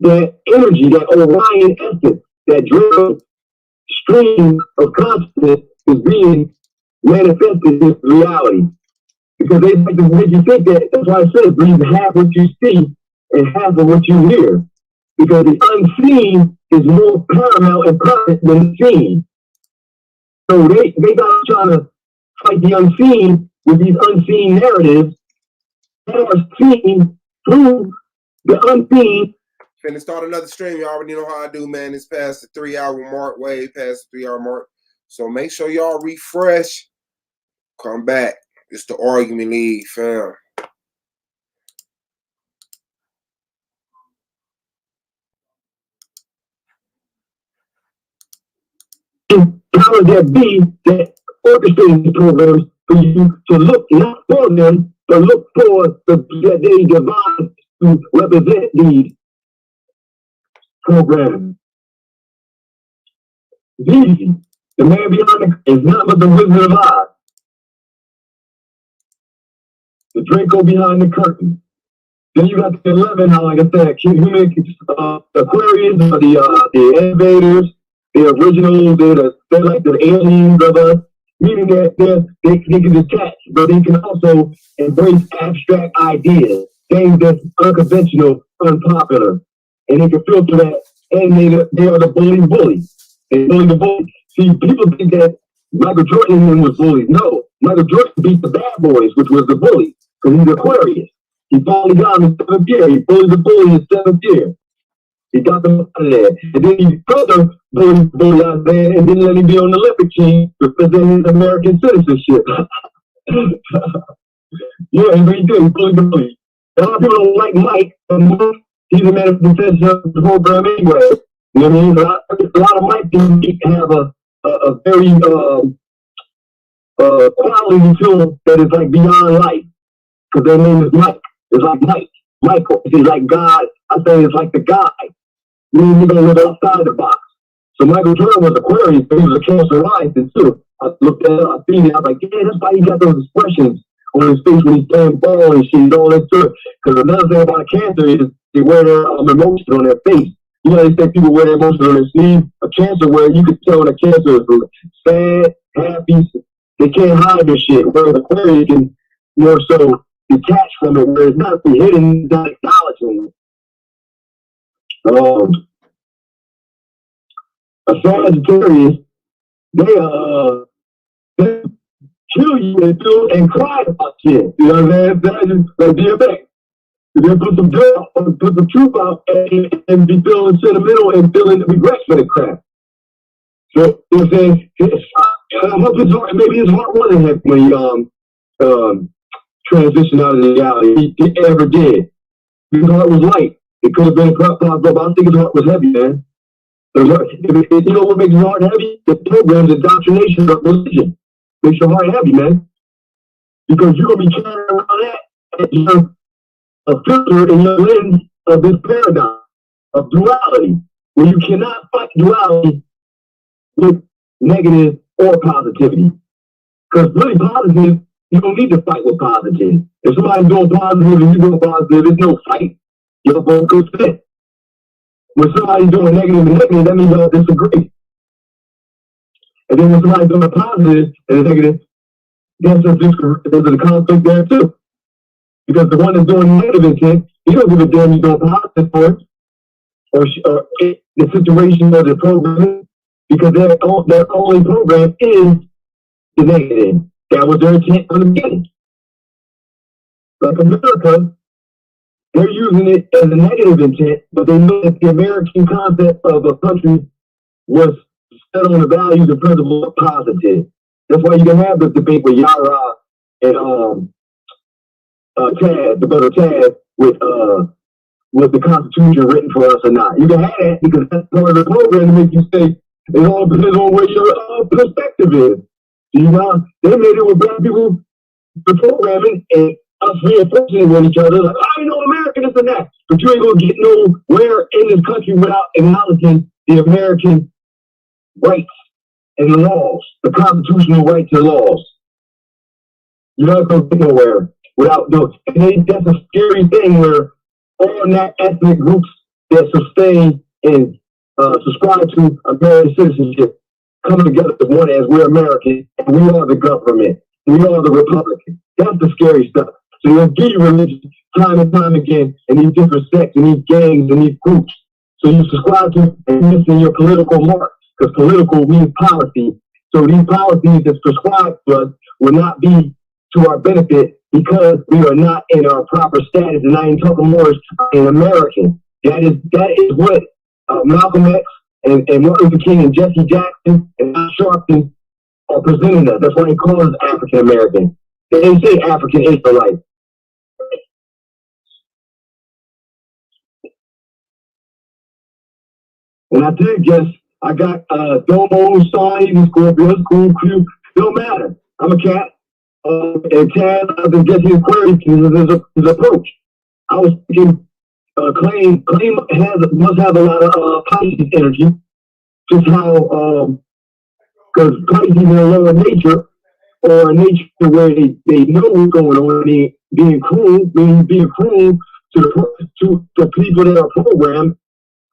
that energy, that Orion essence, that drill stream of consciousness is being manifested in reality. Because they like to make you think that, that's why I said, breathe half what you see and half of what you hear. Because the unseen is more paramount and present than the seen. So they got trying to fight the unseen with these unseen narratives that are seen through the unseen. Finna start another stream. You already know how I do, man. It's past the 3-hour mark, way past the 3-hour mark. So make sure y'all refresh. Come back. It's the Argument League, fam. Powers that be that orchestrating these programs for you to look not for them, but look for that they devise to represent these programs. Easy. The man beyond the is not but the Wizard of Oz. The Draco behind the curtain. Then you got the 11, how like I said, human Aquarius, the invaders, the originals, they're like the aliens of us, meaning that they can detach, but they can also embrace abstract ideas, things that's unconventional, unpopular, and they can filter that, and they are the bully. They bully the bully. See, people think that Michael Jordan was bullied. No, Michael Jordan beat the bad boys, which was the bully, because he's Aquarius. He finally got him in 7th year. He bullied the bully in 7th year. He got them out of there. And then he further bullied the bully out there and didn't let him be on the Olympic team representing his American citizenship. Yeah, he did. He bullied the bully. A lot of people don't like Mike, but he's a manifestation of the program anyway. You know what I mean? A lot of Mike people have a very quality to them that is like beyond life. Because their name is Mike. It's like Mike. Michael. It's like God. I say it's like the guy. You're going to live outside the box. So Michael Jordan was Aquarius, but he was a Cancer rising too. I looked at it, I seen it, I was like, yeah, that's why he got those expressions on his face when he's playing ball and shit and all that stuff. Because another thing about Cancer is they wear their emotion on their face. You know, they say people wear their emotion on their sleeve. A Cancer wear, you could tell when a Cancer is sad, happy. They can't hide their shit. Whereas Aquarius can more so detach from it, where it's not hidden, not acknowledging it. A Sagittarius, they kill you and cry about shit. You know what I'm saying? That's just like DMX. They put some dirt out, put some truth out, and be feeling sentimental and feeling regret for the crap. So you know what I'm saying? I hope maybe his heart wasn't heavy when he transitioned out of reality. He ever did. His heart was light. It could have been a crop top, but I think his heart was heavy, man. You know what makes your heart heavy? The program's indoctrination of religion makes your heart heavy, man. Because you're going to be carrying around that as a filter in your lens of this paradigm of duality, where you cannot fight duality with negative or positivity. Because really positive, you don't need to fight with positive. If somebody's doing positive and you're doing positive, there's no fight. You're both good fit. When somebody's doing negative and negative, that means y'all disagree. And then when somebody's doing positive and negative, there's a conflict there too. Because the one that's doing negative intent, he don't give a damn you're doing positive for it, or the situation or the program, because their only program is the negative. That was their intent from the beginning. Like America, they're using it as a negative intent, but they know that the American concept of a country was set on the values and principles of positive. That's why you can have this debate with Yara and Chad, the brother Chad, with the Constitution written for us or not. You can have that because that's part of the program to make you say it all depends on where your perspective is. You know, they made it with black people, the programming, and us reinforcing with each other, like, I know American is and that. But you ain't gonna get nowhere in this country without acknowledging the American rights and the laws, the constitutional rights and laws. You're not gonna get nowhere without those. And that's a scary thing where all that ethnic groups that sustain and subscribe to American citizenship coming together as one, as we're Americans and we are the government. We are the Republicans. That's the scary stuff. So they'll give you religion time and time again in these different sects and these gangs and these groups. So you subscribe to and missing your political mark, because political means policy. So these policies that's prescribed to us will not be to our benefit because we are not in our proper status. And I ain't talking more as an American. That is what Malcolm X and Martin Luther King and Jesse Jackson and Al Sharpton are presenting us. That's why they call us African American. They didn't say African Israelite. And I did guess I got Domo, Sign, Scorpio, School, Q. Don't matter. I'm a cat. And Chad, I've been guessing his query to his approach. I was thinking, Claim must have a lot of Pisces energy. Just how, because Pisces is a lower nature, or a nature where they know what's going on, and they being cruel to the people that are programmed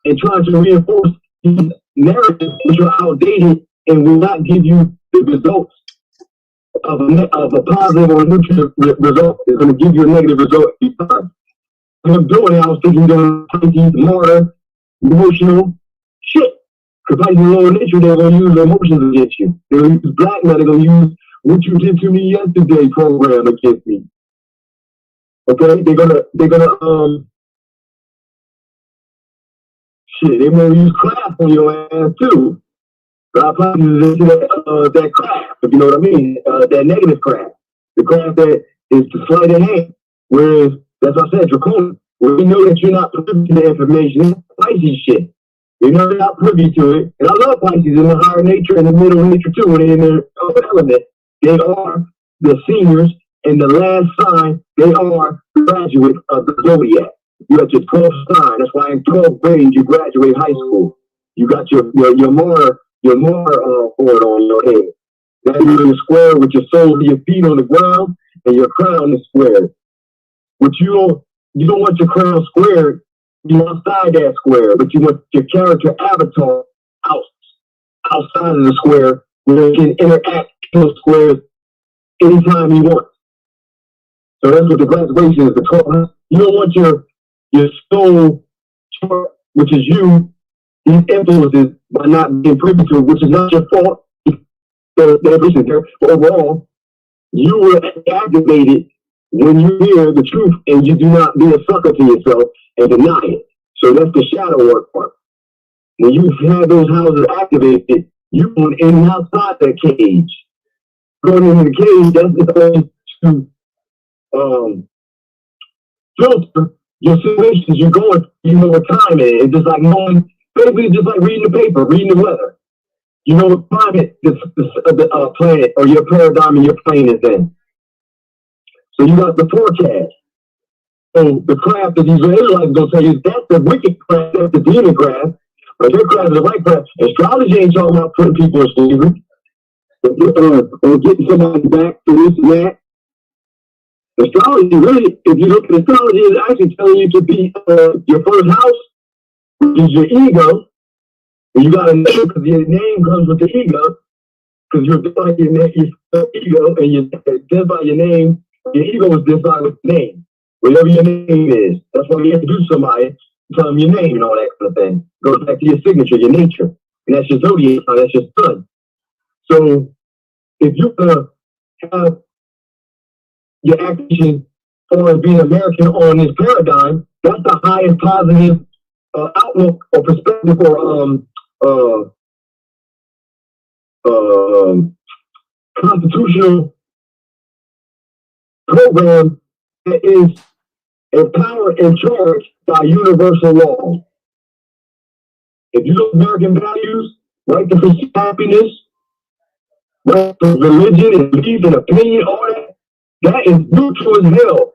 and trying to reinforce these narratives which are outdated and will not give you the results of a positive or a neutral result. It's going to give you a negative result every time. When I'm doing it, I was thinking doing Pisces, martyr, emotional shit. Because Pisces is lower nature, they're going to use emotions against you. They're going to use blackmail, they're going to use what you did to me yesterday program against me. Okay? They're gonna they're gonna use craft on your ass too. But I probably use that craft, if you know what I mean, that negative craft. The craft that is the sleight of hand. Whereas, that's what I said, draconian. When you know that you're not privy to the information, it's Pisces shit. You know, you're not privy to it. And I love Pisces in the higher nature and the middle nature too, when they're in their element. They are the seniors, and the last sign, they are graduates of the zodiac. You got your 12th sign. That's why in 12th grade you graduate high school. You got your martyr sword on your head. Now you're in a square with your soles and your feet on the ground, and your crown is squared. But you don't want your crown squared. You outside that square, but you want your character avatar outside of the square, where you can interact with those squares anytime you want. So that's what the graduation is. The 12th. You don't want your soul, which is you, these influences by not being privy to it, which is not your fault. But overall, you were activated when you hear the truth and you do not be a sucker to yourself and deny it. So that's the shadow work part. When you have those houses activated, you're going in and outside that cage. Going into the cage, that's going to filter your situations you're going, you know what time it is. It's just like knowing, basically just like reading the paper, reading the weather. You know what climate the planet or your paradigm and your plane is in. So you got the forecast. So the craft that these Israelites going to tell you, that's the wicked craft, that's the demon craft, but their craft is the right craft. Astrology ain't talking about putting people in slavery or getting somebody back to this and that. Astrology, really, if you look at astrology, it's actually telling you to be your first house, which is your ego. And you got a name because your name comes with the ego, because you're defined your ego, and you identify your name. Your ego is defined with the name, whatever your name is. That's why you introduce somebody, tell them your name and all that kind of thing. It goes back to your signature, your nature, and that's your zodiac sign, that's your sun. So if you have your action for being American on this paradigm, that's the highest positive outlook or perspective or constitutional program that is empowered and charged by universal law. If you look at American values, right to pursue happiness, right to religion and belief and opinion, all that is neutral as hell.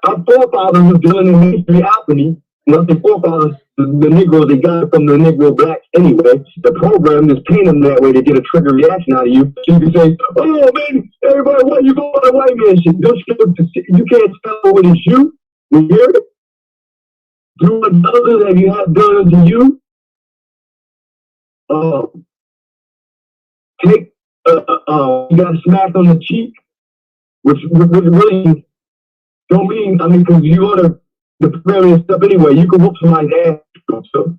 Our forefathers were dealing in history alchemy. Not the forefathers, the Negroes, they got it from the Negro blacks anyway. The program is painting them that way to get a trigger reaction out of you. So you can say, oh man, everybody, why you going on white man shit? You can't tell what it's you. You hear it? Do what others have you had done unto you? Take, you got smacked on the cheek, which really don't mean, I mean, because you ought to, the prevailing stuff anyway, you can whoop somebody's ass. So,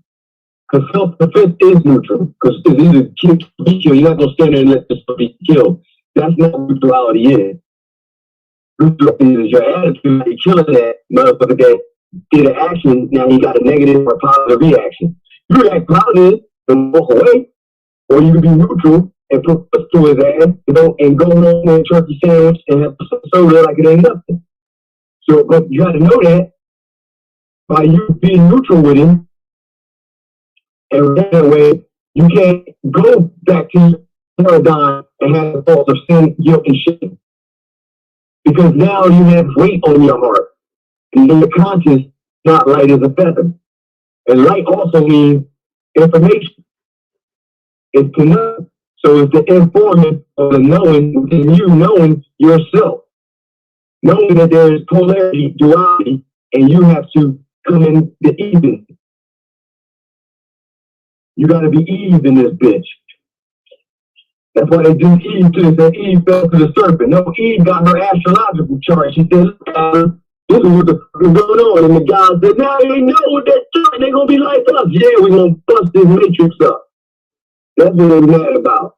because self-defense is neutral. Because it's either kill, you're not going to stand there and let this be killed. That's not what neutrality is. Neutrality is your attitude. You're killing that motherfucker that did an action, now you got a negative or positive reaction. You react positive and walk away, or you can be neutral and put foot to his ass, and go home and turkey sandwich and have some soda like it ain't nothing. So, but you got to know that by you being neutral with him, and that way you can't go back to your paradigm and have the thoughts of sin, guilt, and shame. Because now you have weight on your heart. And your conscience not light as a feather. And light also means information. It's to know. So it's the informant or the knowing, which is you knowing yourself. Knowing that there is polarity, duality, and you have to come in the even. You got to be Eve in this bitch. That's why they do Eve to this. Eve fell to the serpent. No, Eve got her astrological chart. She said, this is what the fuck is going on. And the guy said, now they know what that chart. They're going to be like us. Yeah, we're going to bust this matrix up. That's what they're mad about.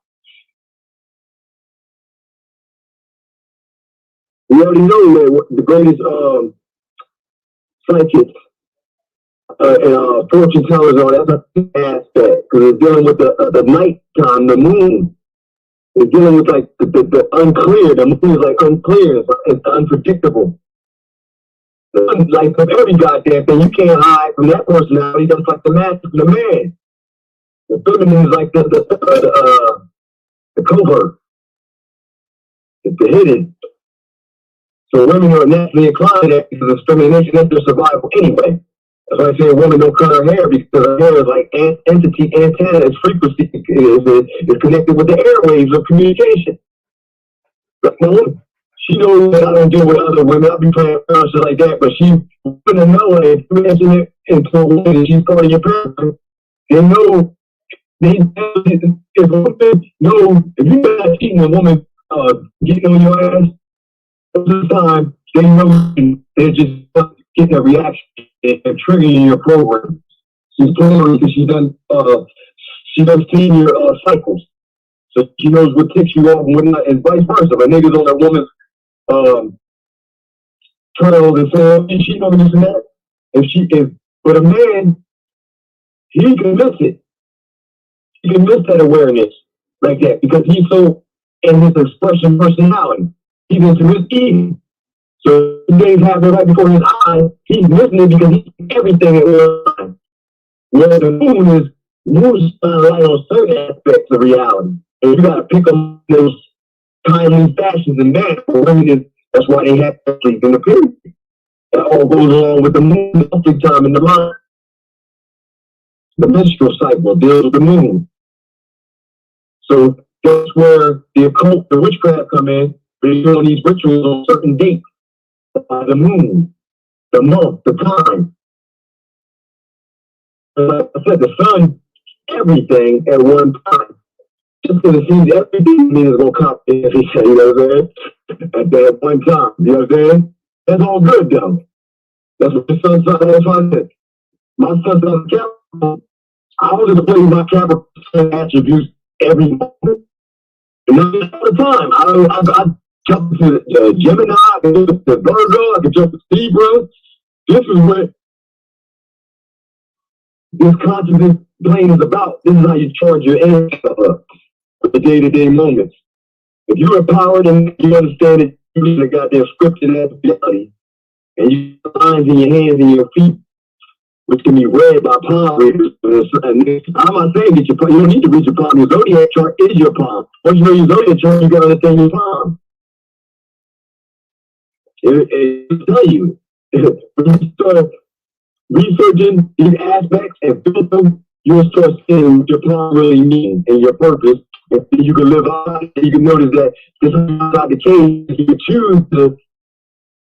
We already know that the greatest psychics and fortune tellers are, that's an aspect. Because it's dealing with the nighttime, the moon. It's dealing with like the unclear. The moon is like unclear. It's unpredictable. Like from every goddamn thing, you can't hide from that personality. That's like the mask of the man. The feminine is like the covert. It's the hidden. So women are naturally inclined to that because discrimination is their survival anyway. That's why I say a woman don't cut her hair, because her hair is like entity, antenna, its frequency is connected with the airwaves of communication. But my woman, she knows that I don't deal with other women. I'll be playing around shit like that, but she wouldn't know it. If you mention it into a woman and she's part of your parents, they know, if a woman knows, if you're not cheating a woman, getting on your ass, most of the time, they know they're just getting a reaction and triggering your program. She's playing because she does 10-year cycles. So she knows what ticks you off and what not, and vice versa. If a nigga's on that woman's trails and saying, hey, she knows this and that. But a man, he can miss it. He can miss that awareness like that because he's so in his expression personality. He's into his eating. So things happen right before his eyes. He's missing it because he's everything at one time. Where the moon shine light on certain aspects of reality. And you gotta pick up those timely fashions and that. For women, that's why they have to sleep in the period. That all goes along with the moon, the time in the mind. The menstrual cycle deals with the moon. So that's where the occult, the witchcraft come in. They're doing these rituals on certain dates. The moon, the month, the time. Like I said, the sun, everything at one time. Just because it seems everything means it's going to come in, you know what I'm saying? At that one time, you know what I'm saying? That's all good, though. That's what the sun sign, that's why I said. My sun sign is Capricorn. I was going to play my Capricorn attributes every moment. And not all the time. I jump to Gemini, I can jump to Virgo, I can jump to Libra. This is what this consciousness plane is about. This is how you charge your energy up for the day-to-day moments. If you're empowered and you understand it, you need a goddamn scripted ass reality. And you have lines in your hands and your feet, which can be read by palm readers. And I'm not saying get your palm. You don't need to read your palm. Your zodiac chart is your palm. Once you know your zodiac chart, you gotta understand your palm. It tell you. When you start researching these aspects and filtering, you'll start seeing what your palm really means and your purpose. And you can live out it. You can notice that this is not the case. You can choose to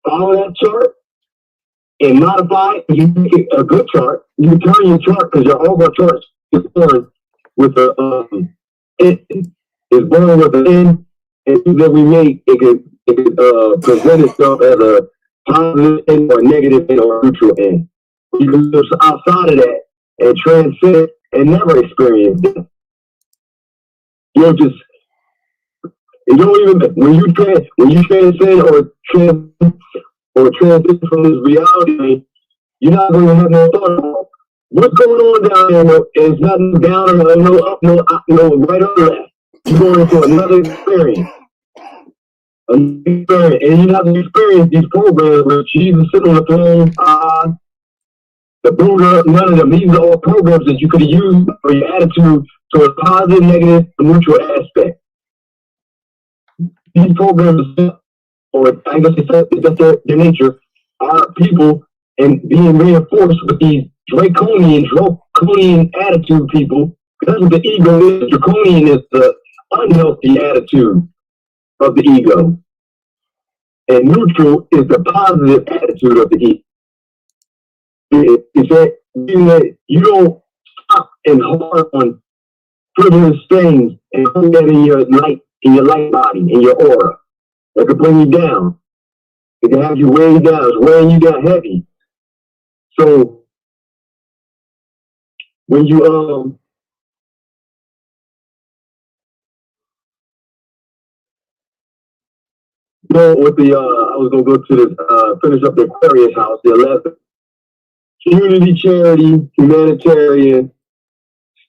follow that chart and modify it. You make it a good chart. You can turn your chart because your overall chart is born with a it is born with an N, and that we make it could present itself as a positive N or a negative N or a neutral N. You can live outside of that and transcend and never experience it. You'll just you don't even when you transcend or transition from this reality, you're not going to have no thought about what's going on down there. It's nothing down or no up, no right or left. You're going into another experience. And you're not going to experience these programs where Jesus sitting on the throne, the Buddha, none of them. These are all programs that you could have used for your attitude to a positive, negative, neutral aspect. These programs, or I guess it's their nature, are people and being reinforced with these draconian attitude people. That's what the ego is. Draconian is the unhealthy attitude of the ego. And neutral is the positive attitude of the ego. It's that you don't stop and harp on frivolous things and hold that in your light body, in your aura. That could bring you down. It can have you weigh down. It's weighing you down heavy. So when you go with the I was gonna go to this finish up the Aquarius house, the 11th. Community, charity, humanitarian,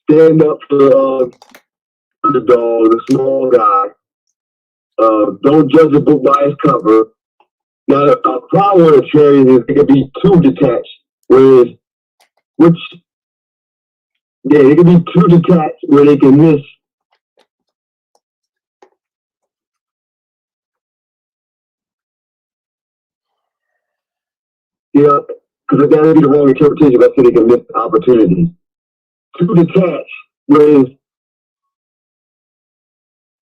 stand up for the underdog, the small guy. Don't judge a book by its cover. Now, a problem with a charity is it can be too detached, it can be too detached where they can miss. Yeah, because that would be the wrong interpretation. I say they can miss opportunities. Too detached, whereas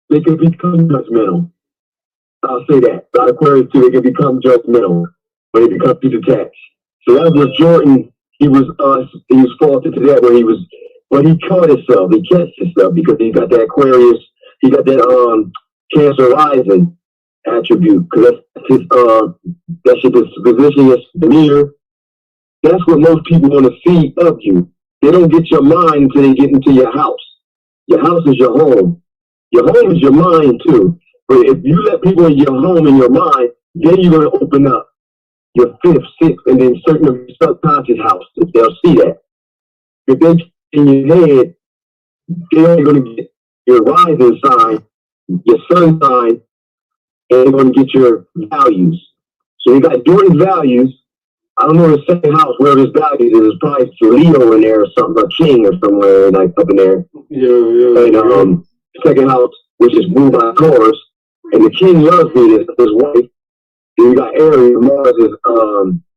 they can become judgmental. I'll say that. Not Aquarius too, they can become judgmental when they become too detached. So that was Jordan. He was faulted to that when he caught himself. He catched himself because he got that Aquarius. He got that Cancer rising attribute because that's his disposition, his demeanor. That's what most people want to see of you. They don't get your mind until they get into your house. Your house is your home. Your home is your mind too. But if you let people in your home and your mind, then you're going to open up your fifth, sixth, and then certain of your subconscious house. They'll see that. If they in your head, they're only going to get your rising sign, your sun sign, and they're going to get your values. So you got Jordan's values. I don't know the second house where his values is. It's probably Leo in there or something, a king or somewhere like up in there. Yeah. And second house, which is ruled by Taurus, and the king loves me, his wife. Then you got Aries, Mars is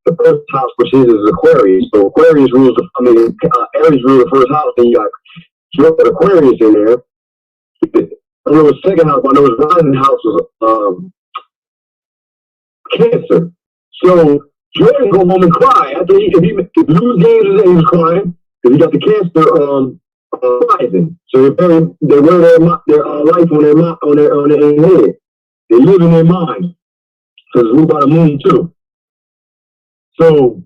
the first house, which is Aquarius. So Aquarius rules Aries rules the first house, then you got Aquarius in there. I know his second house, I know his rising house was Cancer. So Jordan go home and cry after if he lose games, he was crying because he got the Cancer rising. So they wear their life on their head. They live in their mind. So it's ruled by the moon too. So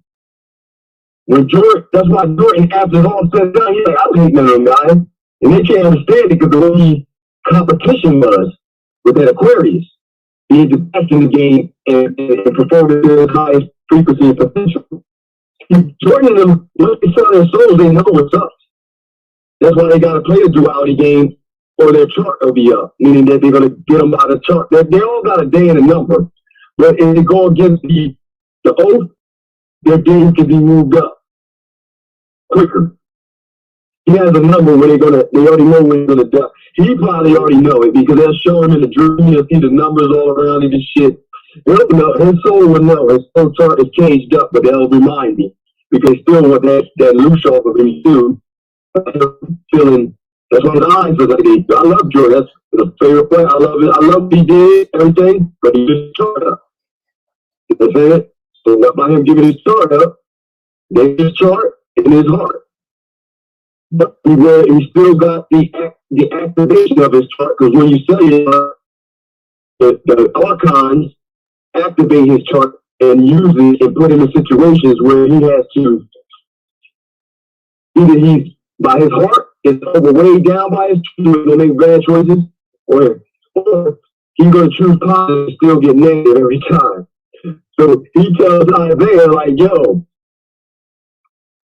when Jordan, that's why Jordan, after all said and done, he's like, I don't hate none of them guys. And they can't understand it because the way competition was with that Aquarius. Being the best in the game and performing to the highest frequency and potential. Jordan and them, once they sell their souls, they know what's up. That's why they got to play the duality game or their chart will be up, meaning that they're going to get them out of chart. They all got a day and a number. But if they go against the oath, their days can be moved up quicker. He has a number where they already know when they're going to die. He probably already know it because they'll show him in the dream. He'll see the numbers all around him and shit. He'll know. His soul will know. His soul chart is changed up, but they'll remind me because they still want that loose off of him too. Feeling that's why his eyes look like these. I love Jordan. That's the favorite player. I love it. I love what he did everything, but he just chart up. You know what I'm saying? So not by him giving his chart up, there's his chart in his heart. But he still got the activation of his chart, because when you sell your chart, the archons activate his chart and use it and put him in situations where he has to, either he's by his heart is overweighed down by his choices, to make bad choices, or he's going to choose positive and still get negative every time. So he tells Isaiah, like, yo,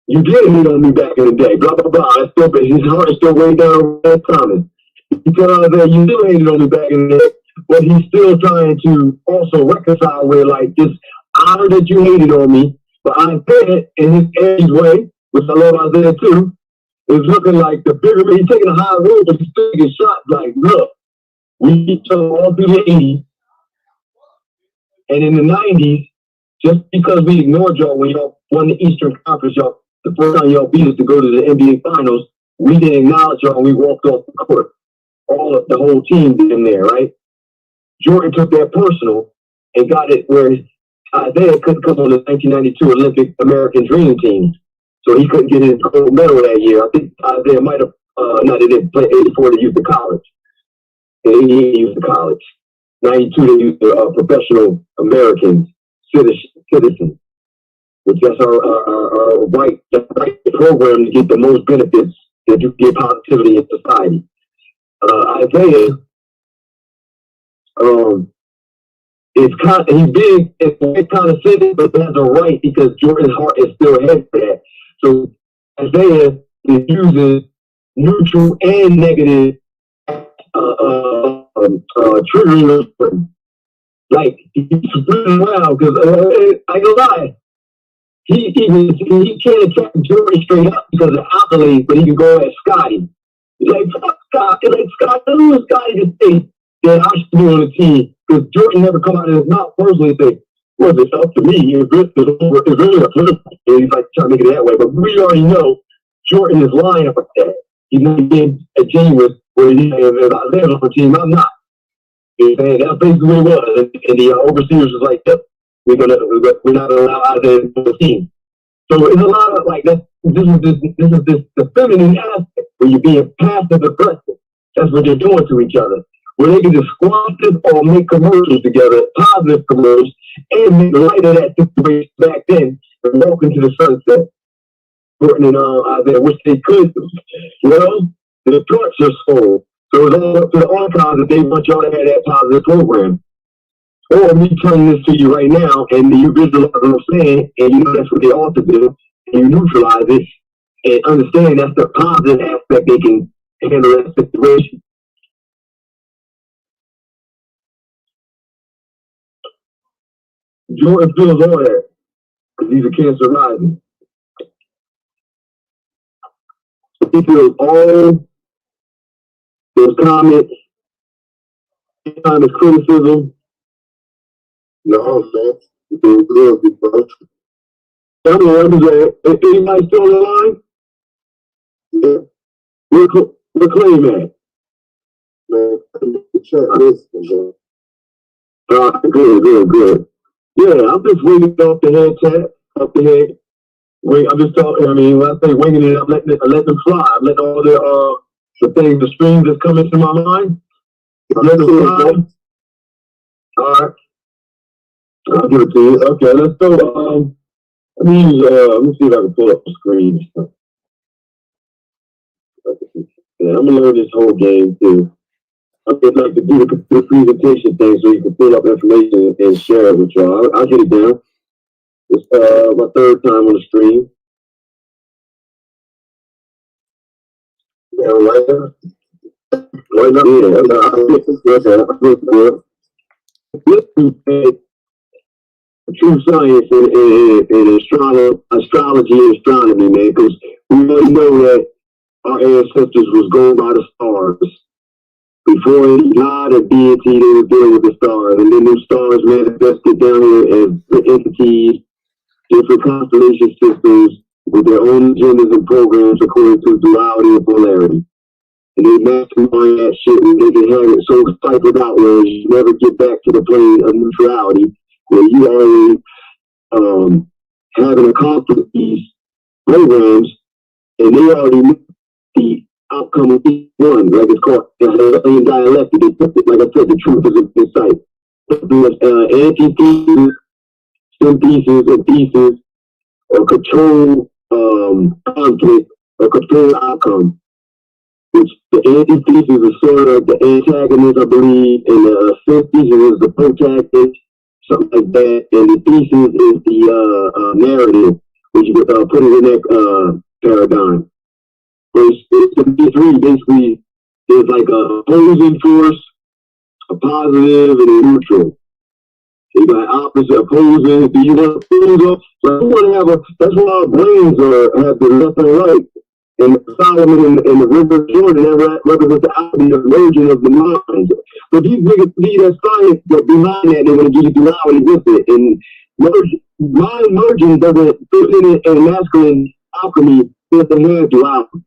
you did hit on me back in the day, blah, blah, blah. His heart is still way down with Thomas. He tells Isaiah, you still hated on me back in the day, but he's still trying to also reconcile with, like, this honor that you hated on me. But Isaiah, in his age way, which I love Isaiah too, is looking like the bigger man. He's taking a high road, but he's still getting shots. Like, look, we beat you all through the 80s. And in the 90s, just because we ignored y'all when y'all won the Eastern Conference, y'all, the first time y'all beat us to go to the NBA Finals, we didn't acknowledge y'all and we walked off the court. All of the whole team in there, right? Jordan took that personal and got it where Isaiah couldn't come on the 1992 Olympic American Dream Team. So he couldn't get his gold medal that year. I think Isaiah might have, no, they didn't play 84, they used the college. In 88, they used the college. 92, they used the professional American citizen, which that's our right program to get the most benefits that you get positivity in society. Isaiah, it's kind of, he's big, it's kind of civic, but has a right because Jordan's heart is still ahead for that. So Isaiah is using neutral and negative triggering. Like, he's really wild because I go lie. He can't attack Jordan straight up because of accolades, but he can go at Scotty. He's like, fuck Scott. He's like, Scott, tell me what Scotty to say that I should be on the team. Because Jordan never come out of his mouth personally and say, well, it's up to me. It's really a political thing. He's like trying to make it that way. But we already know Jordan is lying about that. He's not being genuine where he's saying, if I live on the team, I'm not. He's saying that's basically what it was. And the overseers was like, yep, we're not going to allow Isaiah on the team. So it's a lot of like that. This is the feminine aspect where you're being passive aggressive. That's what they're doing to each other. Where they can just squash it or make commercials together, positive commercials, and make light of that situation back then and walk into the sunset. Jordan and Isaiah, which they could do. You know, the torch are sold. So it's all up to the archives that they want y'all to have that positive program. Or me telling this to you right now, and you visualize what I'm saying, and you know that's what they ought to do, and you neutralize it, and understand that's the positive aspect they can handle that situation. Jordan feels all that, because he's a Cancer rising. He feels all those comments, kind of criticism. No, man. You're doing good, big bro. Tell me, anybody still on the line? Yeah. We're clean, man. Man, good. Yeah, I'm just winging off the head tap, off the head. I'm just talking, I mean, when I say winging it, I'm letting them fly. I'm letting all the things, the streams that's coming to my mind, I'm letting them fly. All right. I'll give it to you. Okay, let's go. Let me see if I can pull up the screen. Yeah, I'm gonna learn this whole game too. I'd like to do the presentation thing so you can pull up information and share it with y'all. I'll get it down. It's my third time on the stream. Yeah, right there. Right now, true science in astrology and astronomy, man, because we already know that our ancestors was going by the stars. Before any God or deity, they were dealing with the stars. And then those stars manifested down here as the entities, different constellation systems with their own agendas and programs according to duality and polarity. And they maximize that shit and they can have it so cycled out where you never get back to the plane of neutrality where you already having accomplished these programs, and they already knew the outcome of each one. Like it's called in dialectic. Like I said, the truth is in sight. Antithesis, synthesis, or thesis, or control conflict, or control outcome. Which the antithesis is sort of the antagonist, I believe, and the synthesis is the protagonist, something like that, and the thesis is the narrative, which you could put it in that paradigm. It's three basically is like a opposing force, a positive, and a neutral. So you got opposite, opposing. Do you want to oppose up? So you want to have a. That's why our brains have the left and right. And Solomon and the river of Jordan that represents the origin of the mind. But these niggas see that science that behind that, they want to give you duality with it. And mind merging doesn't fit in in masculine alchemy, doesn't have duality.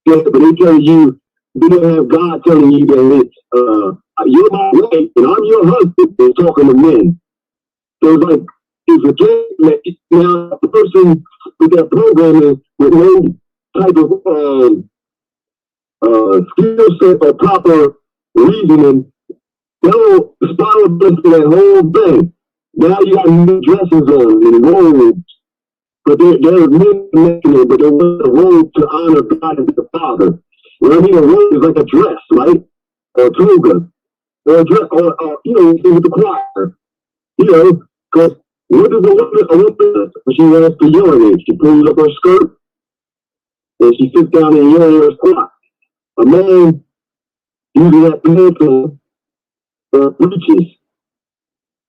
Yeah, but they tell you, they don't have God telling you that it's, you're my wife and I'm your husband. They're talking to men. So it's like, it's a game. Now, the person with that program is with no type of skill set or proper reasoning, they'll follow into that whole thing. Now you got new dresses on and robes, but they're men, but they wear a robe to honor God as the Father. Well, I mean, a robe is like a dress, right? Or a toga, or a dress, or with the choir. Because what does a woman do when she wants to urinate? She pulls up her skirt, and she sits down in your squat. A man usually has pants or breeches.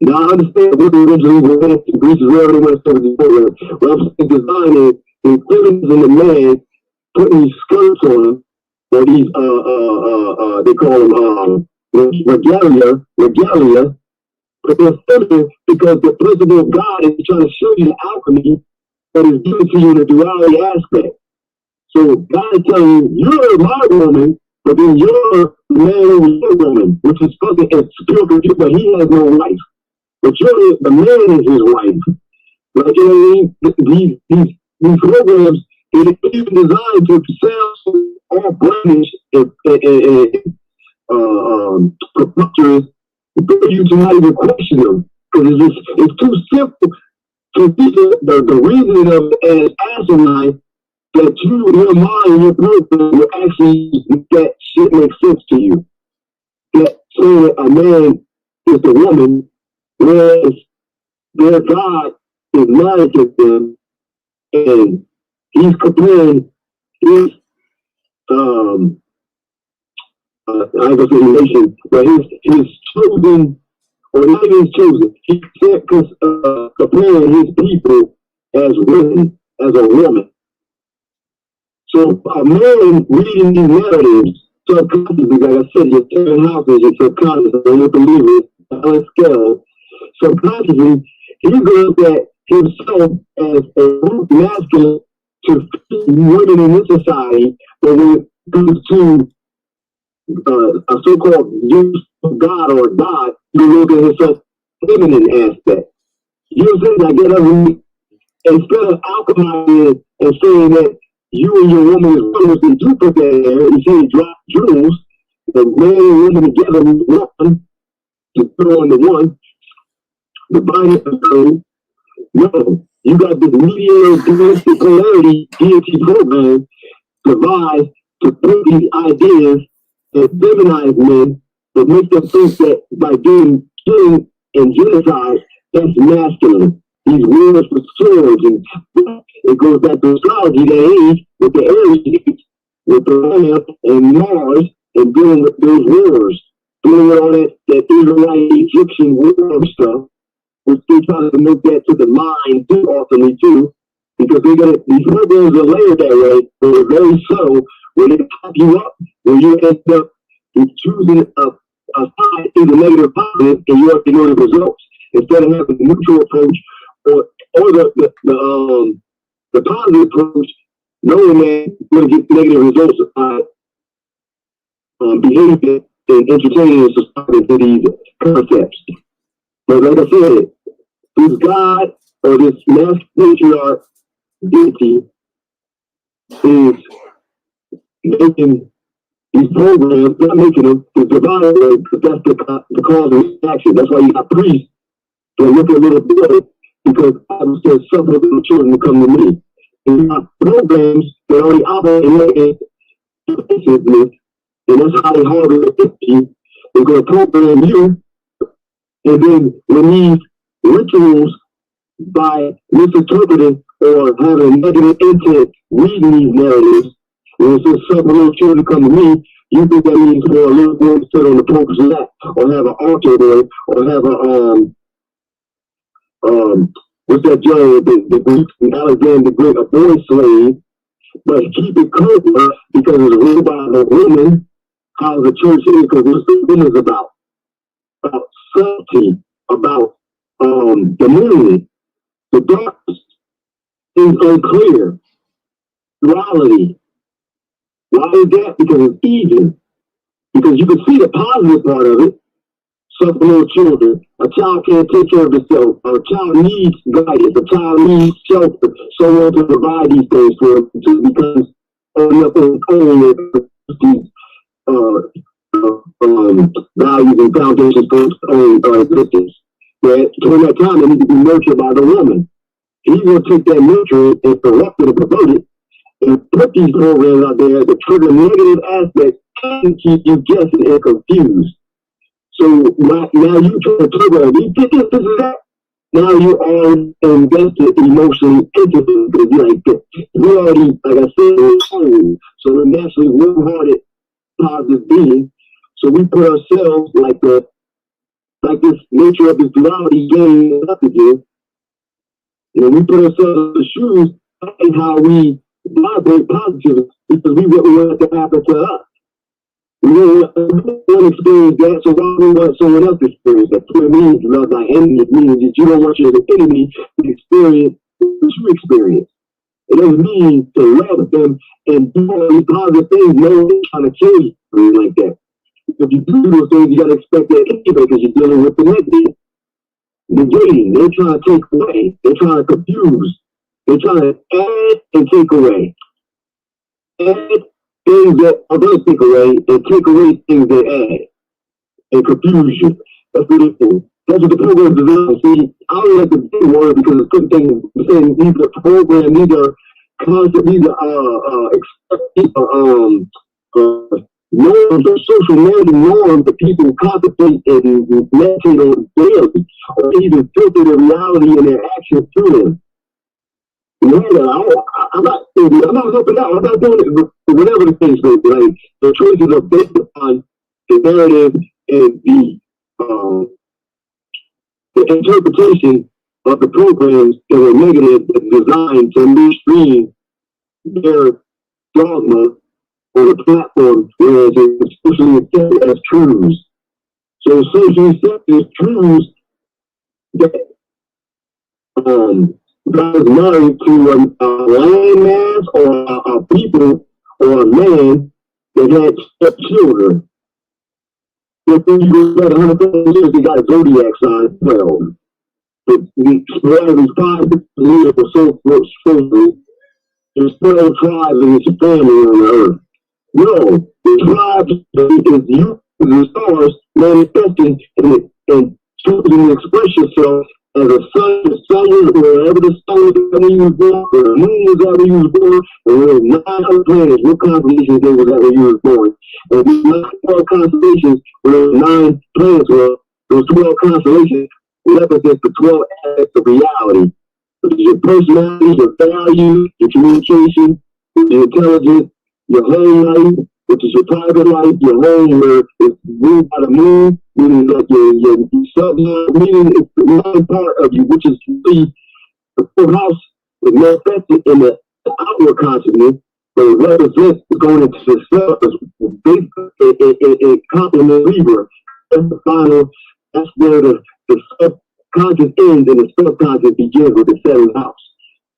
Now I understand what the originally were pants and breeches, wherever they want to say with these programs. What I'm saying design is the feelings in the man putting these skirts on, or these they call them regalia, but they're feminine because the principle of God is trying to show you the alchemy that is given to you in a duality aspect. So God is telling you, you're my woman, but then you're man over your woman, which is fucking spiritual, but he has no wife. But the man is his wife. Like, you know what I mean? These programs, they're even designed to sound all brandish and preposterous for you to not even question them. Because it's too simple to see the reasoning of it as asinine that your mind, your person will actually make that shit make sense to you. That saying a man is a woman, whereas their God is married to them, and he's comparing his I ain't gonna say relation, but his chosen, or not even his chosen, he comparing his people as women, as a woman. So a man reading these narratives subconsciously, like I said, your 7 houses, your subconscious, and your believers on scale, subconsciously, he's going to look at himself as a root masculine to feed women in this society, but when it comes to a so-called use of God or God, you look at himself feminine aspect. You know what I'm saying? I get every, instead of alchemizing and saying that you and your woman is one, which they do put that in there, you say drop jewels, the man and woman together, one, to put on the one, the binary thing. No, you got this mediator dualistic polarity deity program devised to put these ideas and feminize men, but make them think that by doing killing and genocide, that's masculine. These wars with swords, and it goes back to astrology, the age with the Aries, with the lamp and Mars, and dealing with those wars, dealing with all that Israelite Egyptian war stuff, which they try to make that to the mind too, ultimately too, because these programs are layered that way, they're very subtle, where they pop you up, where you end up choosing a side to the negative positive, and you have to know the results, instead of having a neutral approach, or the positive approach, knowing that you're going to get negative results by behavior and entertaining society to these concepts. But like I said, is God or this mass patriarch deity is making these programs, not making them, is divided, because that's the cause of action. That's why you got priests that look a little bit, because God says, suffer little children to come to me. And you got programs that already operate in defensiveness, and that's how they harvest you. They're going to program you, and then when these rituals, by misinterpreting or having negative intent, reading these narratives, when it says suffer little children come to me, you think that means for a little boy to sit on the Pope's lap, or have an altar there, or have what's that giant, the Greek, Alexander the Great, a boy slave, but keep it covered because it's ruled by the woman, how the church is, because what's the woman is about subtlety, about the moon, the darkness is unclear, duality. Why is that? Because it's even. Because you can see the positive part of it. Suffer little children. A child can't take care of itself. A child needs guidance. A child needs shelter. Someone to provide these things for them, just because nothing only these values and foundations for its own existence. That during that time, they need to be nurtured by the woman. He will take that nutrient and corrupt it and pervert it and put these programs out there to trigger negative aspects and keep you guessing and confused. So now you try to trigger, you think this is that. Now you are invested emotionally into it because you're like, we already, like I said, we're cold. So we're naturally warm-hearted, positive beings. So we put ourselves like this nature of this duality game up again. We put ourselves in the shoes and how we vibrate positive because we want it to happen to us. We don't want to experience that, so why do we want someone else to experience that? It means love thy enemy. It means that you don't want your enemy to experience what you experience. It doesn't mean to love them and do all these positive things. No one's trying to kill you like that. If you do those things, you got to expect that anyway because you're dealing with the negative. Negating. They're trying to take away. They're trying to confuse. They're trying to add and take away. Add things that are going to take away and take away things that add. And confusion. That's what it is. That's what the program is designed. See, I don't like the big word because it's good thing saying these are programs, these are concepts, these are norms or social narrative norms that people contemplate and meditate on daily, or even filter their reality and their actions through them. I'm not helping out. I'm not doing it. Whatever the case may be, like the choices are based upon the narrative and the interpretation of the programs that were negative and designed to mainstream their dogma on the platform, whereas it's socially accepted as truths. So socially accepted as truths that God is married to a landmass or a people or a man that had stepchildren. If you go back 100,000 years, they got a zodiac sign 12. But these 5 years or so, supposedly, there's 12 tribes and it's a family on the earth. No, the tribes is you, the stars, manifesting and choosing to express yourself as a sun, wherever the sun was when you was born, where the moon was at when you was born, and there was 9 other planets, what constellations there was at when you was born. And these 12 constellations, where those 9 planets were, those 12 constellations represent the 12 aspects of reality. Which is your personality, your values, your communication, your intelligence, your home life, which is your private life, your home where it's ruled by the moon, meaning like your subline, meaning it's the main part of you, which is the full house is manifested in the outward consciousness, but it represents going into the self as it complements Libra. That's the final, that's where the subconscious ends and the subconscious begins with the 7th house,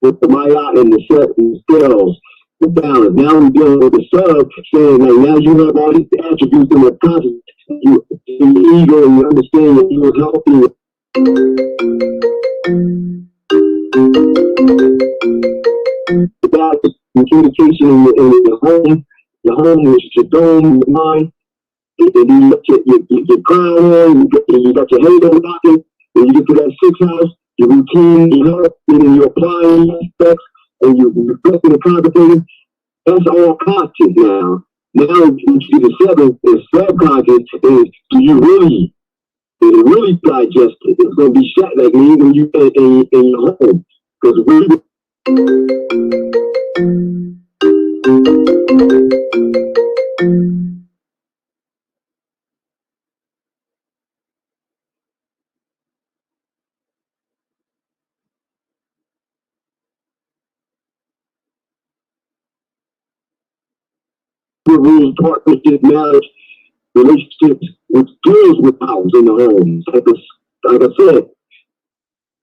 with the Maya and the set and the scales. The balance. Now we're dealing with the sub, saying like now you have all these attributes in the conscious, you ego, and you understand that you was healthy. about communication in your home, which is your dome, your mind. And you got your crown on, you got your halo rocking, and you get to that sixth house, your routine, your health, and then you're applying aspects, and you're reflecting and contemplating. That's all conscious now. Now, when you get the seventh, is subconscious, is do you really digest it? It's going to be shot like me when you in your home. Because we rules, partnership, marriage, relationships, which deals with house in the home. Like I said,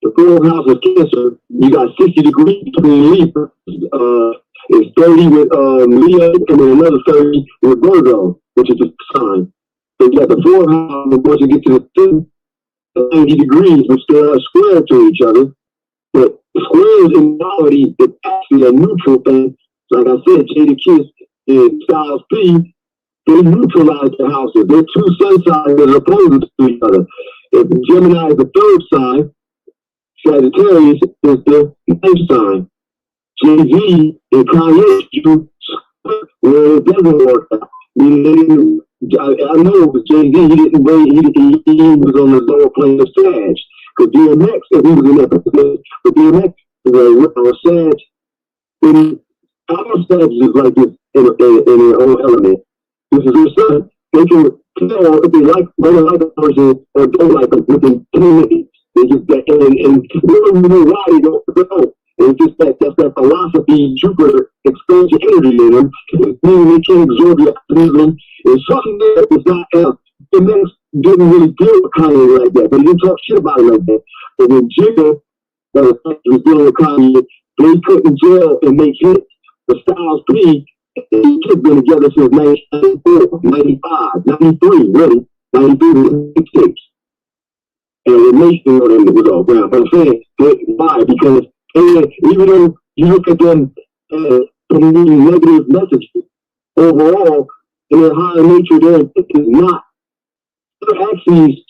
the fourth house of Cancer, you got 60 degrees between Libra. It's 30 with Leo, and then another 30 with Virgo, which is a sign. So you got the fourth house, and once you get to the 90 degrees, which they are square to each other. But squares in reality is actually a neutral thing. Like I said, Jada Kiss and Styles P, they neutralize the houses. They're two sun signs that are opposed to each other. If Gemini is the third sign, Sagittarius is the ninth sign. Jay-Z and Kanye do where it doesn't work out. I know Jay-Z, he was on the lower plane of Sag. Because DMX, if he was in that position, but DMX is Sag, and our Sag is like this in their own element. This is their son. They can tell if they like a person or don't like them within 10 minutes. They just get and they don't know why they don't know. It's just that's that philosophy, Jupiter expansion energy in them. Meaning they can't absorb your optimism. It's something that is not DMX didn't really deal with Kanye like that, but he didn't talk shit about it like that. But when Jigga was dealing with Kanye, they put in jail and make hits. The Styles P, they have been together since 1994, 95, 93, really. 93 to 96. And the nation was all around. But I'm saying, why? Because even though you look at them promoting negative messages, overall, in their higher nature, they're not. They're actually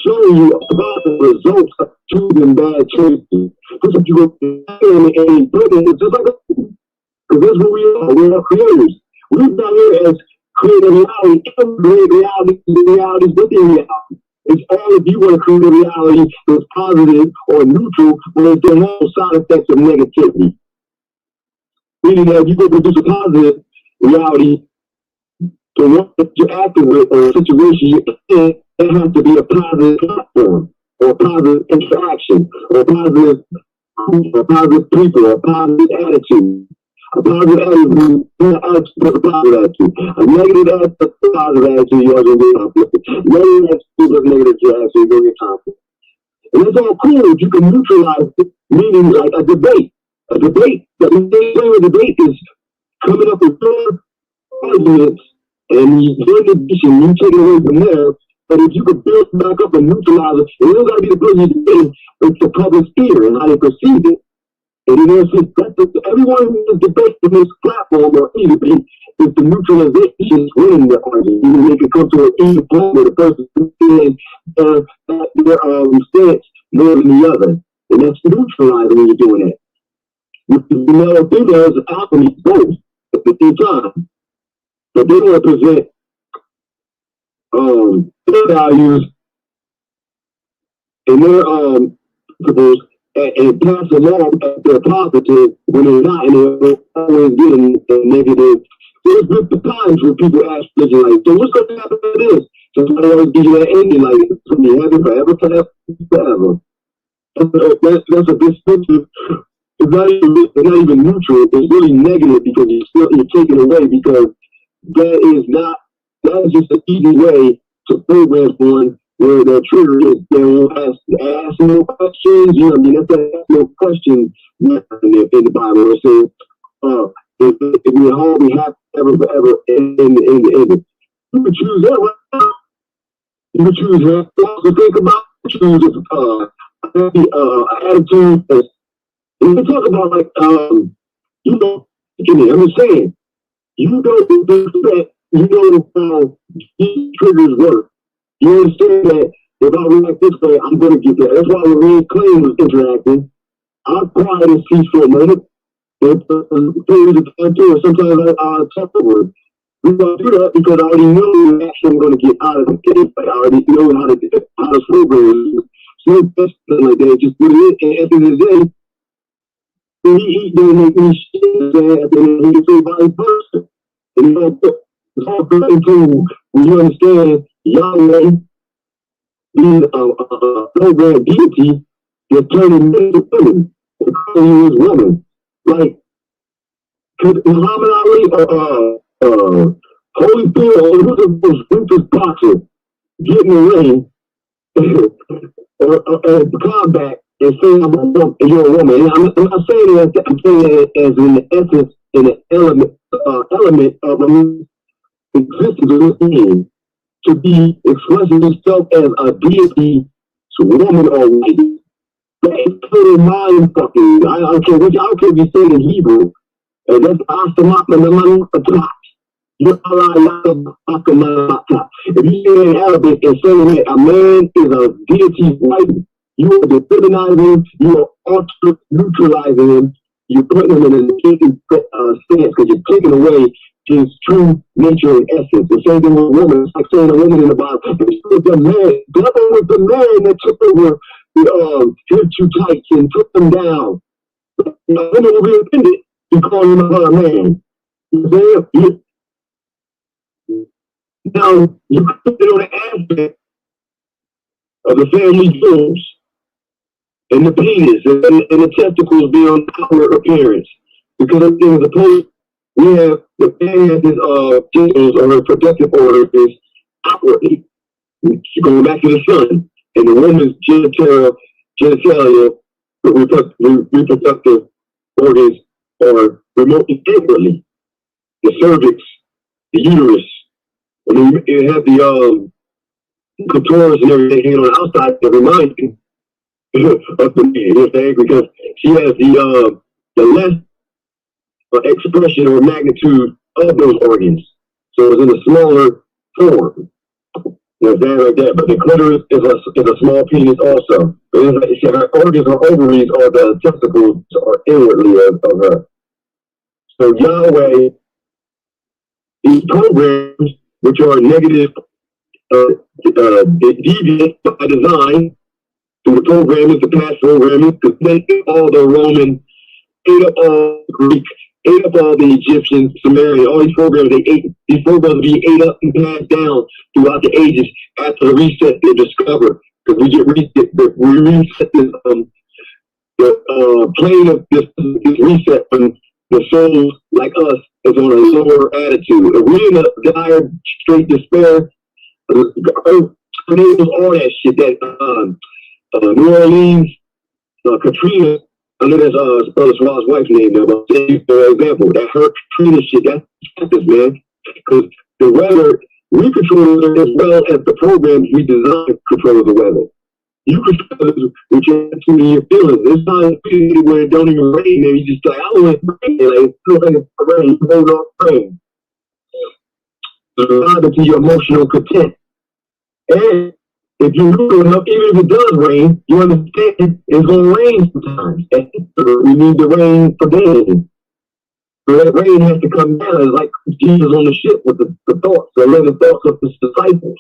showing you about the results of choosing bad choices. That's what you go and it's just like because that's what we are. We're all creators. We're not here as creating reality, realities within reality. It's all if you want to create a reality that's positive or neutral, or if there are no side effects of negativity. Meaning that if you go produce a positive reality, the one that you're acting with or a situation you're in, it has to be a positive platform, or a positive interaction, or positive people, or positive attitude. A positive attitude, a positive attitude. A negative attitude, a positive attitude, you're going to get conflict. Negative attitude, a negative attitude, you're going to get conflict. And it's all cool if you can neutralize it, meaning like a debate. A debate, the main thing with a debate is coming up with your arguments and your division, you take it away from there. But if you could build back up and neutralize it, it don't got to be the person you're debating, it's the public sphere and how they perceive it. And then everyone in the debate in this platform or any debate is the neutralization winning the argument. Even they can come to an even point where the person is saying their stance more than the other. And that's neutralizing when you're doing that. With the male females, alchemy both at the same time. But they want to present their values and their principles and pass along as they're positive when they're not, and they're always getting negative. There's been the times when people ask religion, like, so what's going to happen to this? So they always give you that ending, like, it's going to be heaven forever. That's a dismissive. It's not even neutral. It's really negative because you're taking away because that is just an easy way to program someone where their trigger is they won't ask no questions. You know what I mean? That's no question in the Bible. It says, if we're home, we have ever forever in the end. You can choose that right now. You can choose that. Also think about choose an attitude And we talk about like, you know, I'm just saying, you know that, you know how these triggers work. You understand that if I react this way, I'm going to get that. That's why when me and Clay was interacting, I cried and ceased for a moment. And periods of time too, and sometimes I talk over it. We don't do that because I already know the action I'm going to get out of the game. Like I already know how to slow brain. So that's like that. Just put it in. And at the end of the day, when he don't make me shit, at the end of the day, he can say vice versa. And you know, it's all good until when you understand Yahweh being a program deity, you're turning men to women. You're calling you as women. Like, could Muhammad Ali, Holyfield, or who's the most ruthless boxer, get in the ring or combat and say I'm a woman, and you're a woman? And I'm not saying that. I'm saying it as an essence, in an element of existence of this being to be expressing himself as a deity, woman or lady. That's total mind fucking. I don't care what you say in Hebrew. And that's Astamak. If you say in Arabic and saying that a man is a deity's wife, you are demonizing, you are also neutralizing him, you're putting him in a negative stance because you're taking away his true nature and essence. The same thing with a woman. It's like saying a woman in the Bible. It's the man. That was the man that took over his two tights and took them down. The woman will be offended because you know a man. Now, you put it on the aspect of the family jewels and the penis and the testicles being on outward appearance. Because as opposed, we have the man has his genitals or her protective order is outwardly. Going back to the sun. And the woman's genitalia, reproductive organs are remotely inwardly. The cervix, the uterus. And you have the clitoris and everything hanging on the outside to remind you of the man, you know what I'm saying? Because she has the less expression or magnitude of those organs. So it's in a smaller form. You know what I'm saying? Like that. But the clitoris is a small penis also. But her organs or ovaries or the testicles are inwardly of her. So Yahweh, these programs, which are negative, deviant by design, through the programmers, the past programmers, because they all the Roman, ate up all the Greek, ate up all the Egyptians, Sumerian, all these programs, these programs be ate up and passed down throughout the ages after the reset they discover. Because we reset this, the plane of this reset when the souls like us is on a lower attitude. If we're in a dire, straight despair, tornadoes, all that shit, that New Orleans, Katrina, I know that's Brother Swallow's wife's name now, but for example, that her Katrina shit, that's this, man. Because the weather, we control it as well as the programs we design to control the weather. You control it with your attitude and your feelings. There's times where it don't even rain, man. You just like, I don't want it to rain. Like, it feels like it's rain. You hold on rain. So drive it to your emotional content. And if you do enough, even if it does rain, you understand it's going to rain sometimes. And we need the rain for days. So that rain has to come down. It's like Jesus on the ship with the thoughts, the 11 thoughts of his disciples.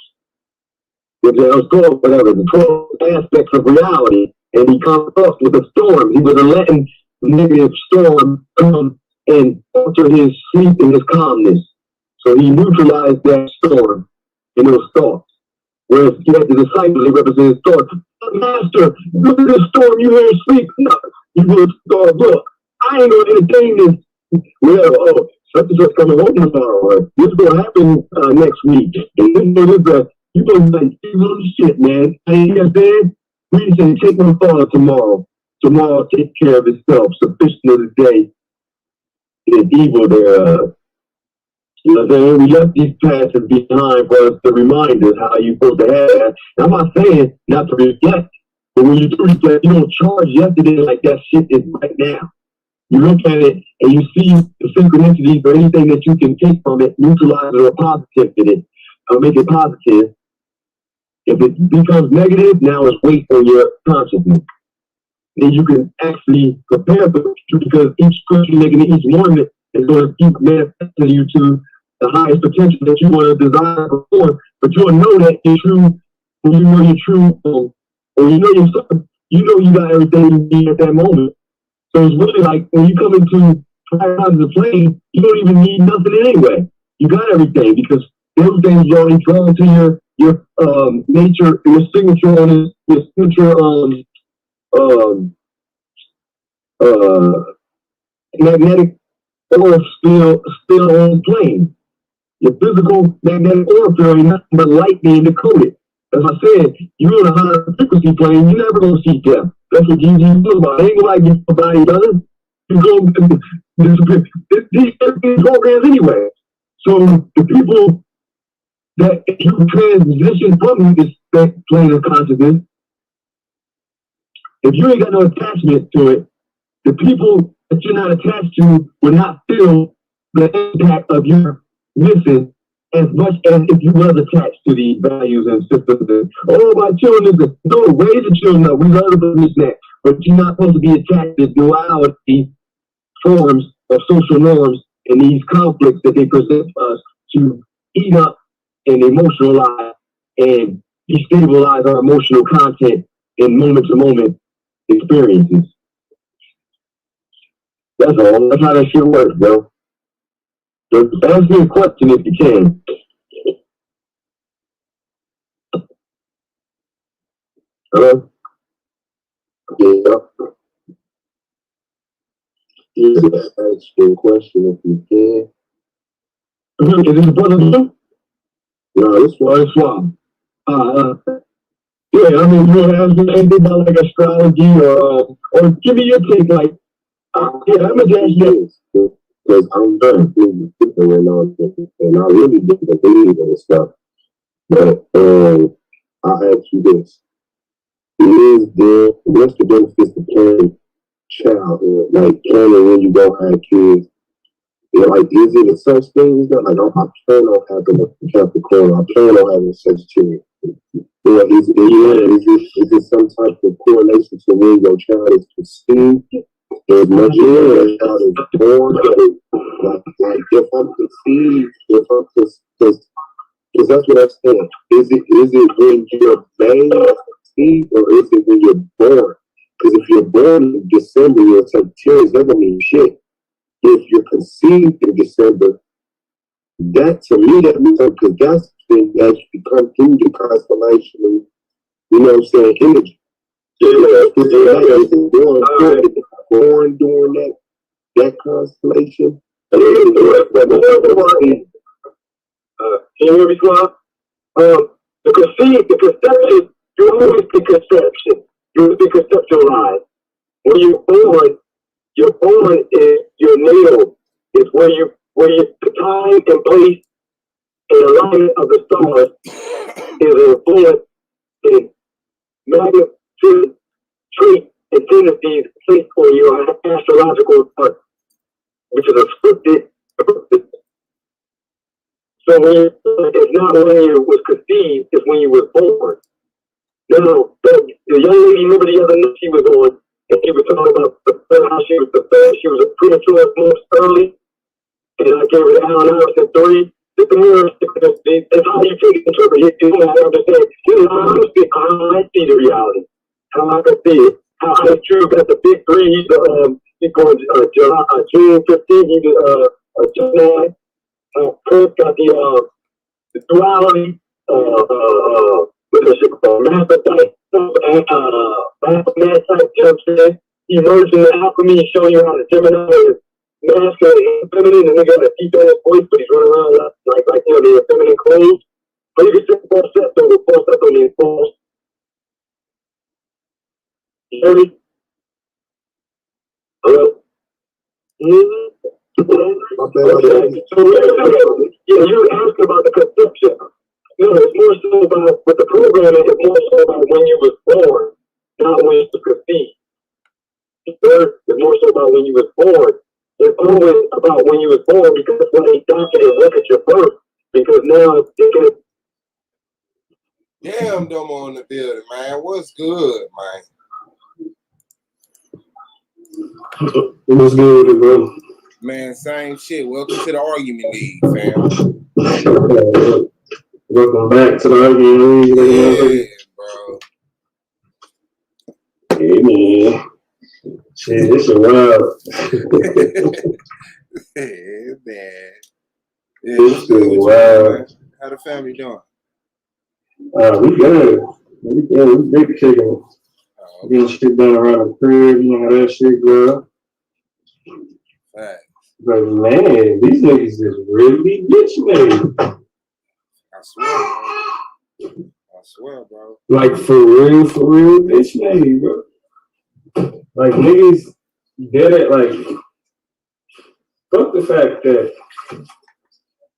With the 12, whatever, the 12 aspects of reality. And he comes up with a storm. He was letting the negative storm come and alter his sleep and his calmness. So he neutralized that storm in those thoughts. Whereas he had the disciples, they represented his thoughts. Master, look at this storm, you here sleep. No, you will start, look, I ain't going to entertain this. Well, such and such coming home tomorrow. Or this is going to happen next week. And then you going to be like, little shit, man. You know what I'm saying? We say, take my father tomorrow. Tomorrow take care of itself. Sufficient of the day. And evil thereof. You know what I'm saying? We left these passages behind for us to remind us how you're supposed to have that. I'm not saying not to reflect But when you do reflect, you don't charge yesterday like that shit is right now. You look at it and you see the synchronicities or anything that you can take from it, neutralize it or positive it, make it positive. If it becomes negative, now it's weight on your consciousness. Then you can actually prepare for the future because each scripture making each moment is going to keep manifesting you to the highest potential that you want to desire before. But you'll know that you're true when you know you're true, or you know yourself. You know you got everything you need at that moment. So it's really like when you come into higher kinds of plane, you don't even need nothing anyway. You got everything because everything's already drawn to your nature, your signature on it, your signature magnetic aura still on plane. Your physical magnetic aura field ain't nothing but light being decoded. As I said, you're on a higher frequency plane, you're never gonna see death. That's what Jesus was about. Ain't nobody gets nobody does. You go these programs anyway. So the people that you transition from this plane of consciousness, if you ain't got no attachment to it, the people that you're not attached to will not feel the impact of your missing as much as if you was attached to these values and systems. And, oh, my children, no, raise the children up. We love this and that. But you're not supposed to be attached to duality forms of social norms and these conflicts that they present us to eat up and emotionalize and destabilize our emotional content in moment-to-moment experiences. That's all. That's how that shit works, bro. So ask me a question if you can. Hello? Yeah. Ask you a question if you can. Is this a brother? No, this one. Yeah, I mean, you want to ask me anything about like astrology or give me your take, like, yeah, I'm a judge this. Because I'm very busy right now, and I really didn't believe in this stuff. But I'll ask you this. What's the benefits of planning childhood? Like planning when you don't have kids? Yeah, like, is it a such thing as that? Like, I plan on having a Capricorn, I plan on having a Sagittarius. Or is it some type of correlation to when your child is conceived? As much as your child is born, like if I'm conceived, because that's what I'm saying. Is it when you're made conceived, or is it when you're born? Because if you're born in December, you're a Sagittarius, that doesn't mean shit. If you're conceived in December, that to me, that means because that's the thing that you come through the constellation, and, you know what I'm saying, energy. Born during that constellation. Can you hear me, Swab? The conception, you always be conception. You always be conceptualized. When you're born is your natal. It's where the time and place and alignment of the stars is influenced in magnitude, trait, and tendencies placed on your astrological chart, which is a scripted. So it's not when you was conceived, it's when you was born. Now, the young lady, remember the other night she was on, and she was talking about how she was a premature most early, and I gave her the Allen Iverson 3. That's how you take it interpret. You don't have to understand. This is how I see the reality. How I can see it. How it's true got the big 3. He's going June 15th. He's July. Chris got the duality. What is it called? Master type. Master type. You know what I'm saying? Emerging the alchemy, showing you how the Gemini is masculine and feminine, and they got a deep ass voice, but he's running around like the feminine clothes. But you can see falsetto on the false. You hear me? Hello? So, yeah, you asked about the conception. No, it's more so about with the programming, it's more so about when you was born. Now, to look at your work because now you can. Damn, Domo on the building, man. What's good, man? What's good, bro? Man, same shit. Welcome to the Argument League, fam. Welcome back to the Argument League. Yeah, bro. Hey, man. Shit, it's a wild. Yeah, man. Yeah, It's what's good with you, man? How the family doing? We good. We big kicking. Getting shit done around the crib, you know how that shit go. Right. But man, these niggas is really bitch made. I swear, bro. Like for real, bitch made, bro. Like niggas dead at like fuck the fact that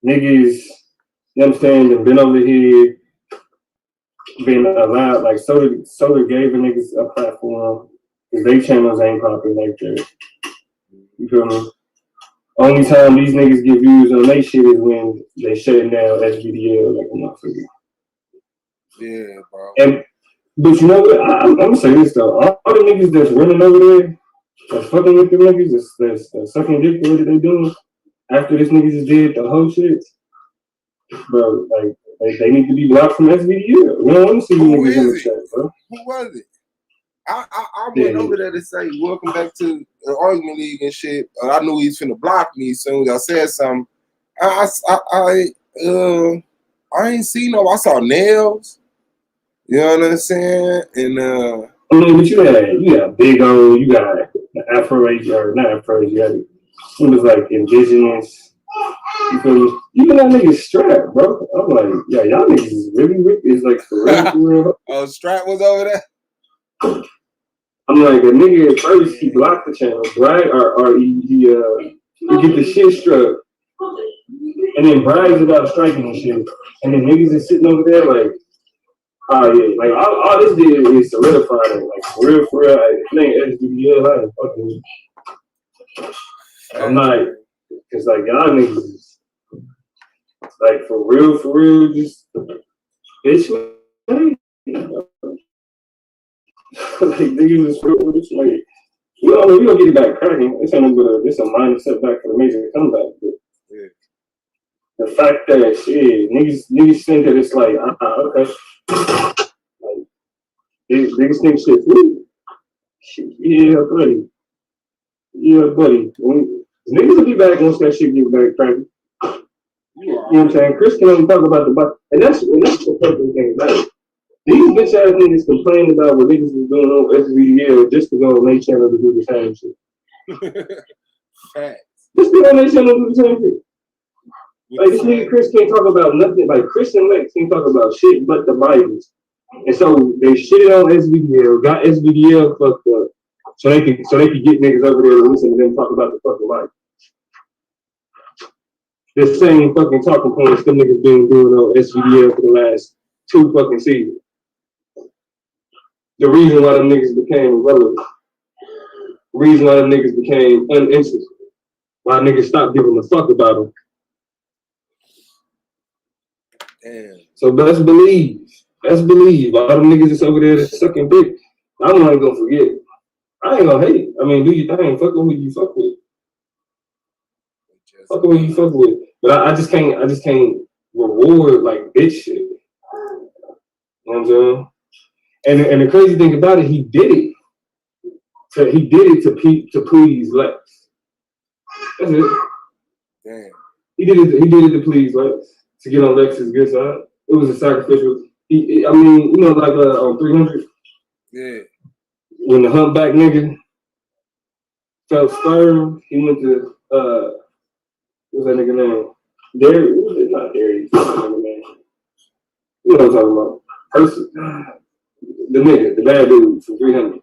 niggas, you know what I'm saying, have been over here, been allowed, like Soda gave a niggas a platform because they channels ain't popular like that. You feel me? Only time these niggas get views on their shit is when they shutting down SVDL like a motherfucker. Yeah, bro. But you know what? I'm gonna say this though. All the niggas that's running over there, that's fucking with the niggas, that's sucking dick for what they doing, after this niggas is dead, the whole shit, bro, like they need to be blocked from SVDL. We don't want to see you niggas in the chat, bro. Who was it? I went over there to say welcome back to the Argument League and shit. I knew he was finna block me as soon as I said something. I ain't seen no. I saw nails. You know what I'm saying? And I mean, but you got Big O, you got Afro Age, or not Afro Age, you got it was like indigenous. You feel me? Even that nigga Strap, bro. I'm like, yeah, y'all niggas is really wicked. It's like for real. Oh, Strap was over there? I'm like, a nigga at first, he blocked the channel, right? Or he get the shit struck. And then brags about striking and shit. And then niggas is sitting over there like, oh yeah, like all this did is solidify it. Like for real, like, it ain't SDBL, I ain't fucking. I'm not, cause like y'all niggas is like for real, just bitch like niggas is real, bitch like we don't get it back cracking. It's only it's a minor setback for the major comeback. But yeah. The fact that shit niggas think that it's like okay. Like, niggas think shit free. Shit, yeah, buddy. Niggas will be back once that shit get back cracking. You know what I'm saying? Chris can only talk about the bike. And that's the fucking thing about it. These bitch ass niggas complain about what niggas is doing on SVDL just to go on their channel to do the same shit. Just to go on their channel to do the same shit. Like this nigga Chris can't talk about nothing. Like Chris and Lex can't talk about shit but the Bibles. And so they shitted on SVDL, got SVDL fucked up, so they could get niggas over there to listen to them talk about the fucking Bible. The same fucking talking points them niggas been doing on SVDL for the last 2 fucking seasons. The reason why them niggas became relevant. The reason why them niggas became uninterested. Why niggas stopped giving a fuck about them. Damn. So best believe. All them niggas that's over there that's sucking dick. I'm not gonna forget. I ain't gonna hate. I mean, do your thing. Fuck with who you fuck with. Fuck with who you fuck with. But I just can't reward like bitch shit. You know what I'm saying? And the crazy thing about it, he did it to please Lex. That's it. Damn. He did it to please Lex, to get on Lex's good side. It was a sacrificial. I mean, you know, like on 300. Yeah. When the humpback nigga felt sperm, he went to what's that nigga name? Darius. Not Darius. You know what I'm talking about? Person. The nigga, the bad dude from 300.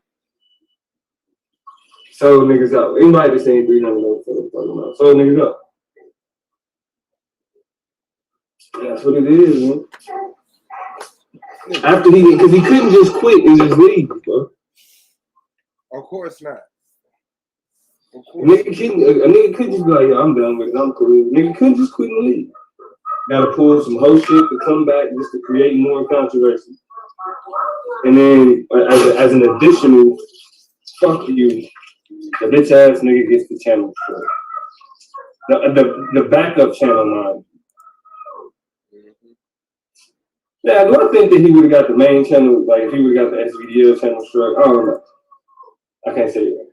Sold niggas out. Anybody that's saying 300 knows what I'm talking about. Sold niggas up. That's what it is, man. After because he couldn't just quit and just leave, bro. Of course not. A nigga could just be like, yo, I'm done with it. I'm cool. A nigga could just quit and leave. Gotta pull some whole shit to come back just to create more controversy. And then, as an additional, fuck you, the bitch ass nigga gets the channel. The backup channel line. Yeah, do I think that he would have got the main channel, like if he would have got the SVDL channel struck? I don't know. I can't say that.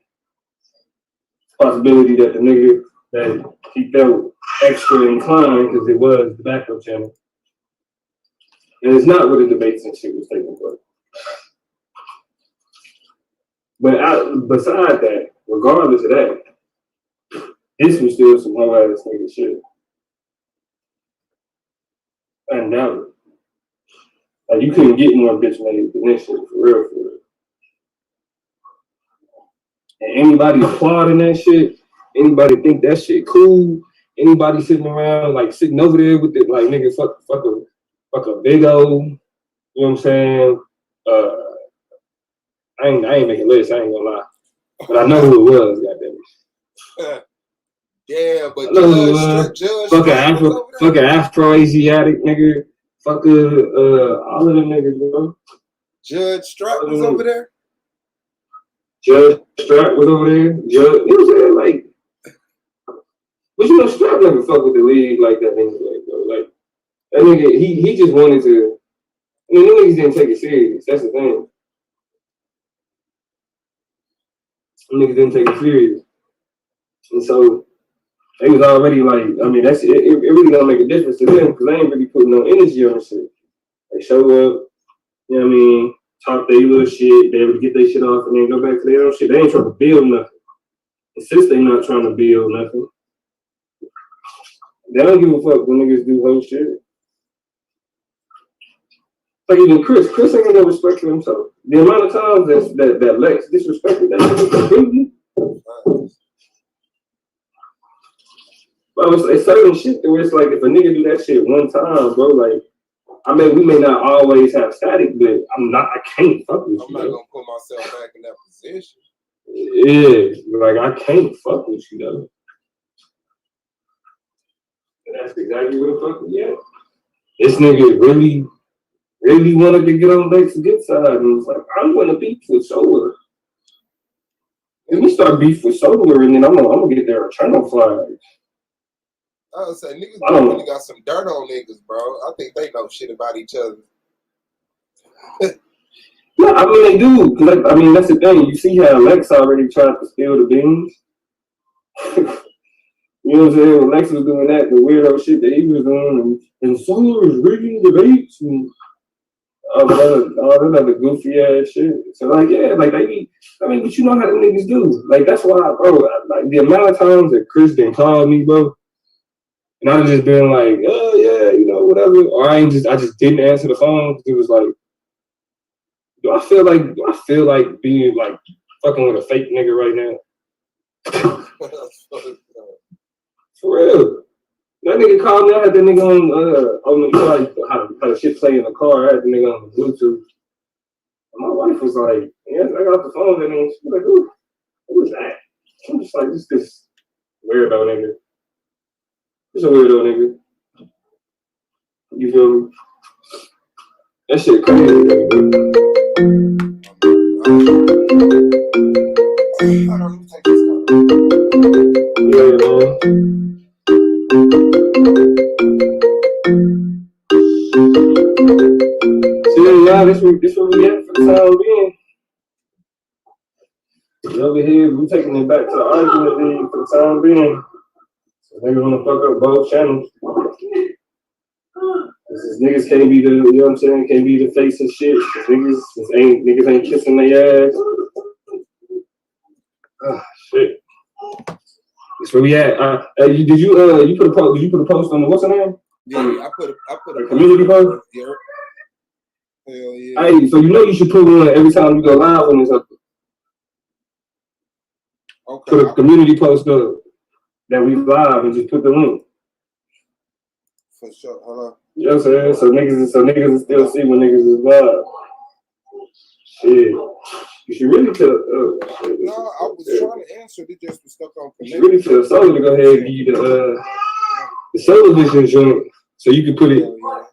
Possibility that the nigga that he felt extra inclined because it was the backup channel. And it's not where the debates and shit was taking place. But beside that, regardless of that, this was still some whole ass nigga shit. Undoubtedly. Like you couldn't get more bitch made than this shit, for real, for real. And anybody applauding that shit, anybody think that shit cool, anybody sitting around like sitting over there with it, like nigga, fuck a big old, you know what I'm saying? I ain't making lists, I ain't gonna lie. But I know who it was, goddammit. Yeah, but Judge fucking Afro-Asiatic nigga. Fucking all of them niggas, bro. Judge Strap was over there? Judge Strap was over there. Judge, you know what I'm saying? Like, but you know, Strap never fuck with the league like that anyway, bro. Like, that nigga, he just wanted to, I mean, them niggas didn't take it serious. That's the thing. Them niggas didn't take it serious. And so, they was already like, I mean, that's it really don't make a difference to them because they ain't really putting no energy on the shit. They show up, you know what I mean, talk their little shit, they able to get their shit off and then go back to their own shit. They ain't trying to build nothing. And since they not trying to build nothing, they don't give a fuck when niggas do whole shit. Like even Chris ain't got no respect for himself. The amount of times that Lex disrespected that nigga completely. But it's certain shit where it's like if a nigga do that shit one time, bro, like I mean we may not always have static, but I can't fuck with you. I'm not gonna put myself back in that position. Yeah, like I can't fuck with you though. And that's exactly what the fuck we at. This nigga really wanted to get on Lex's good side and was like, I'm gonna beef with Solar. Let me start beef with Solar and then I'm gonna get their eternal flag. I would say niggas really got some dirt on niggas, bro. I think they know shit about each other. Yeah, I mean they do. Cause I mean that's the thing. You see how Lex already tried to steal the beans. You know what I'm saying? When Lex was doing that, the weirdo shit that he was doing, and Solar was rigging debates and all that other goofy ass shit. So like, yeah, like they be. I mean, but you know how the niggas do. Like that's why, bro. Like the amount of times that Chris didn't call me, bro. And I'd have just been like, oh yeah, you know, whatever. Or I just didn't answer the phone because it was like, do I feel like being like fucking with a fake nigga right now? For real. That nigga called me, I had the nigga on the how the shit play in the car, I had the nigga on the Bluetooth. And my wife was like, yeah, I got the phone and then she was like, who was that? I'm just like, this weirdo nigga. It's a weirdo nigga. You feel me? That shit crazy. Yeah, man. See, yeah, this what we at for the time being. Over here, we taking it back to the argument league for the time being. So niggas wanna fuck up both channels. This niggas can't be the, you know what I'm saying, can't be the face of shit. Niggas ain't kissing their ass. Ah, shit. That's where we at. Did you put a post on the what's the name? Yeah, I put a community post. Yeah. Hell yeah. Hey, so you know you should put one every time you go live on this. Okay. Put a community post up that we live and just put the link. For sure. Hold on. You know what I'm saying? So niggas will still see when niggas is live. Shit. You She really tell. No, I was trying to answer. It just was stuck on. She really tell Solar to go ahead and give you the television joint, so you can put it.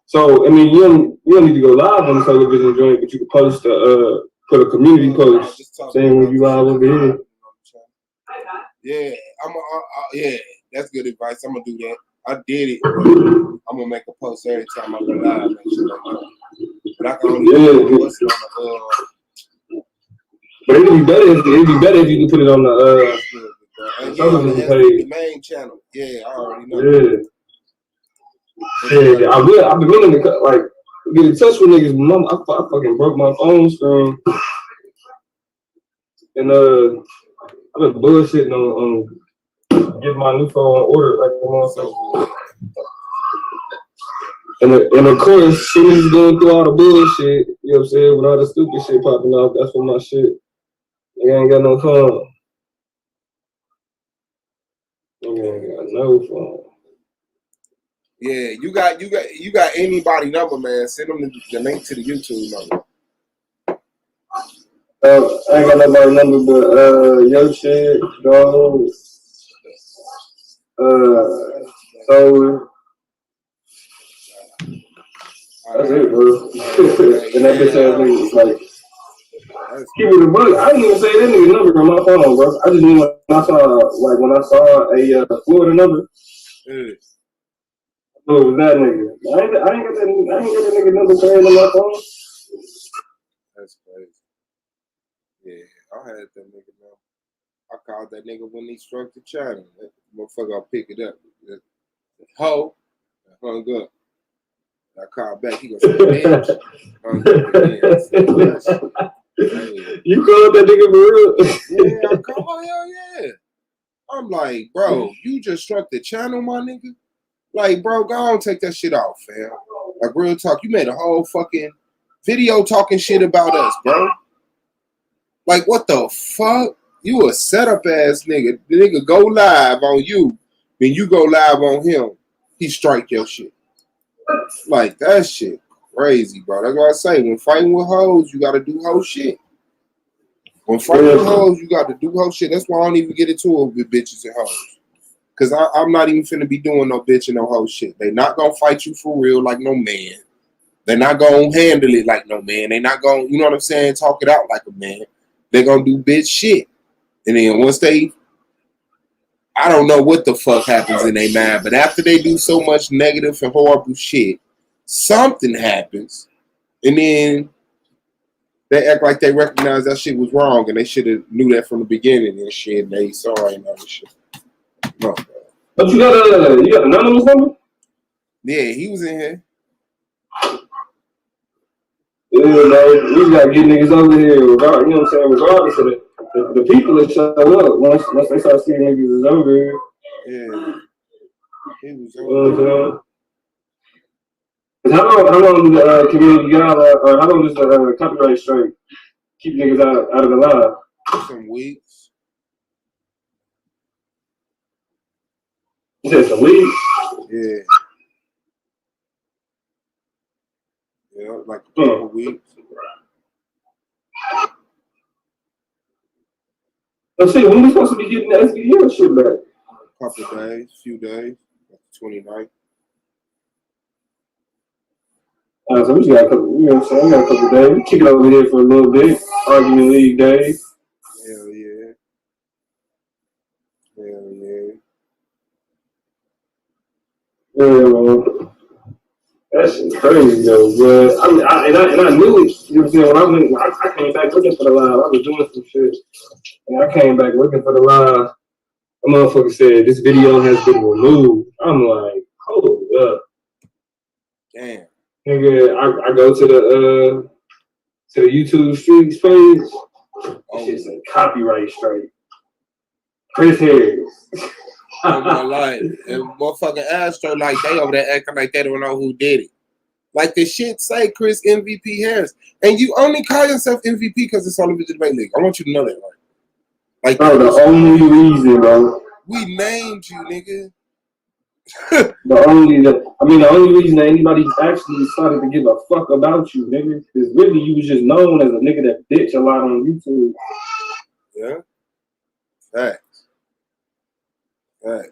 So I mean, you don't need to go live on the television joint, but you can post put a community post saying when you live over here. Yeah, yeah, that's good advice. I'm gonna do that. I did it. I'm gonna make a post every time I go live. Make sure I know. But I can only post it on the. But it'd be better if you could put it on the the main channel. Yeah, I already know. Yeah, I've been meaning to like get in touch with niggas. Mom, I fucking broke my phone screen, and I've been bullshitting on getting my new phone ordered like a motherfucker. And of course, soon as going through all the bullshit, you know what I'm saying, with all the stupid shit popping off, that's when my shit. Nigga ain't got no phone. Nigga ain't got no phone. Yeah, you got anybody number, man. Send them the link to the YouTube number. I ain't got nobody number, but yo shit, dog. So that's it, bro. And that bitch ass nigga was like, keep it a buck. I didn't even say that nigga number on my phone, bro. I just knew when I saw a Florida number. Oh, it was that nigga. I ain't got that nigga number saved on my phone. That's crazy. Yeah, I had that nigga number. I called that nigga when he struck the channel. That motherfucker, I'll pick it up. Ho, I hung up. I called back. He goes, bitch. Hung up again. You called that nigga for real? Yeah, I called. Hell yeah. I'm like, bro, you just struck the channel, my nigga. Like, bro, go on, take that shit off, fam. Like, real talk, you made a whole fucking video talking shit about us, bro. Like, what the fuck? You a setup ass nigga. The nigga go live on you, then you go live on him. He strike your shit. Like, that shit crazy, bro. That's what I say. When fighting with hoes, you gotta do hoe shit. When fighting with hoes, you gotta do hoe shit. That's why I don't even get into it with bitches and hoes. Cause I'm not even finna be doing no bitch and no hoe shit. They not gonna fight you for real like no man. They not gonna handle it like no man. They not gonna, you know what I'm saying, talk it out like a man. They gonna do bitch shit. And then once they, I don't know what the fuck happens in their mind, but after they do so much negative and horrible shit, something happens. And then they act like they recognize that shit was wrong and they should have knew that from the beginning and shit. And they sorry and all this shit. No, bro. But you got anonymous number? Yeah, he was in here. Yeah, man, we gotta get niggas over here, you know what I'm saying, regardless of the people that show up once they start seeing niggas is over here. Yeah. He was over here. You know what I'm saying? How long does the community guideline, or how long does the copyright strike keep niggas out of the line? Some weeks. You said some weeks? Yeah. Yeah, like a couple weeks. Let's see, when we supposed to be getting the SVL shit back? Couple days, few days, like 29th. So we just got a couple, you know what I'm saying? We got a couple days. We kick it over here for a little bit. Argument League days. Hell yeah. Hell yeah. Yeah, man. That shit's crazy, though, bro. I knew it. You know what I'm saying? When I came back looking for the live, I was doing some shit. And I came back looking for the live. The motherfucker said, this video has been removed. I'm like, hold up. Damn. Nigga, I go to the YouTube streets page. That shit say copyright strike. Chris Harris. Oh my life. And motherfucking Astro, like, they over there acting like they don't know who did it. Like, the shit say Chris MVP Harris. And you only call yourself MVP because it's on the Debate League. I want you to know that, right? Like, bro, the only reason, bro. We named you, nigga. The only reason that anybody actually started to give a fuck about you, nigga, is really you was just known as a nigga that bitch a lot on YouTube. Yeah. Facts. Yeah,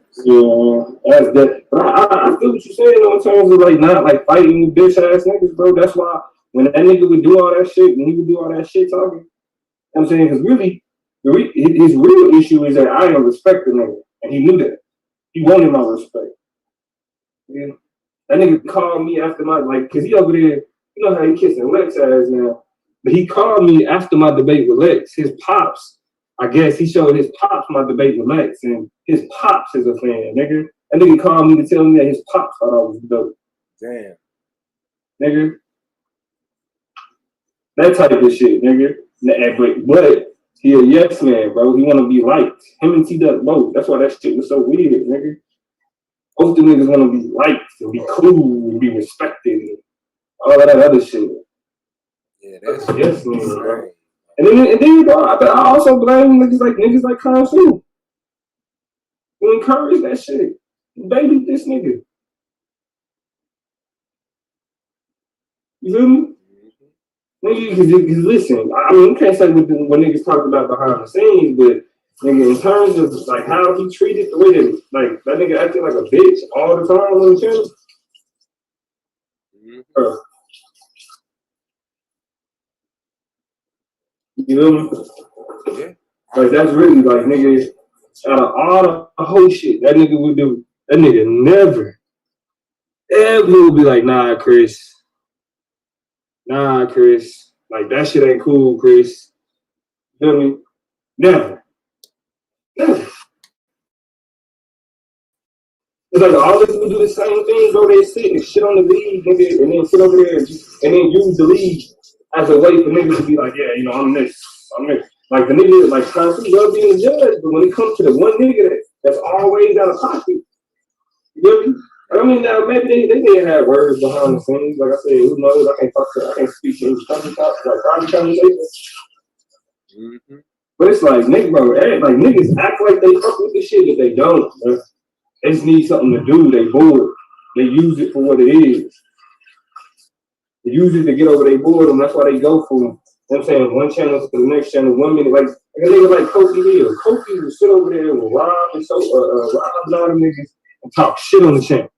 that's that. But I feel what you're saying though, in terms of like not like fighting with bitch ass niggas, bro. That's why when that nigga would do all that shit, when he would do all that shit talking, you know what I'm saying? Because really, his real issue is that I don't respect the nigga. And he knew that. He wanted my respect. Yeah. That nigga called me after my, like, because he over there, you know how he kissing Lex ass now. But he called me after my debate with Lex. His pops, I guess he showed his pops my debate with Lex, and his pops is a fan, nigga. That nigga called me to tell me that his pops thought I was dope. Damn. Nigga. That type of shit, nigga. But he a yes man, bro. He want to be liked. Him and T Duck both. That's why that shit was so weird, nigga. Both the niggas want to be liked and be cool and be respected and all of that other shit. Yeah, that's yes man, bro. And then bro, I also blame niggas like Consu who encourage that shit. Baby this nigga. You feel me? Because listen, I mean, you can't say what niggas talked about behind the scenes, but nigga, in terms of like how he treated the way that like that nigga acted like a bitch all the time on the channel. You feel me? Yeah. Like that's really like nigga, out of all the whole shit that nigga would do, that nigga never, ever would be like, nah, Chris. Like that shit ain't cool, Chris. You feel me? Never. It's like all of them do the same thing, bro. They sit and shit on the league, nigga, and then sit over there and then use the league as a way for niggas to be like, yeah, you know, I'm this. Like the nigga, like constantly love being judged, but when it comes to the one nigga that's always out of pocket, you feel me? I mean, now maybe they didn't have words behind the scenes. Like I said, who knows? I can't speak to his country talk, like private conversation. Mm-hmm. But it's like, nigga, bro, like niggas act like they fuck with the shit that they don't, bro. They just need something to do. They bored. They use it for what it is. They use it to get over their boredom. That's why they go from, you know what I'm saying, one channel to the next channel, 1 minute. Like a nigga like Kofi Hill. Kofi will sit over there with Rob and Rob and all them niggas and talk shit on the channel.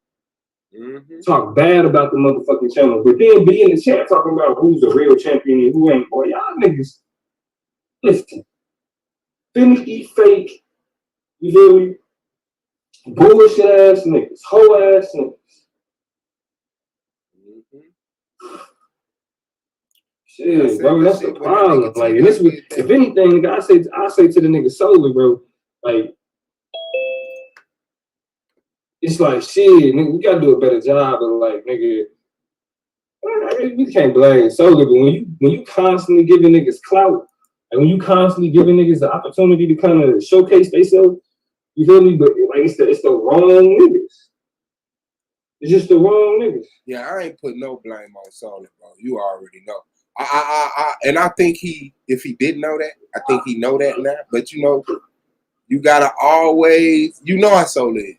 Mm-hmm. Talk bad about the motherfucking channel. But then be in the chat talking about who's the real champion and who ain't. Boy, y'all niggas, listen. Finicky, fake, you feel me? Bullshit ass niggas, hoe ass niggas. Shit, bro, that's the problem. Like, and this, if anything, I say to the nigga solely, bro, like, it's like, shit, nigga, we gotta do a better job of, like, nigga, we can't blame solely, but when you constantly giving niggas clout, and when you constantly giving niggas the opportunity to kind of showcase themselves, you feel me? But like, it's the wrong niggas. It's just the wrong niggas. Yeah, I ain't put no blame on Solid, bro. You already know. And I think if he didn't know that, I think he know that now. But you know, you gotta always, you know how Solid is.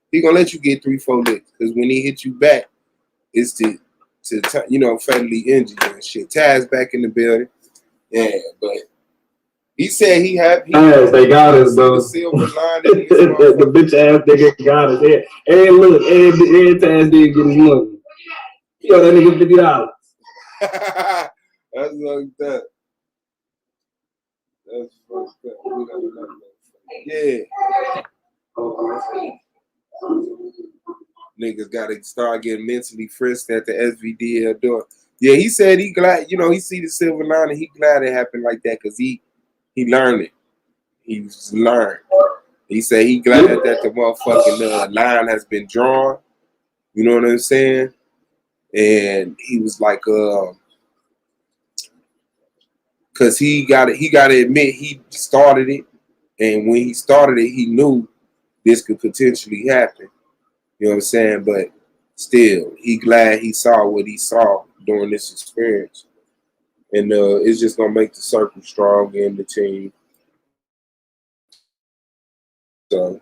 He gonna let you get 3-4 licks because when he hit you back, it's to you know, fatally injure you and shit. Taz back in the building, yeah, but. He said he had. They got us, bro. The silver lining. The bitch ass nigga got us. And look, every time they get his money. Yo, that nigga $50. That's fucked up. That's fucked up. Yeah. Niggas gotta start getting mentally frisked at the SVDL door. Yeah, he said he glad, you know, he see the silver lining. He glad it happened like that because he learned it. He's learned. He said he glad that the motherfucking line has been drawn. You know what I'm saying? And he was like, cause he gotta admit he started it. And when he started it, he knew this could potentially happen. You know what I'm saying? But still, he glad he saw what he saw during this experience. And it's just gonna make the circle strong in the team. So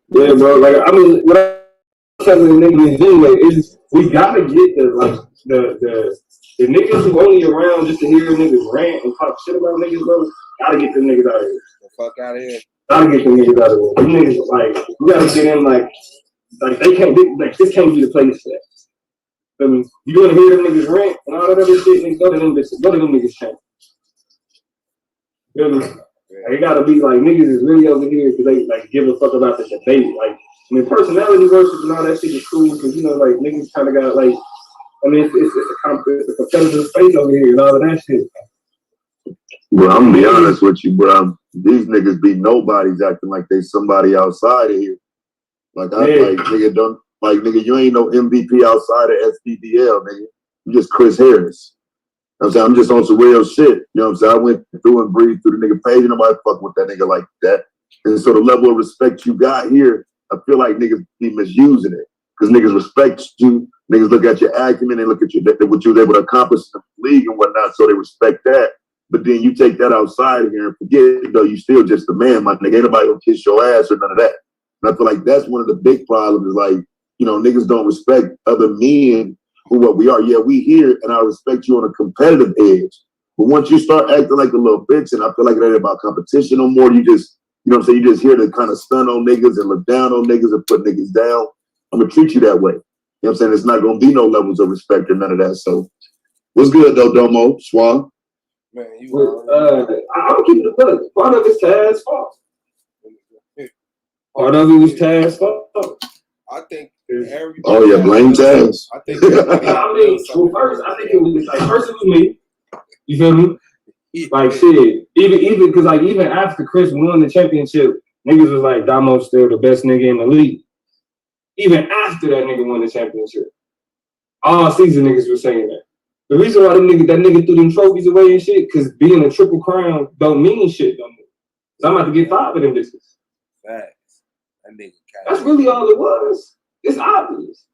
yeah, bro. Like I mean, what telling the niggas anyway is we gotta get the niggas who only around just to hear niggas rant and talk shit about niggas, bro. Gotta get them niggas out of here. The fuck out of here. Gotta get them niggas out of here. Them niggas like we gotta get in like they can't be like this can't be the place for that. I mean, you wanna hear them niggas rant and all that other shit, niggas go to them niggas channel. Feel me? Like, it gotta be like niggas is really over here because they like give a fuck about the debate. Like, I mean, personality versus and all that shit is cool because you know, like niggas kind of got like, I mean, it's a competitive space over here and all of that shit. Well, I'm gonna be honest with you, bro. These niggas be nobodies acting like they somebody outside of here. Like nigga, you ain't no MVP outside of SVDL, nigga. You just Chris Harris. You know what I'm saying? I'm just on some real shit. You know what I'm saying? I went through and breathed through the nigga page, and nobody fuck with that nigga like that. And so the level of respect you got here, I feel like niggas be misusing it. Because niggas respect you, niggas look at your acumen, they look at what you was able to accomplish in the league and whatnot, so they respect that. But then you take that outside of here and forget, though, you still just a man, my nigga. Ain't nobody gonna kiss your ass or none of that. And I feel like that's one of the big problems is like, you know, niggas don't respect other men for what we are. Yeah, we here, and I respect you on a competitive edge. But once you start acting like a little bitch, and I feel like it ain't about competition no more, you just, you know what I'm saying, you just here to kind of stun on niggas and look down on niggas and put niggas down. I'm gonna treat you that way. You know what I'm saying? It's not gonna be no levels of respect or none of that. So, what's good though, Domo? Swan? Man, you I'm keeping the plug. Part of it's Taz's fault. Part of it was Taz's fault. I think everybody. Oh yeah, blame Taz. I think everybody. I mean, well, first, I think it was like first it was me. You feel me? Like shit. Even because like even after Chris won the championship, niggas was like Damo's still the best nigga in the league. Even after that nigga won the championship, all season niggas were saying that. The reason why that nigga threw them trophies away and shit, because being a triple crown don't mean shit no more. So I'm about to get 5 of them bitches. Facts. That nigga that's really all it was. It's obvious.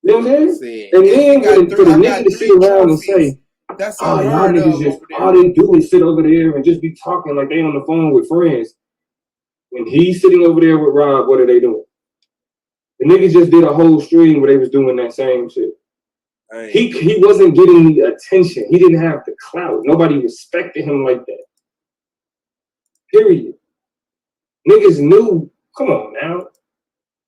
You know what I'm saying? And then for the nigga to sit around and say, that's oh, y'all niggas just, all they do is sit over there and just be talking like they on the phone with friends. When he's sitting over there with Rob, what are they doing? The niggas just did a whole stream where they was doing that same shit. He wasn't getting the attention. He didn't have the clout. Nobody respected him like that. Period. Niggas knew. Come on now.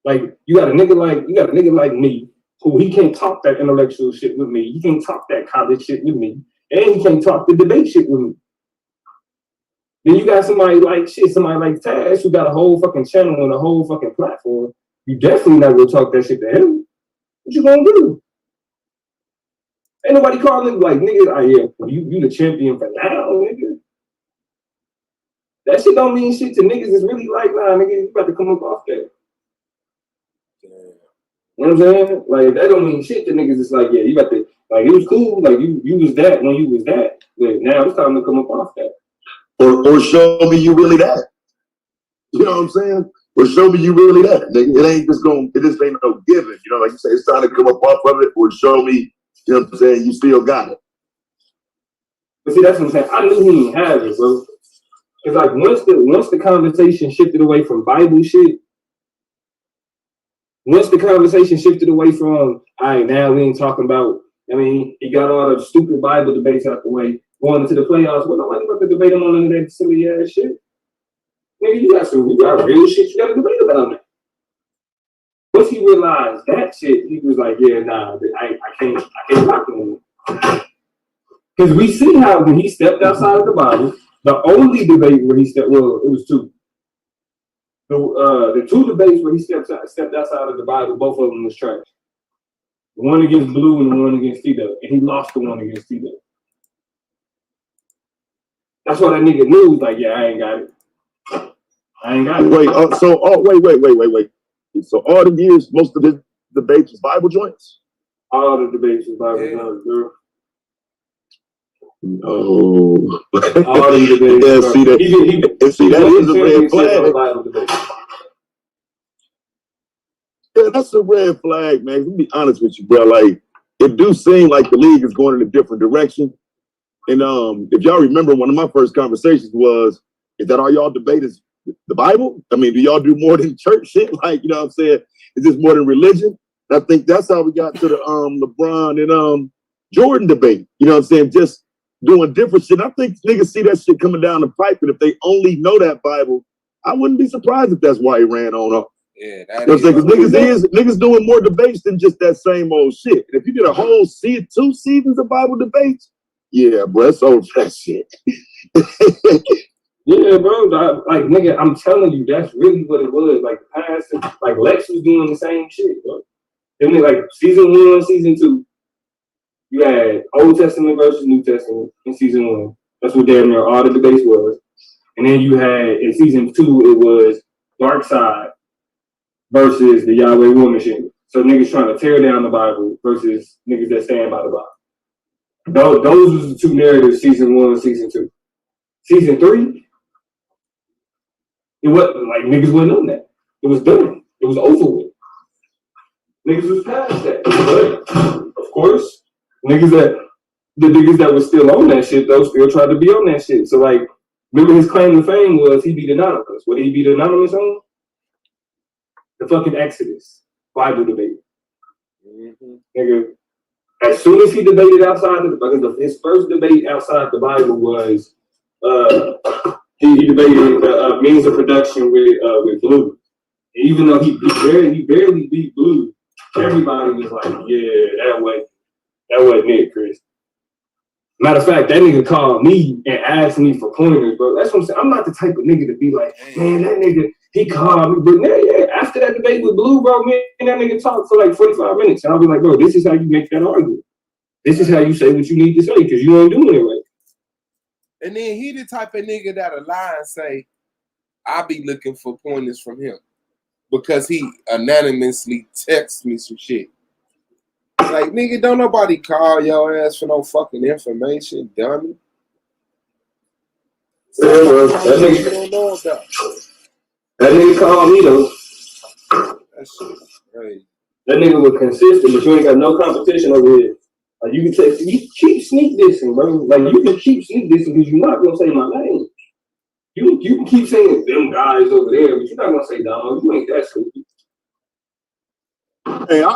Like you got a nigga like me, who he can't talk that intellectual shit with me. He can't talk that college shit with me, and he can't talk the debate shit with me. Then you got somebody like Taz, who got a whole fucking channel and a whole fucking platform. You definitely not gonna talk that shit to him. What you gonna do? Ain't nobody calling like niggas. Yeah, you the champion for now, nigga. That shit don't mean shit to niggas. It's really like, nah, nigga, you about to come up off that. You know what I'm saying? Like that don't mean shit to niggas. It's like, yeah, you about to like it was cool. Like you was that when you was that. But now it's time to come up off that. Or show me you really that. You know what I'm saying? Or show me you really that. Nigga. It ain't just it just ain't no giving. You know, like you say, it's time to come up off of it, or show me, you know what I'm saying, you still got it. But see, that's what I'm saying. I knew he didn't have it, bro. It's like once the conversation shifted away from Bible shit, once the conversation shifted away from, all right, now we ain't talking about, I mean, he got all the stupid Bible debates out the way, going into the playoffs. Well, nobody about to debate him on any of that silly ass shit. Nigga, you got real shit you got to debate about that. Once he realized that shit, he was like, yeah, nah, I can't rock with him. Because we see how when he stepped outside of the Bible, the only debate where he stepped, well, it was 2. The 2 debates where he stepped outside of the Bible, both of them was trash. The one against Blue and the one against Svdl. And he lost the one against Svdl. That's why that nigga knew, was like, yeah, I ain't got it. Wait, wait. So all the years, most of the debates was Bible joints? All the debates was Bible joints, girl. No. All the debates. Yeah, see that is a red flag. Yeah, that's a red flag, man. To be honest with you, bro, like it do seem like the league is going in a different direction. And if y'all remember, one of my first conversations was, is that all y'all debate is the Bible? I mean, do y'all do more than church shit? Like, you know what I'm saying? Is this more than religion? And I think that's how we got to the LeBron and Jordan debate. You know what I'm saying? Just doing different shit. I think niggas see that shit coming down the pipe, and if they only know that Bible, I wouldn't be surprised if that's why he ran on up. Yeah, that you know what I'm saying? Because niggas doing more debates than just that same old shit. And if you did a whole 2 seasons of Bible debates, yeah, bro, it's over that shit. Yeah, bro. Like, nigga, I'm telling you, that's really what it was. Like, past, like Lex was doing the same shit, bro. Then, like, season 1, season 2, you had Old Testament versus New Testament in season 1. That's what damn near all the debates was. And then you had in season 2, it was Dark Side versus the Yahweh War Machine. So niggas trying to tear down the Bible versus niggas that stand by the Bible. Those was the 2 narratives, season 1 and season 2. Season 3, it wasn't like niggas wasn't on that. It was done. It was over with. Niggas was past that. But of course, the niggas that was still on that shit though still tried to be on that shit. So like, remember his claim to fame was he beat Anonymous. What did he beat Anonymous on? The fucking Exodus Bible debate. Nigga, as soon as he debated outside of because his first debate outside the Bible was he debated means of production with Blue. And even though he barely beat Blue, everybody was like, yeah, that wasn't it, Chris. Matter of fact, that nigga called me and asked me for pointers, bro. That's what I'm saying. I'm not the type of nigga to be like, man, that nigga, he called me. But yeah, after that debate with Blue, bro, me and that nigga talked for like 45 minutes. And I'll be like, bro, this is how you make that argument. This is how you say what you need to say, because you ain't doing it right. And then he the type of nigga that'll lie and say, I'll be looking for pointers from him. Because he anonymously texts me some shit. Like, nigga, don't nobody call your ass for no fucking information, dummy. Yeah, bro. That nigga, you don't know about. That nigga called me, though. That shit crazy. That nigga was consistent, but you ain't got no competition over here. Like, you can text, you keep sneak dissing, bro. Like, you can keep sneak dissing because you're not going to say my name. You can keep saying them guys over there, but you're not going to say, dog, you ain't that stupid. Hey, I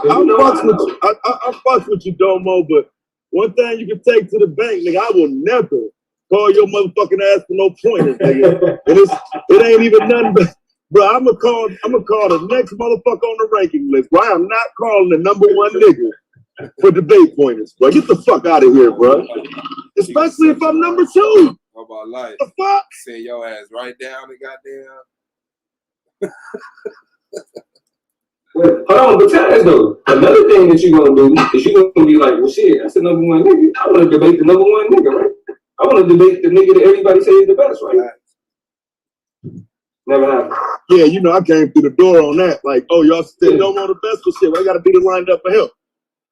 fuck with you, Domo, but one thing you can take to the bank, nigga, I will never call your motherfucking ass for no pointers, nigga. And it ain't even nothing but, bro, I'm gonna call the next motherfucker on the ranking list, bro. I am not calling the number 1 nigga for debate pointers, bro. Get the fuck out of here, bro. Especially if I'm number 2. How about life? The fuck? Send your ass right down the goddamn. Hold on, but Taz, though, another thing that you're going to do is you're going to be like, well, shit, that's the number 1 nigga. I want to debate the number 1 nigga, right? I want to debate the nigga that everybody says is the best, right? Never happened. Yeah, you know, I came through the door on that. Like, oh, y'all still don't want the best for shit. Well, I got to be lined up for him.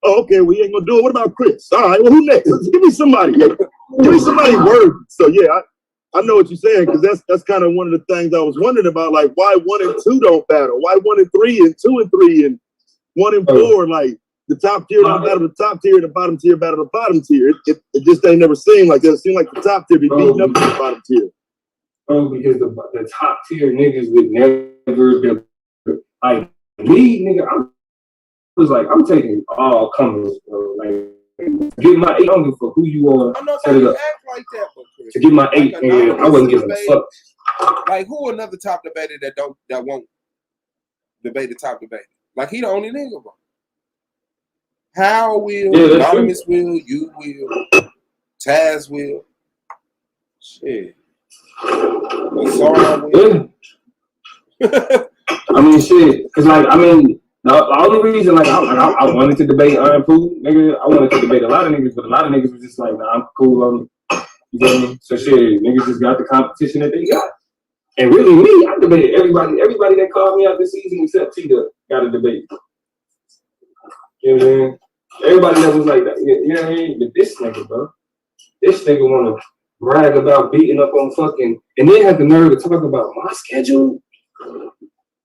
Oh, okay, we ain't going to do it. What about Chris? All right, well, who next? Give me somebody. Give me somebody word. So, yeah, I know what you're saying, because that's kind of one of the things I was wondering about, like, why 1 and 2 don't battle? Why 1 and 3 and 2 and 3 and 1 and 4? Like, the top tier don't battle the top tier, and the bottom tier battle the bottom tier. It just ain't never seemed like that. It seemed like the top tier be beating up the bottom tier. Oh, because the top tier niggas would never be like me, nigga. I'm taking all comers, bro. Like, get my 8 on for who you are. I know you act like that, but Chris, to get my 8, like nigga, I wasn't giving a fuck. Like, who another top debater that won't debate the top debater? Like, he the only nigga, bro. Hal will, Anonymous will, you will, Taz will. Shit. Yeah. I mean, shit. Because, like, I mean, the only reason, like, I wanted to debate Iron Pooh, nigga, I wanted to debate a lot of niggas, but a lot of niggas was just like, nah, I'm cool on it. You get me? So, shit, niggas just got the competition that they got. And really, me, I debated everybody that called me out this season except Tita got a debate. You know what I'm saying? Everybody that was like that, you know what I mean? But this nigga, bro, this nigga want to brag about beating up on fucking, and then have the nerve to talk about my schedule.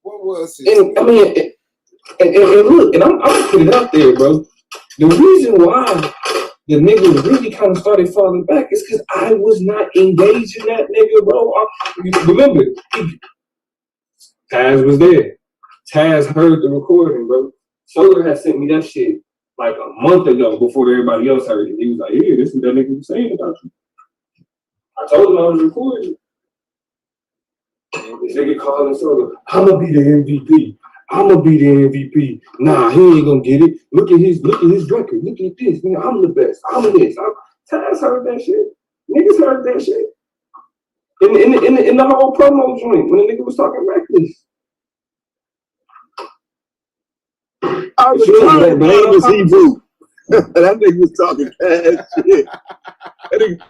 What was it? And I mean, and look, and I'm putting it out there, bro. The reason why the nigga really kind of started falling back is because I was not engaging that nigga, bro. Remember, Taz was there. Taz heard the recording, bro. Solar had sent me that shit like a month ago before everybody else heard it. He was like, "Yeah, this is what that nigga was saying about you." I told him I was recording. This nigga calling Solar, "I'ma be the MVP. I'ma be the MVP." Nah, he ain't gonna get it. Look at his record. Look at this. Man, I'm the best. I'm this. Taz heard that shit. Niggas heard that shit. In the whole promo joint when the nigga was talking reckless. I was trying to blame his Hebrew. That nigga was talking cash shit. That nigga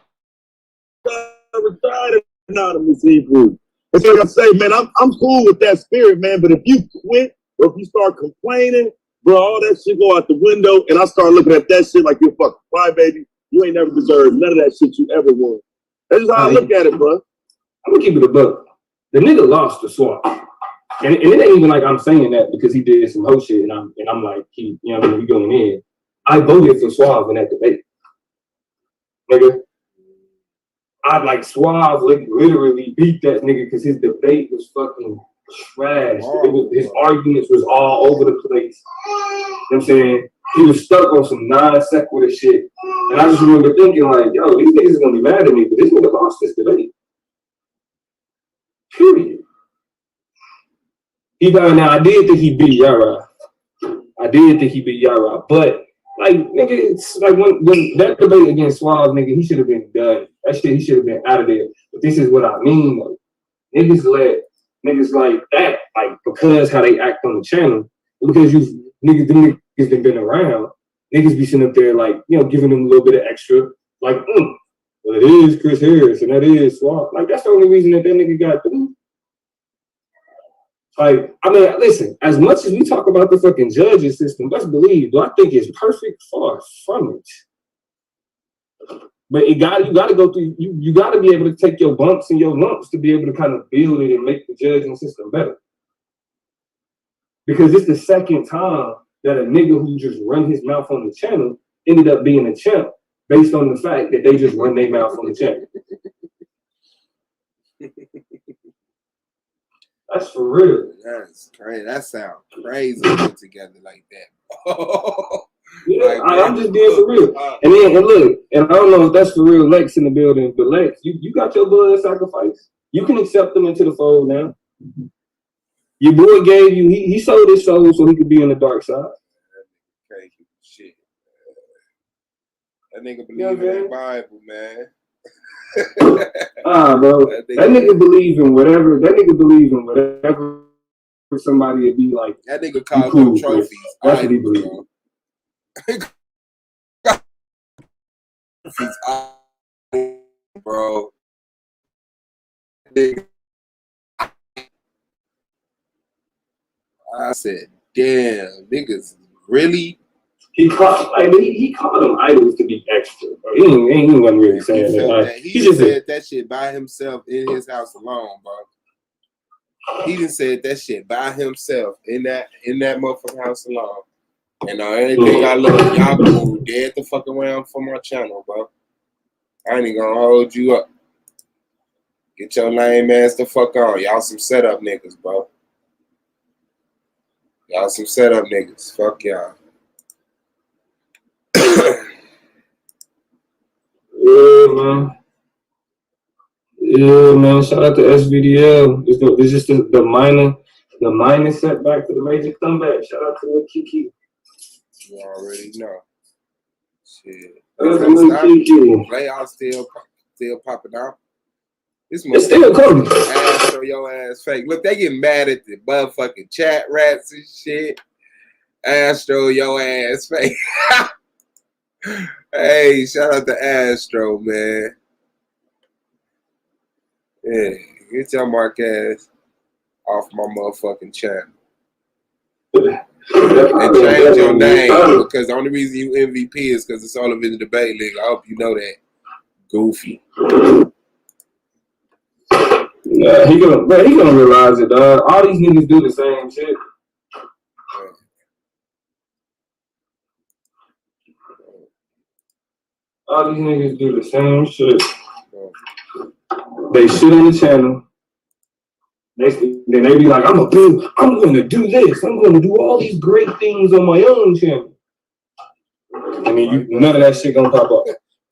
was trying to anonymous Hebrew. It's like I say, man, I'm cool with that spirit, man. But if you quit or if you start complaining, bro, all that shit go out the window, and I start looking at that shit like you're a fucking crybaby. You ain't never deserved none of that shit you ever won. That's just how I look at it, bro. I'm gonna keep it a buck. The nigga lost the swap. And it ain't even like I'm saying that because he did some hoe shit and I'm like, you know what I mean, we going in. I voted for Suave in that debate. Nigga. I'd like Suave literally beat that nigga because his debate was fucking trash. His arguments was all over the place. You know what I'm saying? He was stuck on some non-sequitur shit. And I just remember thinking like, yo, these niggas are gonna be mad at me, but this nigga lost this debate. Period. Now I did think he beat Yara. But like nigga, it's like when that debate against Suave, nigga, he should have been done. That shit, he should have been out of there. But this is what I mean, though. Niggas let niggas like that, like because how they act on the channel, because them niggas been around, niggas be sitting up there like, you know, giving them a little bit of extra, like, well, it is Chris Harris and that is Suave. Like that's the only reason that nigga got through. Like, I mean, listen, as much as we talk about the fucking judges system, let's believe, do I think it's perfect? Far from it. But you gotta go through, you gotta be able to take your bumps and your lumps to be able to kind of build it and make the judging system better. Because it's the second time that a nigga who just run his mouth on the channel ended up being a champ based on the fact that they just run their mouth on the channel. That's for real. That's crazy. That sounds crazy put together like that. Yeah, like, I'm just being for real. And look, and I don't know if that's for real Lex in the building, but Lex, you got your blood sacrifice. You can accept them into the fold now. Your boy gave you, he sold his soul so he could be on the dark side. Crazy shit. That nigga believe in the Bible, man. Bro. That nigga believe in whatever. That nigga believe in whatever somebody would be like. That nigga called them trophies. That's what he believes. Bro. I said, damn, niggas really? He called them idols to be extra, bro. He wasn't really saying that. He just said that shit by himself in his house alone, bro. He just said that shit by himself in that motherfucking house alone. And anything I love, y'all go dead the fuck around for my channel, bro. I ain't even gonna hold you up. Get your lame ass the fuck on. Y'all some setup niggas, bro. Y'all some setup niggas. Fuck y'all. Yeah, man. Shout out to SVDL. It's just the minor setback to the major comeback. Shout out to Lil Kiki. You already know. Shit. Playoffs still popping out. This it's still coming. Ass show your ass fake. Look, they get mad at the motherfucking chat rats and shit. Astro, your ass fake. Hey, shout out to Astro, man. Yeah, get your mark ass off my motherfucking channel. And change your name because the only reason you MVP is because it's all of in the debate league. I hope you know that. Goofy. Yeah, he gonna realize it, dog. All these niggas do the same shit. All these niggas do the same shit. They shit on the channel. Then they be like, I'm going to do this. I'm going to do all these great things on my own channel. I mean, none of that shit gonna pop up.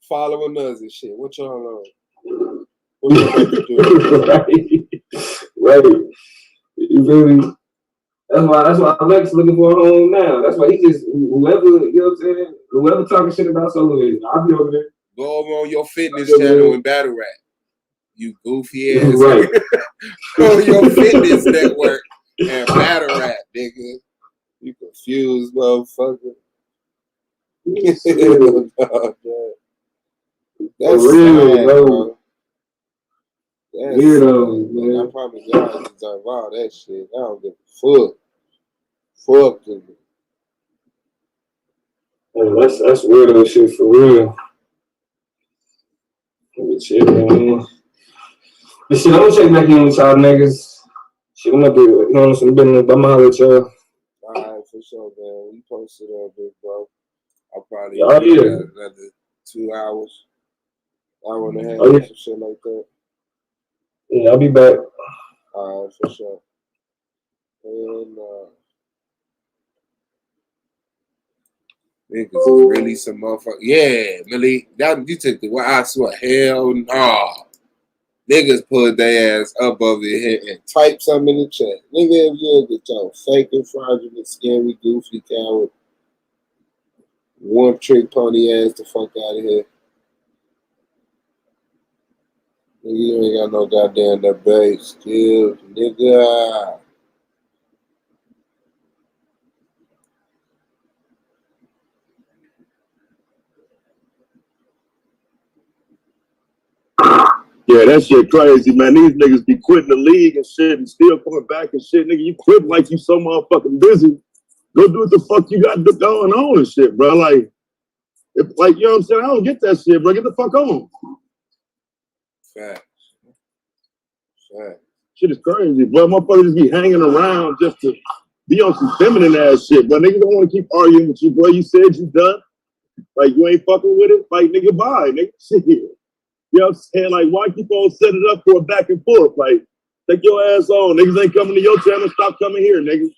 Following us and shit. What y'all on? What y'all about to do? Right. You feel me? That's why Alex looking for a home now. That's why he just whoever, you know what I'm saying? Whoever talking shit about solo is, I'll be over there. Go over on your fitness channel and battle rap. You goofy ass. Right. Go on your fitness network and battle rap, nigga. You confused, motherfucker. That's real, sad, bro. That's weirdo, man. I promise y'all deserve all that shit. I don't give a fuck. Fuck them. That's weirdo shit for real. Shit, man. But shit, I'm gonna check back in with y'all niggas. Shit, I'm gonna be on some business, but I'm gonna holler at y'all. Alright, for sure, man. We posted up, big bro. I'll probably Yeah. another 2 hours, hour and a half, some shit like that. Yeah, I'll be back. Alright, for sure. And niggas is really some motherfucker. Yeah, Malik, you took the I swear, hell no. Niggas put their ass up over here and type something in the chat. Nigga, if you get your fake and fraudulent, scary, goofy, coward, one trick pony ass the fuck out of here. Nigga, you ain't got no goddamn that base skills, nigga. Yeah, that shit crazy, man. These niggas be quitting the league and shit and still coming back and shit. Nigga, you quit like you so motherfucking busy. Go do what the fuck you got going on and shit, bro. Like, you know what I'm saying? I don't get that shit, bro. Get the fuck on. Facts. Shit is crazy, bro. Motherfuckers just be hanging around just to be on some feminine ass shit, but niggas don't want to keep arguing with you, boy. You said you done. Like, you ain't fucking with it. Like, nigga, bye, nigga. Shit. You know what I'm saying? Like, why keep on setting it up for a back and forth? Like, take your ass on. Niggas ain't coming to your channel. Stop coming here, niggas.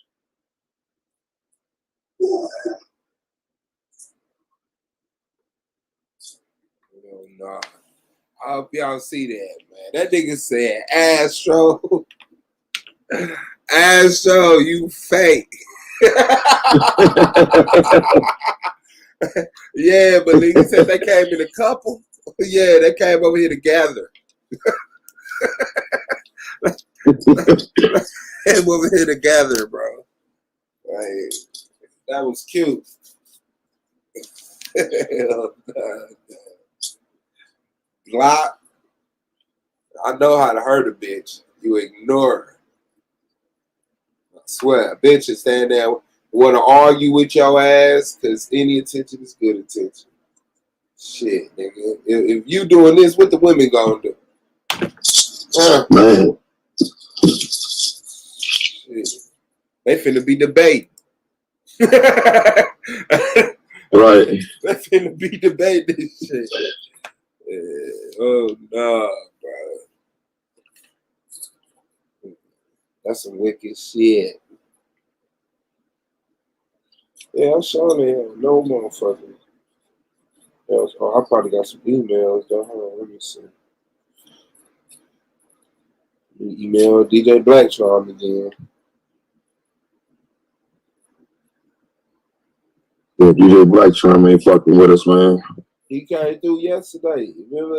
No. I hope y'all see that, man. That nigga said, Astro. Astro, you fake. Yeah, but nigga said they came in a couple. Yeah, they came over here to gather. Came over here to gather, bro. Like, that was cute. Glock, I know how to hurt a bitch. You ignore her. I swear, a bitch is stand there, want to argue with your ass, because any attention is good attention. Shit, nigga. If you doing this, what the women gonna do? Man. Shit. They finna be debating. Right. They finna be debating this shit. Oh, no, bro. That's some wicked shit. Yeah, I'm showing it. No motherfucker. Oh, I probably got some emails, though. Hold on, let me see. Email DJ Blackstrom again. Yeah, DJ Blackstrom ain't fucking with us, man. He came through yesterday. Remember?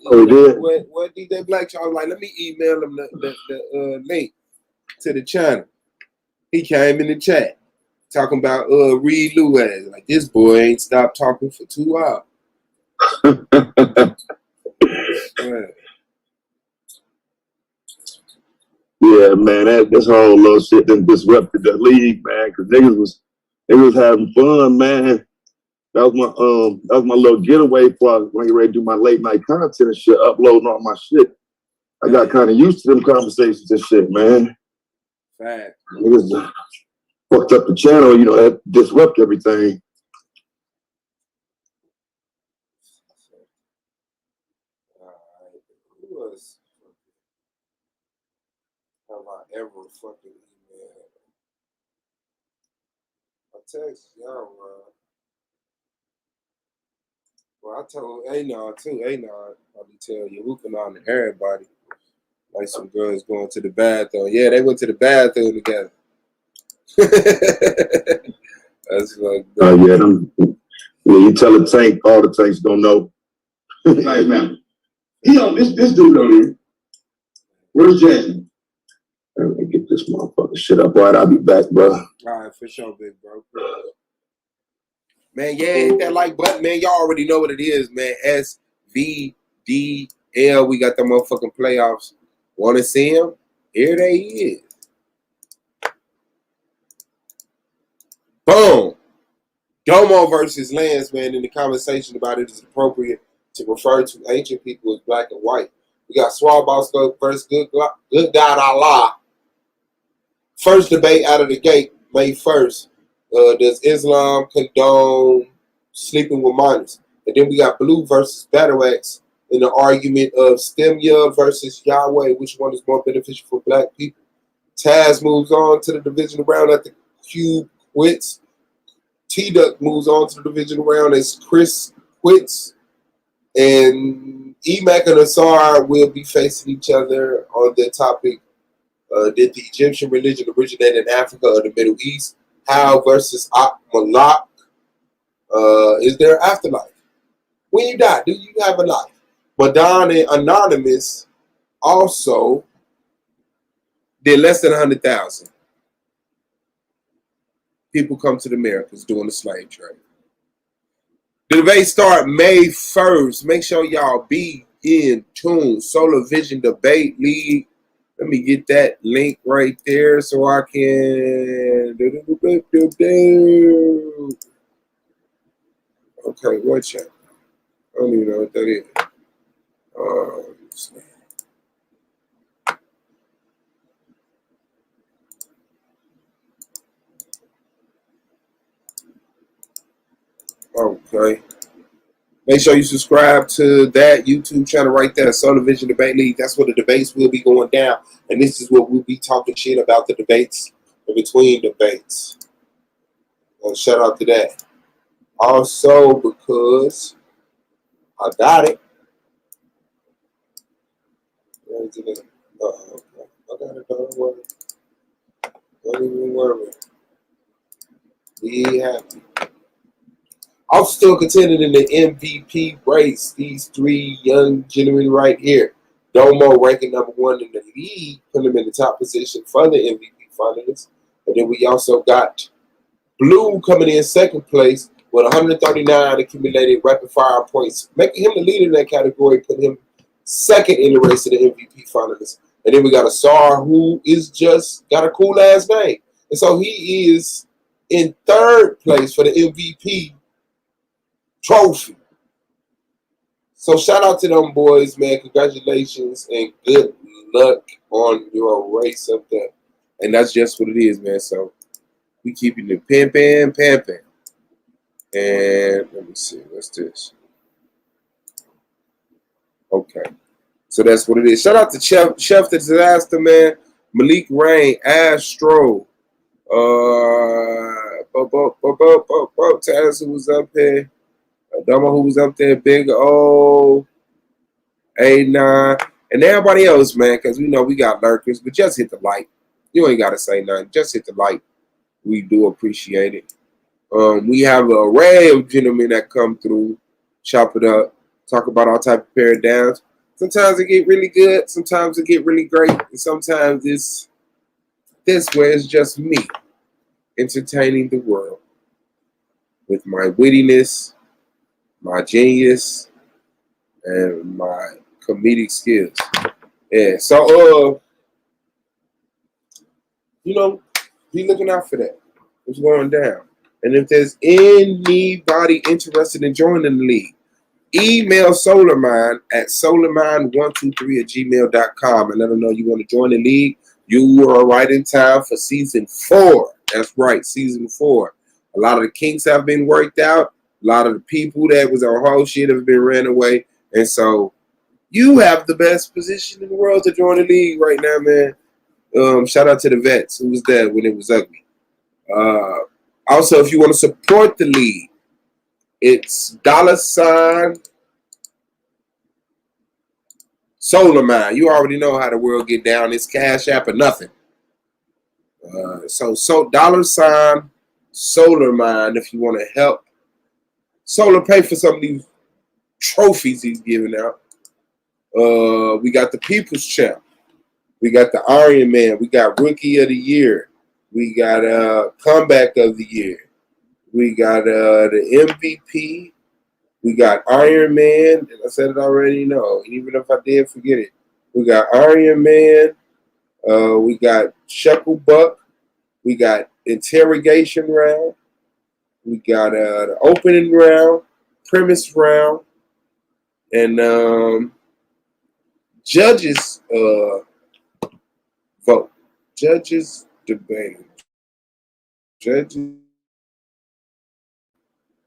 Oh, he did? What DJ Blackstrom was like, let me email him the link to the channel. He came in the chat talking about Reed Lewis. Like, this boy ain't stopped talking for 2 hours. Yeah, man, this whole little shit done disrupted the league, man, because niggas was having fun, man. That was my little getaway for when I get ready to do my late night content and shit, uploading all my shit. I got kind of used to them conversations and shit, man. Fact. Niggas fucked up the channel, you know, that disrupt everything. Who was? ever fucking email. I text y'all, well, I told A9 too. A9, I'll be telling you, hooping on to everybody. Like some girls going to the bathroom. Yeah, they went to the bathroom together. That's like, yeah, you tell a tank, all the tanks don't know. Like, man, this dude on here. Where's Jackson? Let me get this motherfucker shit up. All right, I'll be back, bro. all right, for sure, big bro. Man, yeah, hit that like button, man. Y'all already know what it is, man. SVDL. We got the motherfucking playoffs. Want to see them? Here they is. Boom. Domo versus Lance, man. In the conversation about it is appropriate to refer to ancient people as black and white. We got Swabosco versus Good God Allah. First debate out of the gate, May 1st. Does Islam condone sleeping with minors? And then we got Blue versus Battle Axe in the argument of Stemya versus Yahweh. Which one is more beneficial for black people? Taz moves on to the division round at the Cube quits. T-Duck moves on to the division round as Chris quits. And Emac and Asar will be facing each other on the topic. Did the Egyptian religion originate in Africa or the Middle East? How versus Malak? Is there an afterlife? When you die, do you have a life? Madan and Anonymous also did less than 100,000 people come to the Americas during the slave trade. The debate start May 1st. Make sure y'all be in tune. Solar Vision Debate League. Let me get that link right there so I can. Okay, watch out. I don't even know what that is. Okay. Make sure you subscribe to that YouTube channel right there, Solar Vision Debate League. That's where the debates will be going down. And this is what we'll be talking shit about the debates in between debates. Shout out to that. Also, because I got it. Where is it? I got it. Don't worry. Don't even worry. Be happy. I'm still contending in the MVP race. These three young gentlemen right here. Domo ranking number 1 in the league, put him in the top position for the MVP finalists. And then we also got Blue coming in second place with 139 accumulated rapid fire points, making him the leader in that category, putting him second in the race to the MVP finalists. And then we got Asar, who is just got a cool ass name. And so he is in third place for the MVP trophy. So shout out to them boys, man. Congratulations and good luck on your race up there. And that's just what it is, man. So we keeping it pimping. And let me see, what's this? Okay. So that's what it is. Shout out to Chef the Disaster, man. Malik Rain, Astro. Taz, who was up here. Domo, who was up there, Big O, A9, and everybody else, man, because we know we got lurkers, but just hit the like. You ain't got to say nothing. Just hit the like. We do appreciate it. We have an array of gentlemen that come through, chop it up, talk about all type of paradigms. Sometimes it get really good. Sometimes it get really great. And sometimes it's this where it's just me entertaining the world with my wittiness, my genius, and my comedic skills. Yeah, so be looking out for that. What's going down? And if there's anybody interested in joining the league, email Solarmind at solarmind123@gmail.com and let them know you want to join the league. You are right in time for season 4. That's right, season 4. A lot of the kinks have been worked out. A lot of the people that was on whole shit have been ran away. And so you have the best position in the world to join the league right now, man. Shout out to the vets who was there when it was ugly. Also, if you want to support the league, it's $ Solar Mine. You already know how the world get down. It's Cash App or nothing. So $ Solar Mine if you want to help Solar pay for some of these trophies he's giving out. We got the People's Champ. We got the Iron Man. We got Rookie of the Year. We got Comeback of the Year. We got the MVP. We got Iron Man. I said it already. No, even if I did, forget it. We got Iron Man. We got Shekel Buck. We got Interrogation Round. We got the Opening Round, Premise Round, and Judges vote. Judges debate.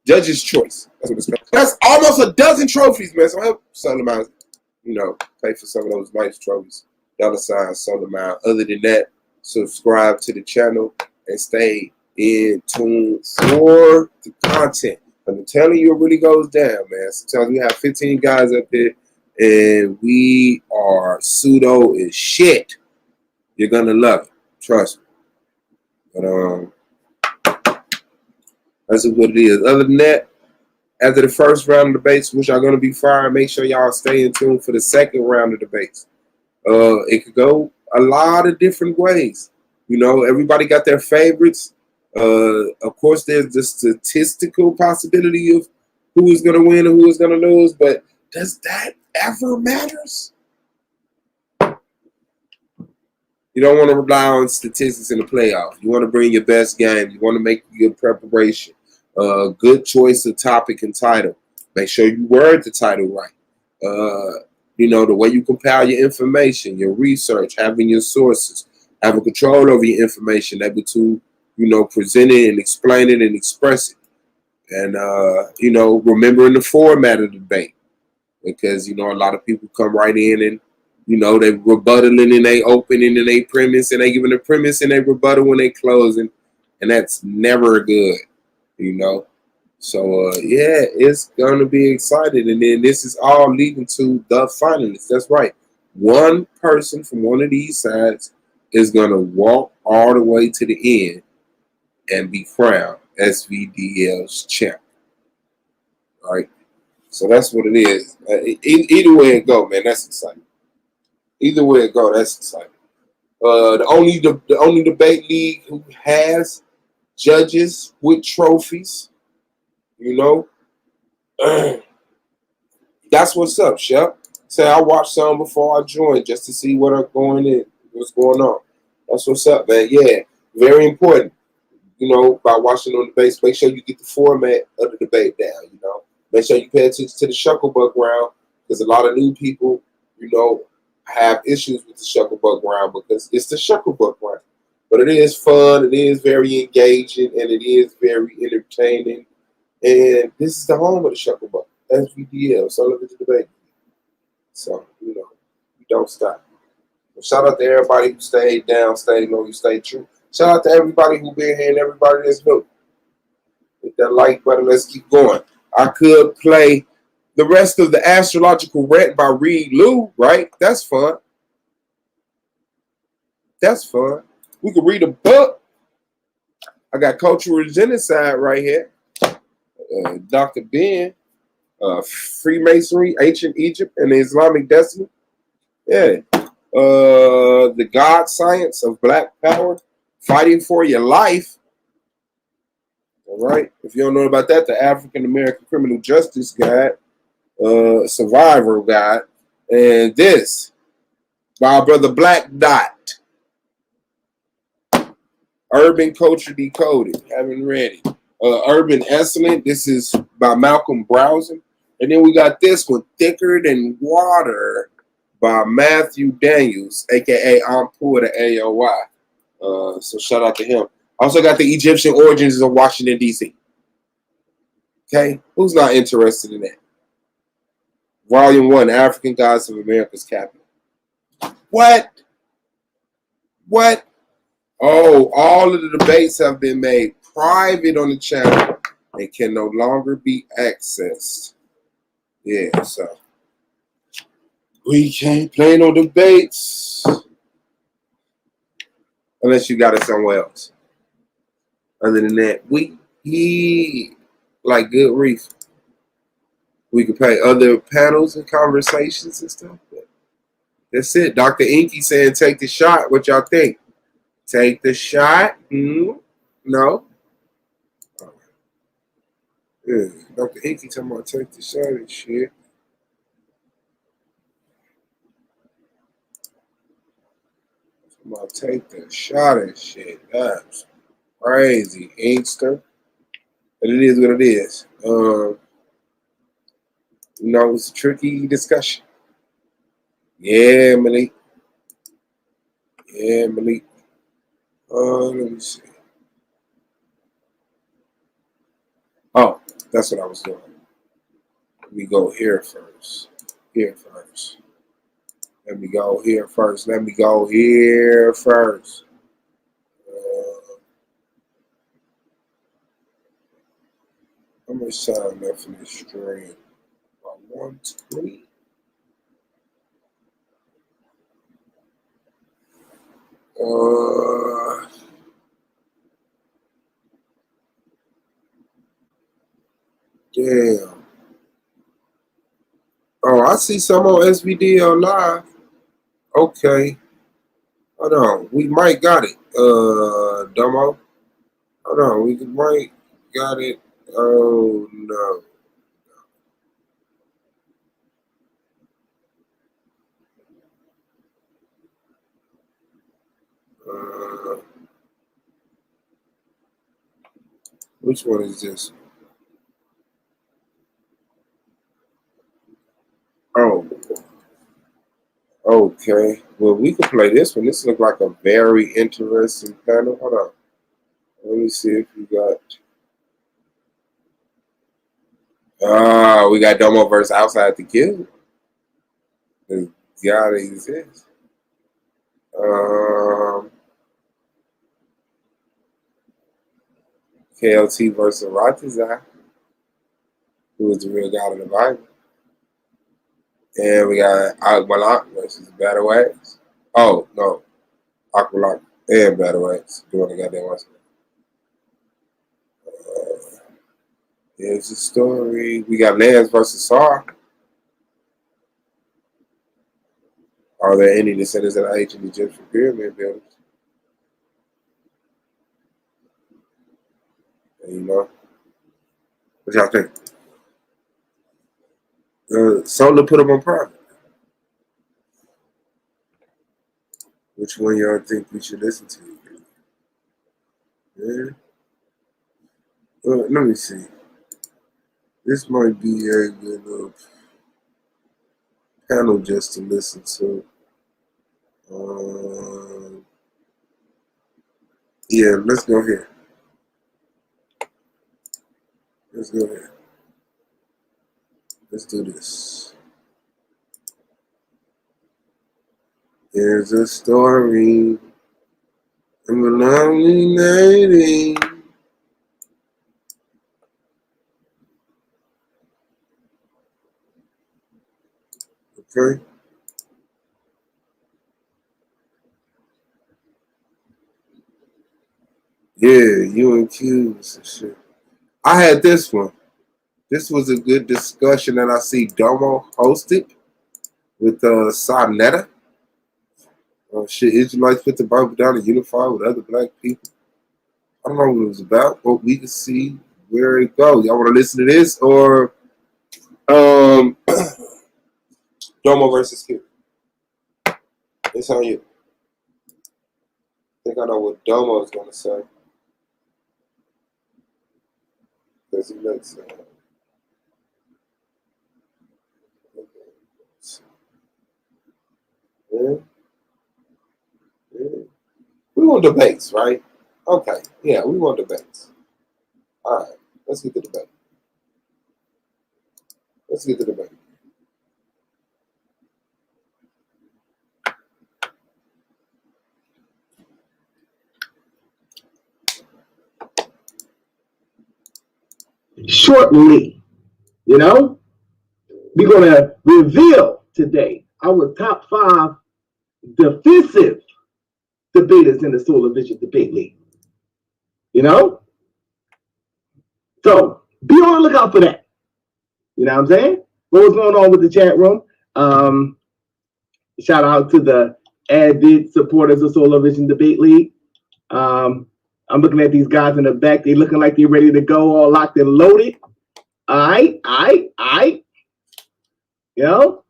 Judge's choice. That's what it's called. That's almost a dozen trophies, man. So help Solomon, pay for some of those nice trophies. $ Solomon. Other than that, subscribe to the channel and stay in tune for the content. I'm telling you, it really goes down, man. Sometimes we have 15 guys up here, and we are pseudo as shit. You're gonna love it. Trust me. But that's what it is. Other than that, after the first round of debates, which are going to be fire, make sure y'all stay in tune for the second round of debates. It could go a lot of different ways. Everybody got their favorites. Of course, there's the statistical possibility of who is going to win and who is going to lose, but does that ever matters? You don't want to rely on statistics in the playoff. You want to bring your best game. You want to make good preparation. Good choice of topic and title. Make sure you word the title right. The way you compile your information, your research, having your sources, having control over your information, able to, present it and explain it and express it. And, remembering the format of the debate. Because, a lot of people come right in and, they rebuttaling and they opening and they premise and they giving a premise and they rebuttal when they closing. And that's never good, So, it's going to be exciting. And then this is all leading to the finalists. That's right. One person from one of these sides is going to walk all the way to the end and be crowned SVDL's champ. All right. So that's what it is. Either way it go, man, that's exciting. Either way it go, that's exciting. The only debate league who has judges with trophies, that's what's up, Shep. Say I watched some before I joined just to see what's going on. That's what's up, man. Yeah, very important. By watching on the debates, make sure you get the format of the debate down. Make sure you pay attention to the Shucklebuck round because a lot of new people, have issues with the Shucklebuck round because it's the Shucklebuck round. But it is fun, it is very engaging, and it is very entertaining. And this is the home of the Shucklebuck, SVDL, Sullivan's Debate. So, you don't stop. Well, shout out to everybody who stayed down, stayed low, you stayed true. Shout out to everybody who been here and everybody that's new. Hit that like button, let's keep going. I could play the rest of the Astrological Rant by Reed Lou, right? That's fun. That's fun. We could read a book. I got Cultural Genocide right here. Dr. Ben, Freemasonry, Ancient Egypt, and the Islamic Destiny. Yeah. The God Science of Black Power, Fighting for Your Life. All right. If you don't know about that, the African American Criminal Justice Guide. Survivor Guide, and this by our brother Black Dot, Urban Culture Decoded. Haven't read it. Urban Excellent. This is by Malcolm Browson, and then we got this one, Thicker Than Water, by Matthew Daniels, aka I'm Poor to AOY. So shout out to him. Also got the Egyptian Origins of Washington D.C. Okay, who's not interested in that? Volume 1, African Gods of America's Capital. What? What? Oh, all of the debates have been made private on the channel and can no longer be accessed. Yeah, so we can't play no debates unless you got it somewhere else. Other than that, we like good reef. We can play other panels and conversations and stuff. But that's it. Dr. Inky saying take the shot. What y'all think? Take the shot? No? Yeah. Dr. Inky talking about take the shot and shit. Talking about take the shot and shit. That's crazy, Inkster. But it is what it is. It's a tricky discussion. Yeah, Malik. Yeah, Malik. Let me see. Oh, that's what I was doing. Let me go here first. Here first. Let me go here first. Let me go here first. How much time left in this stream? About 120. Damn. Oh, I see some on SVDL Live. Okay. Hold on. We might got it. Domo. Hold on. We might got it. Oh, no. Which one is this? Oh, okay. Well, we can play this one. This looks like a very interesting panel. Hold on. Let me see if we got. We got Domo versus Outside the Kill. It's gotta exist. KLT versus Ratazai, who is the real God of the Bible. And we got Akbalak versus Battle Axe. Oh, no. Akbalak and Battle Axe doing the goddamn one. Here's the story. We got Lance versus Sar. Are there any descendants of the ancient Egyptian pyramid builders? And what y'all think? Solar put them on private. Which one y'all think we should listen to? Yeah. Let me see. This might be a good panel just to listen to. Yeah, let's go here. Let's go here. Let's do this. There's a story of a lonely lady. Okay. Yeah, you and Q's and shit. I had this one. This was a good discussion that I see Domo hosted with Sonetta. Shit, Israelites put the Bible down and unify with other black people. I don't know what it was about, but we can see where it goes. Y'all want to listen to this or Domo versus Q? It's on you. I think I know what Domo is going to say. Because he makes yeah. We want debates, right? Okay. Yeah, we want debates. All right. Let's get the debate. Let's get the debate. shortly. You know, we're gonna reveal today our top 5 defensive debaters in the Solar Vision Debate League. You know, so be on the lookout for that. You know what I'm saying? What's going on with the chat room? Shout out to the avid supporters of Solar Vision Debate League. I'm looking at these guys in the back. They looking like they're ready to go, all locked and loaded. All right. You know?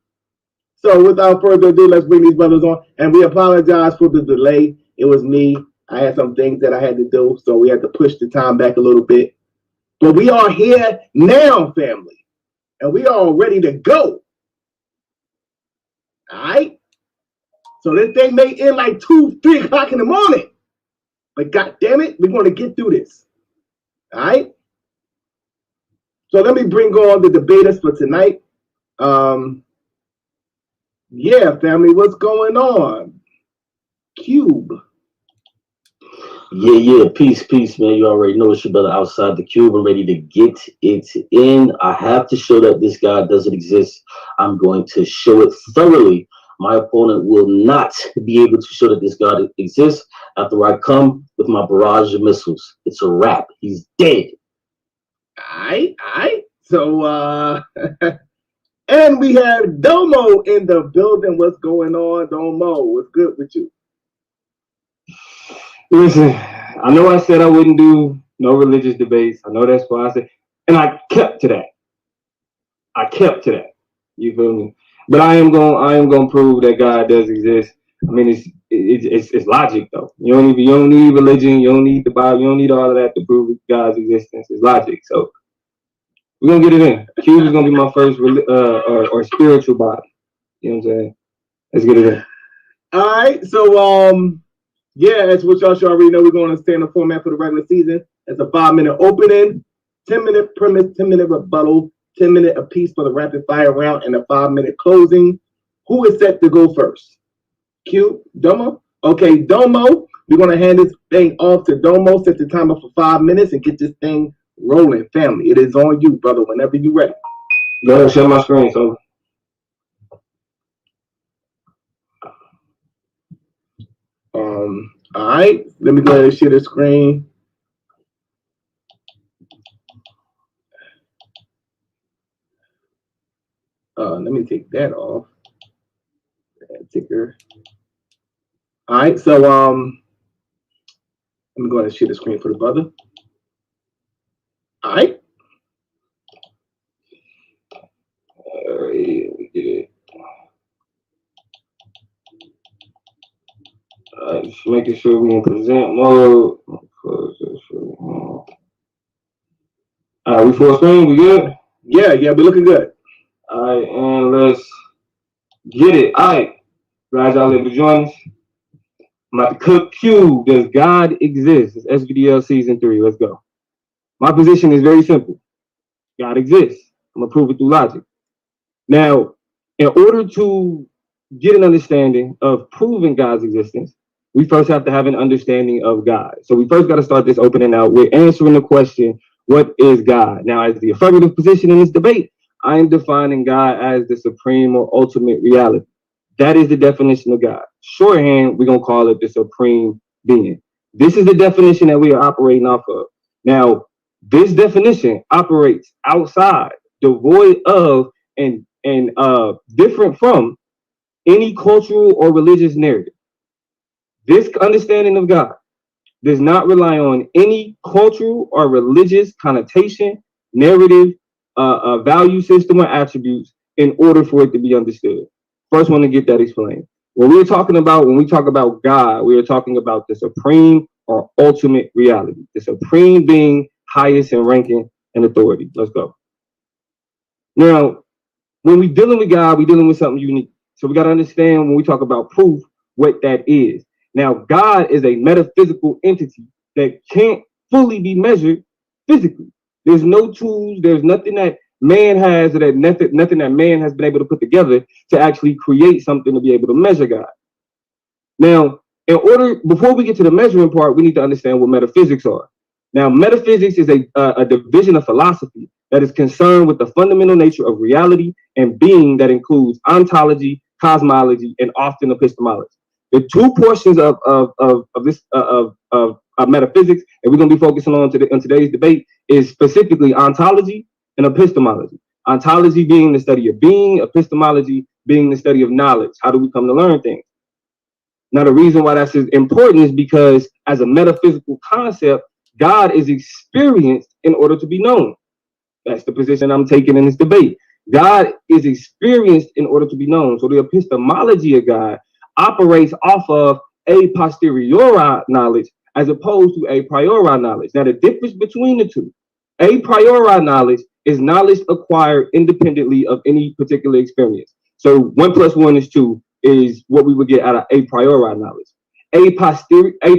So without further ado, let's bring these brothers on. And we apologize for the delay. It was me. I had some things that I had to do, so we had to push the time back a little bit. But we are here now, family. And we are ready to go. All right? So this thing may end like 2, 3 o'clock in the morning. But God damn it, we're going to get through this. All right? So let me bring on the debaters for tonight. Yeah, family, what's going on? Cube. Yeah. Peace, man. You already know it's your brother outside the cube. I'm ready to get it in. I have to show that this God doesn't exist. I'm going to show it thoroughly. My opponent will not be able to show that this God exists after I come with my barrage of missiles. It's a wrap. He's dead. All right. So, and we have Domo in the building. What's going on, Domo? What's good with you? Listen, I know I said I wouldn't do no religious debates. I know that's why I said, and I kept to that. You feel me? But I am gonna prove that God does exist. I mean, it's logic though. You don't need religion. You don't need the Bible. You don't need all of that to prove God's existence. It's logic. So we're gonna get it in. Cube is gonna be my first or spiritual body. You know what I'm saying? Let's get it in. All right. So yeah, as what y'all should already know, we're going to stay in the format for the regular season. It's a 5-minute opening, 10-minute premise, 10-minute rebuttal, 10-minute apiece for the rapid fire round, and a 5-minute closing. Who is set to go first? Q, Domo? Okay, Domo, we're going to hand this thing off to Domo, set the timer for 5 minutes, and get this thing rolling. Family, it is on you, brother, whenever you're ready. Go ahead, share my screen, so. All right, let me go ahead and share the screen. Let me take that off. That ticker. All right, so let me go ahead and share the screen for the brother. All right. All right, we get it. Just making sure we in present mode. All right, we full screen. We good? Yeah, we're looking good. All right, and let's get it. All right, glad y'all able to join us. I'm about to cook Cube. Does God exist? It's SVDL season 3. Let's go. My position is very simple. God exists. I'm gonna prove it through logic. Now, in order to get an understanding of proving God's existence, we first have to have an understanding of God. So we first got to start this opening out. We're answering the question, what is God? Now, as the affirmative position in this debate, I am defining God as the supreme or ultimate reality. That is the definition of God. Shorthand, we're going to call it the supreme being. This is the definition that we are operating off of. Now, this definition operates outside, devoid of, and different from any cultural or religious narrative. This understanding of God does not rely on any cultural or religious connotation, narrative, value system, or attributes in order for it to be understood. First, want to get that explained. When we talk about God, we are talking about the supreme or ultimate reality, the supreme being, highest in ranking and authority. Let's go. Now, when we're dealing with God, we're dealing with something unique. So we got to understand when we talk about proof, what that is. Now, God is a metaphysical entity that can't fully be measured physically. There's no tools. There's nothing that man has, or nothing that man has been able to put together to actually create something to be able to measure God. Now, before we get to the measuring part, we need to understand what metaphysics are. Now, metaphysics is a division of philosophy that is concerned with the fundamental nature of reality and being that includes ontology, cosmology, and often epistemology. The two portions of this of metaphysics, and we're going to be focusing on today's debate, is specifically ontology and epistemology. Ontology being the study of being, epistemology being the study of knowledge. How do we come to learn things? Now, the reason why that's important is because as a metaphysical concept, God is experienced in order to be known. That's the position I'm taking in this debate. God is experienced in order to be known. So the epistemology of God operates off of a posteriori knowledge as opposed to a priori knowledge. Now, the difference between the two, a priori knowledge is knowledge acquired independently of any particular experience. So 1 + 1 is 2 is what we would get out of a priori knowledge. A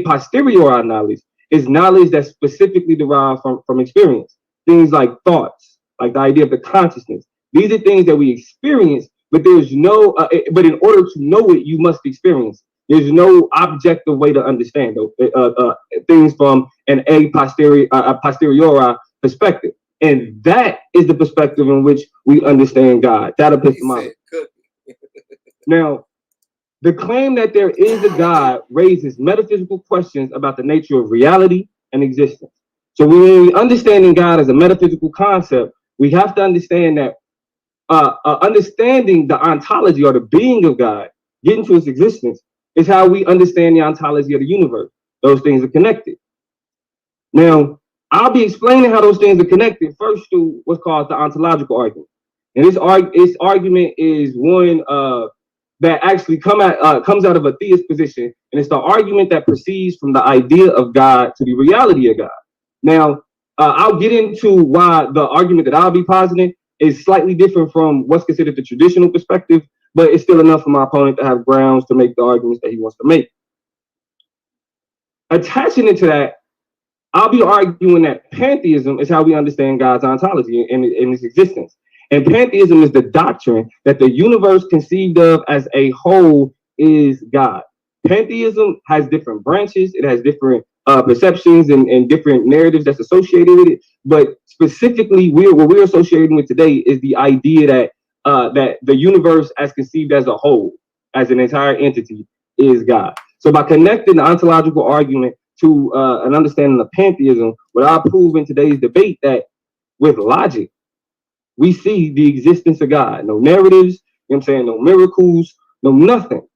posteriori knowledge is knowledge that's specifically derived from experience. Things like thoughts, like the idea of the consciousness. These are things that we experience, but there's no, but in order to know it, you must experience. There's no objective way to understand things from an a posteriori perspective. And that is the perspective in which we understand God, that epistemology. Now, the claim that there is a God raises metaphysical questions about the nature of reality and existence. So when we're understanding God as a metaphysical concept, we have to understand that understanding the ontology or the being of God, getting to its existence, is how we understand the ontology of the universe. Those things are connected. Now, I'll be explaining how those things are connected first through what's called the ontological argument. And this argument is one that actually comes out of a theist position, and it's the argument that proceeds from the idea of God to the reality of God. Now, I'll get into why the argument that I'll be positing is slightly different from what's considered the traditional perspective, but it's still enough for my opponent to have grounds to make the arguments that he wants to make. Attaching it to that, I'll be arguing that pantheism is how we understand God's ontology and its existence. And pantheism is the doctrine that the universe conceived of as a whole is God. Pantheism has different branches. It has different perceptions and different narratives that's associated with it. But specifically, what we're associating with today is the idea that that the universe as conceived as a whole, as an entire entity, is God. So by connecting the ontological argument to an understanding of pantheism, what I'll prove in today's debate that with logic, we see the existence of God. No narratives, you know what I'm saying? No miracles, no nothing.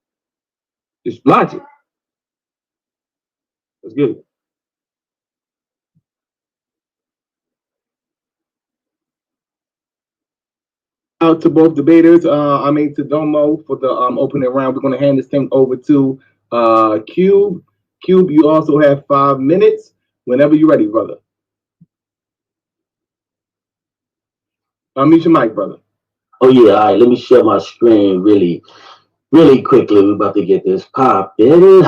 Just logic. That's good. Out to both debaters. I'm to Domo for the opening round. We're going to hand this thing over to Cube. Cube, you also have 5 minutes. Whenever you're ready, brother. Unmute your mic, brother. Oh yeah, all right. Let me share my screen really quickly. We're about to get this popping.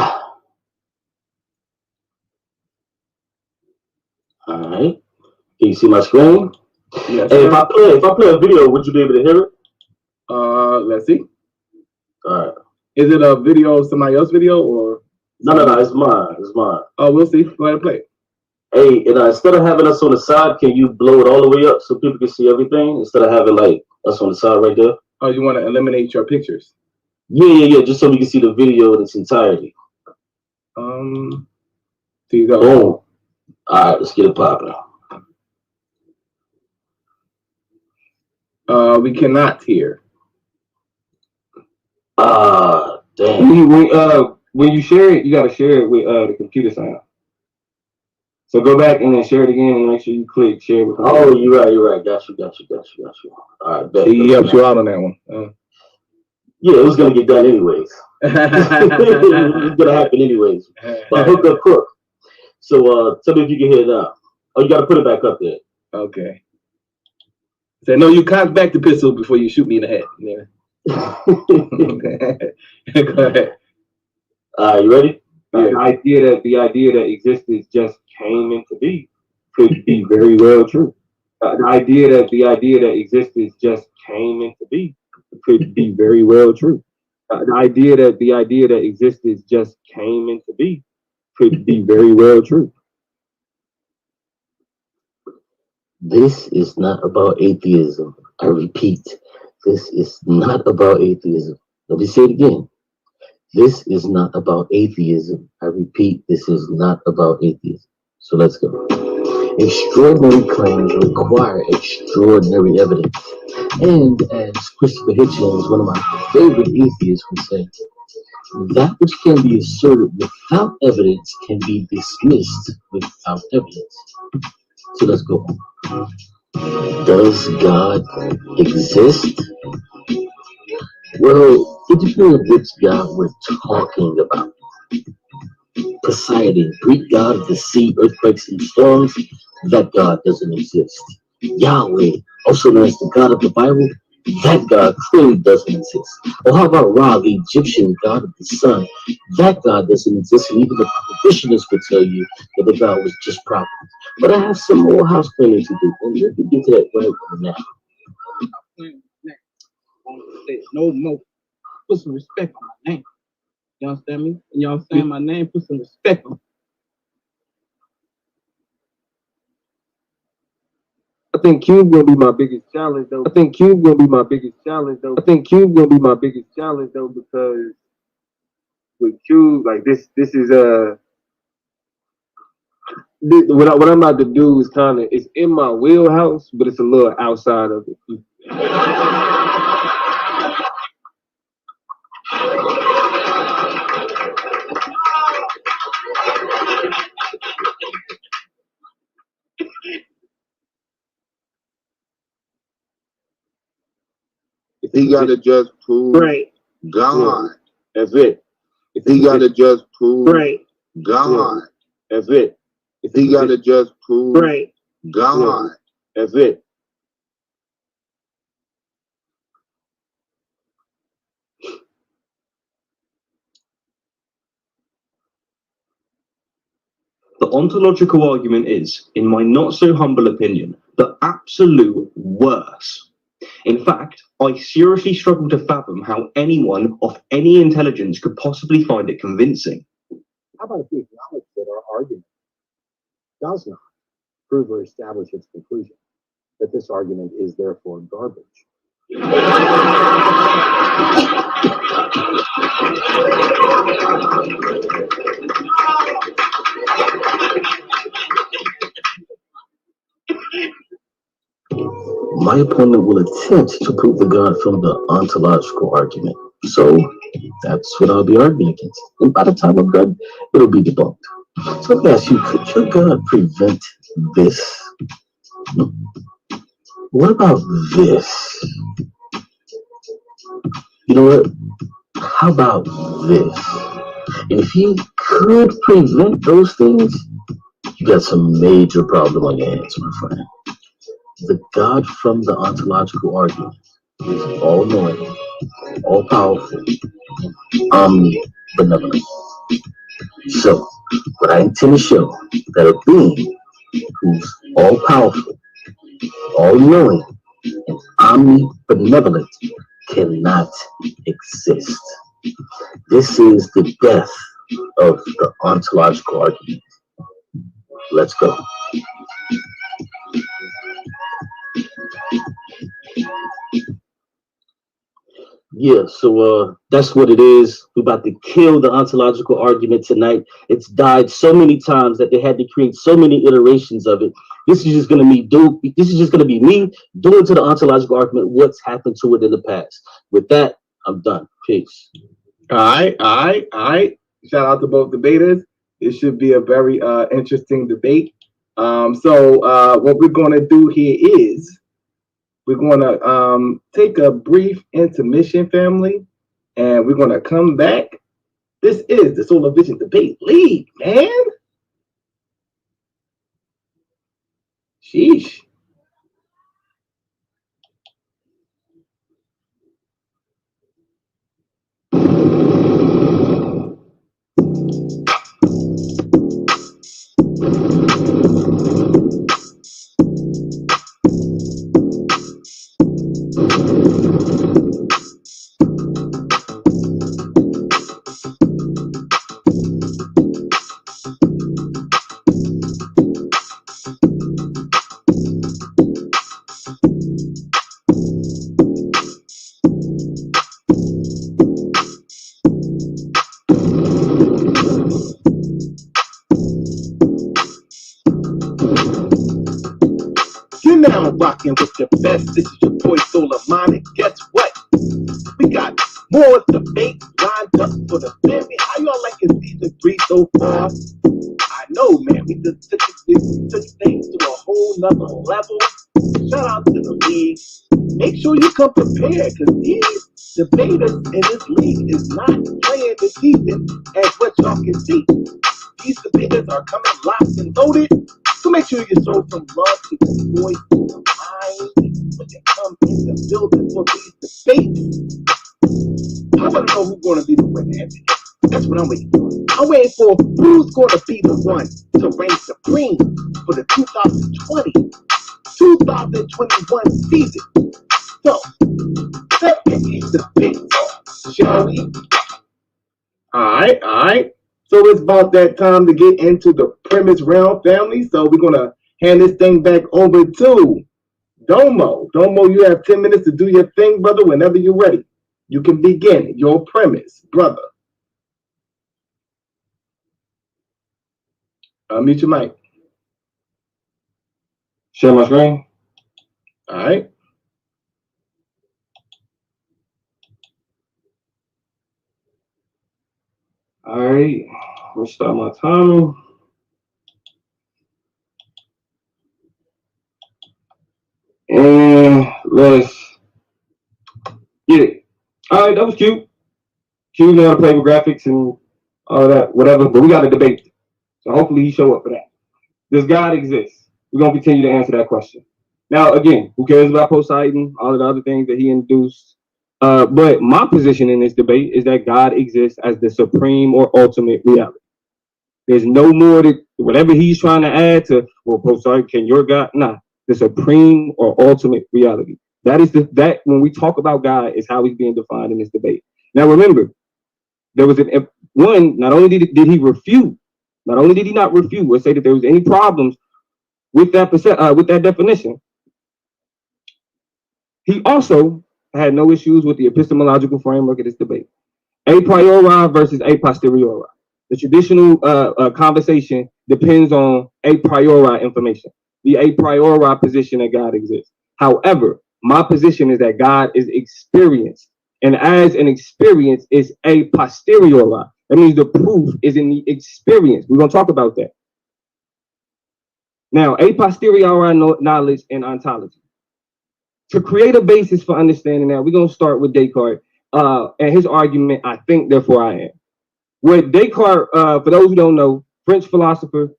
All right. Can you see my screen? Yes, hey, if I play a video, would you be able to hear it? Let's see. All right. Is it a video of somebody else's video or? No, it's mine. It's mine. Oh, we'll see. Go ahead and play it. Hey, and instead of having us on the side, can you blow it all the way up so people can see everything instead of having like us on the side right there? Oh, you want to eliminate your pictures? Yeah. Just so we can see the video in its entirety. There you go. Boom. All right, let's get it popping. We cannot hear. Damn. When you share it, you got to share it with the computer sound. So go back and then share it again and make sure you click share with. Oh, you're right. Got you. All right, bet. He helps you out on that one. Yeah, it was gonna get done anyways. It was gonna happen anyways. But hook up crook. So tell me if you can hear it now. Oh, you gotta put it back up there. Okay. So no, you cock back the pistol before you shoot me in the head. Yeah. Go ahead. You ready? Yeah. The idea that existence just came into being could be very well true. The idea that existence just came into being could be very well true. The idea that existence just came into being could be very well true. This is not about atheism. I repeat, this is not about atheism. Let me say it again. This is not about atheism. I repeat, this is not about atheism. So let's go. Extraordinary claims require extraordinary evidence. And as Christopher Hitchens, one of my favorite atheists, would say, that which can be asserted without evidence can be dismissed without evidence. So let's go. Does God exist? Well, it depends which God we're talking about. Poseidon, Greek god of the sea, earthquakes, and storms, that God doesn't exist. Yahweh, also known as the God of the Bible, that God clearly doesn't exist. Or how about Ra, the Egyptian god of the sun? That God doesn't exist, and even the prohibitionists would tell you that the God was just property. But I have some more house cleaning to do, and let me get to that right now. No more. Put some respect on my name. You understand me? And y'all saying my name, put some respect on. I think Cube will be my biggest challenge though. Because with Cube, like this is what I'm about to do is kind of, it's in my wheelhouse, but it's a little outside of it. He got to just prove God. That's it. He got to just prove God. That's it. He got to just prove God. That's it. The ontological argument is, in my not so humble opinion, the absolute worst. In fact, I seriously struggle to fathom how anyone of any intelligence could possibly find it convincing. How about if we acknowledge that our argument does not prove or establish its conclusion, that this argument is therefore garbage? My opponent will attempt to prove the God from the ontological argument. So that's what I'll be arguing against. And by the time I'm done, it'll be debunked. So let me ask you, could your God prevent this? What about this? You know what? How about this? And if you could prevent those things, you got some major problem on your hands, my friend. The God from the ontological argument is all-knowing, all-powerful, omnibenevolent. So, what I intend to show that a being who's all-powerful, all-knowing, and omnibenevolent cannot exist. This is the death of the ontological argument. Let's go. Yeah, so that's what it is. We're about to kill the ontological argument tonight. It's died so many times that they had to create so many iterations of it. This is just gonna be me doing to the ontological argument what's happened to it in the past. With that, I'm done. Peace. All right. Shout out to both debaters. It should be a very interesting debate. So what we're gonna do here is we're gonna take a brief intermission, family, and we're gonna come back. This is the Solar Vision Debate League, man. Sheesh. rocking with the best. This is your boy Soleimani. And guess what? We got more debates lined up for the family. How y'all liking season 3 so far? I know, man. We just took things to a whole nother level. Shout out to the league. Make sure you come prepared, because these debaters in this league is not playing the season as what y'all can see. These debaters are coming locked and loaded. So make sure you show some love to the boys behind when they come in the building for these debates. I want to know who's going to be the winner, Anthony. That's what I'm waiting for. I'm waiting for who's going to be the one to reign supreme for the 2020-2021 season. So, let's get these debates on, shall we? All right. So it's about that time to get into the premise round, family. So we're going to hand this thing back over to Domo. Domo, you have 10 minutes to do your thing, brother. Whenever you're ready, you can begin your premise, brother. Mute your mic. Share my screen. All right. All right. Let's start my timer. And let's get it. All right, that was cute. Cute, know how to play with graphics and all that, whatever. But we got to debate. So hopefully you show up for that. Does God exist? We're going to continue to answer that question. Now, again, who cares about Poseidon, all of the other things that he introduced? But my position in this debate is that God exists as the supreme or ultimate reality. There's no more to whatever he's trying to add to, well, Poseidon, can your God? Nah, the supreme or ultimate reality. That is that when we talk about God is how he's being defined in this debate. Now, remember, there was one, not only did he refute, not only did he not refute or say that there was any problems with that definition, he also had no issues with the epistemological framework of this debate. A priori versus a posteriori. The traditional conversation depends on a priori information, the a priori position that God exists. However, my position is that God is experienced, and as an experience is a posteriori. That means the proof is in the experience. We're going to talk about that. Now, a posteriori knowledge and ontology. To create a basis for understanding that, we're going to start with Descartes and his argument, I think, therefore I am. What Descartes, for those who don't know, French philosopher,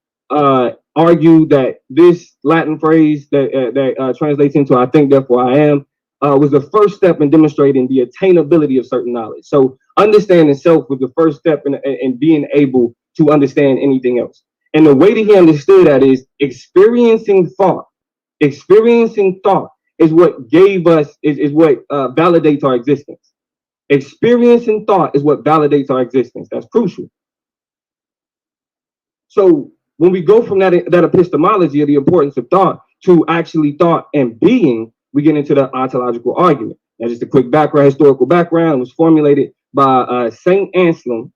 argued that this Latin phrase that translates into I think, therefore I am, was the first step in demonstrating the attainability of certain knowledge. So understanding self was the first step in being able to understand anything else. And the way that he understood that is experiencing thought. Experiencing thought is what gave us, is what validates our existence. Experiencing thought is what validates our existence. That's crucial. So when we go from that epistemology of the importance of thought to actually thought and being, we get into the ontological argument. Now, just a quick historical background, it was formulated by Saint Anselm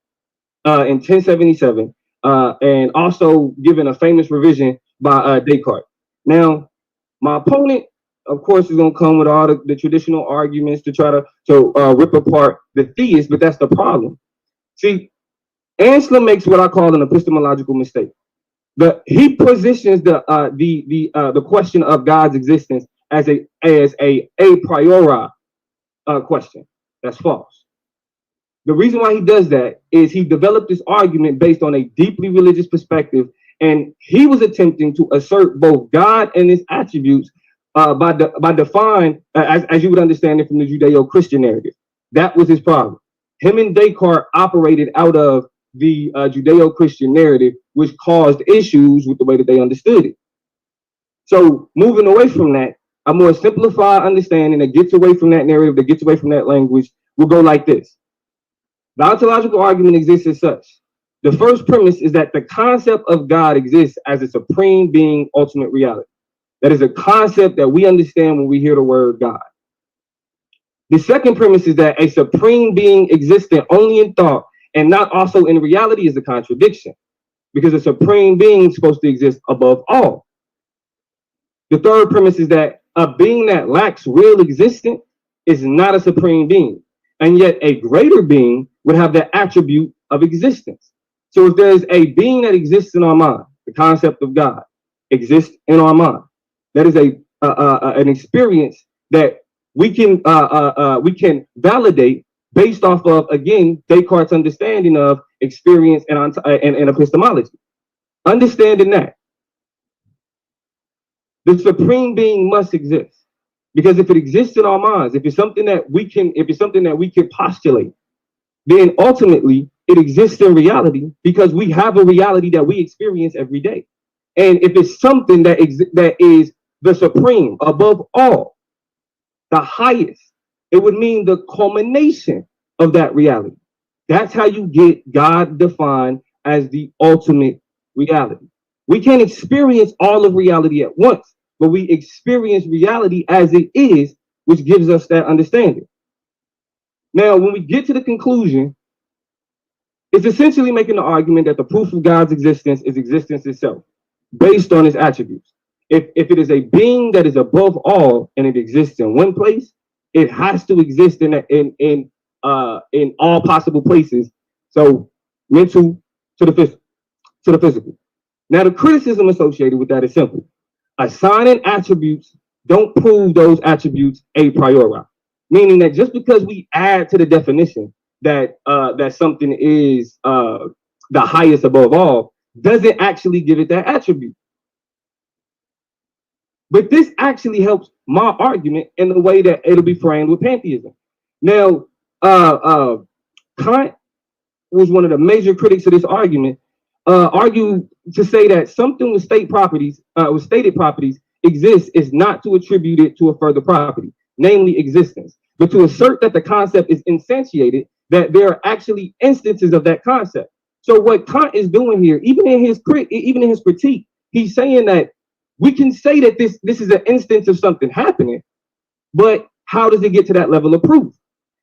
in 1077, and also given a famous revision by Descartes. Now, my opponent, of course, is going to come with all the traditional arguments to try to rip apart the theist, but that's the problem. See, Anselm makes what I call an epistemological mistake. He positions the question of God's existence as a priori question. That's false. The reason why he does that is he developed this argument based on a deeply religious perspective, and he was attempting to assert both God and his attributes by define, as you would understand it from the Judeo-Christian narrative. That was his problem. Him and Descartes operated out of the Judeo-Christian narrative, which caused issues with the way that they understood it. So moving away from that, a more simplified understanding that gets away from that narrative, that gets away from that language, will go like this. The ontological argument exists as such. The first premise is that the concept of God exists as a supreme being, ultimate reality. That is a concept that we understand when we hear the word God. The second premise is that a supreme being existing only in thought and not also in reality is a contradiction, because a supreme being is supposed to exist above all. The third premise is that a being that lacks real existence is not a supreme being. And yet a greater being would have the attribute of existence. So if there's a being that exists in our mind, the concept of God exists in our mind, that is an experience that we can validate based off of, again, Descartes' understanding of experience and epistemology. Understanding that the supreme being must exist, because if it exists in our minds, if it's something that we can postulate, then ultimately it exists in reality, because we have a reality that we experience every day. And if it's something that is the supreme, above all, the highest, it would mean the culmination of that reality. That's how you get God defined as the ultimate reality. We can't experience all of reality at once, but we experience reality as it is, which gives us that understanding. Now, when we get to the conclusion, it's essentially making the argument that the proof of God's existence is existence itself, based on its attributes. If it is a being that is above all and it exists in one place, it has to exist in all possible places. So mental to the physical. Now the criticism associated with that is simple. Assigning attributes don't prove those attributes a priori. Meaning that just because we add to the definition that something is the highest above all doesn't actually give it that attribute. But this actually helps my argument in the way that it'll be framed with pantheism. Now, Kant was one of the major critics of this argument, argued to say that something with stated properties exists is not to attribute it to a further property, namely existence, but to assert that the concept is instantiated, that there are actually instances of that concept. So what Kant is doing here, even in his critique, he's saying that we can say that this is an instance of something happening, but how does it get to that level of proof?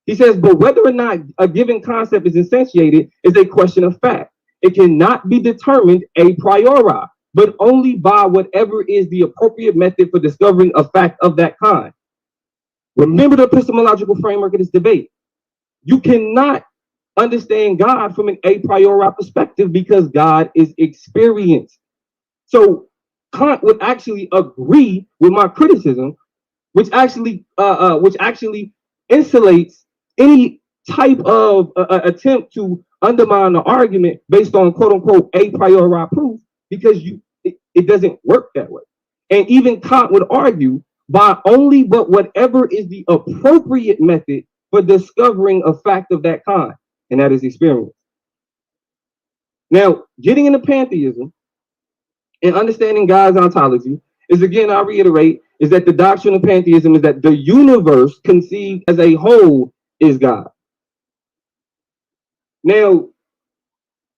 He says, but whether or not a given concept is instantiated is a question of fact. It cannot be determined a priori, but only by whatever is the appropriate method for discovering a fact of that kind. Remember the epistemological framework of this debate. You cannot understand God from an a priori perspective because God is experience. So Kant would actually agree with my criticism, which actually insulates any type of attempt to undermine the argument based on quote unquote a priori proof, because it doesn't work that way. And even Kant would argue by only but whatever is the appropriate method for discovering a fact of that kind, and that is experience. Now, getting into pantheism and understanding God's ontology is, again, I reiterate, is that the doctrine of pantheism is that the universe conceived as a whole is God. Now,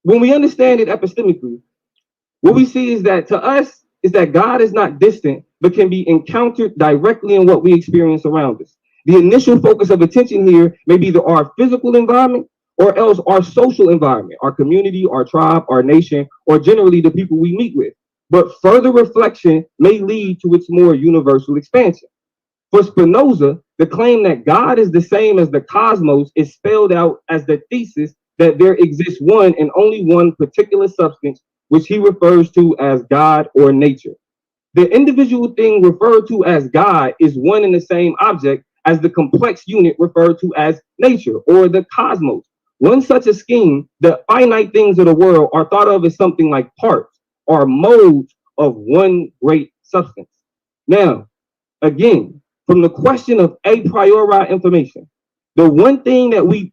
when we understand it epistemically, what we see is that to us is that God is not distant, but can be encountered directly in what we experience around us. The initial focus of attention here may be either our physical environment or else our social environment, our community, our tribe, our nation, or generally the people we meet with. But further reflection may lead to its more universal expansion. For Spinoza, the claim that God is the same as the cosmos is spelled out as the thesis that there exists one and only one particular substance, which he refers to as God or nature. The individual thing referred to as God is one and the same object as the complex unit referred to as nature or the cosmos. One such a scheme, the finite things of the world are thought of as something like parts or modes of one great substance. Now, again, from the question of a priori information, the one thing that we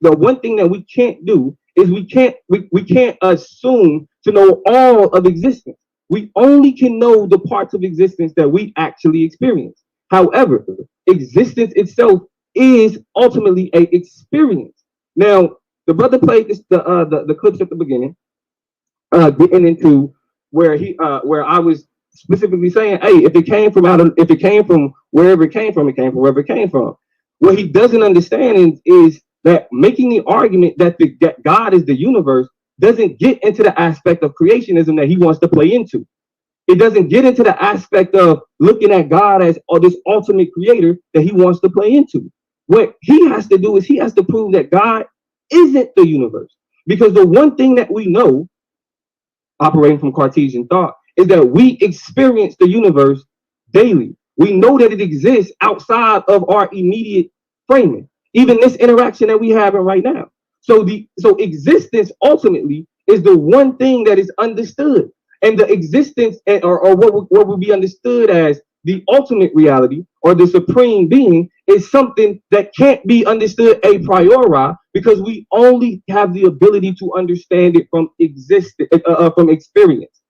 can't do is we can't assume to know all of existence. We only can know the parts of existence that we actually experience. However, existence itself is ultimately an experience. Now, the brother played the clips at the beginning, getting into where I was specifically saying, hey, if it came from wherever it came from, it came from wherever it came from. What he doesn't understand is that making the argument that that God is the universe doesn't get into the aspect of creationism that he wants to play into. It doesn't get into the aspect of looking at God as this ultimate creator that he wants to play into. What he has to do is he has to prove that God isn't the universe. Because the one thing that we know, operating from Cartesian thought, is that we experience the universe daily. We know that it exists outside of our immediate framing, even this interaction that we have right now. So existence ultimately is the one thing that is understood. And the existence, or what will be understood as the ultimate reality or the supreme being, is something that can't be understood a priori, because we only have the ability to understand it from from experience.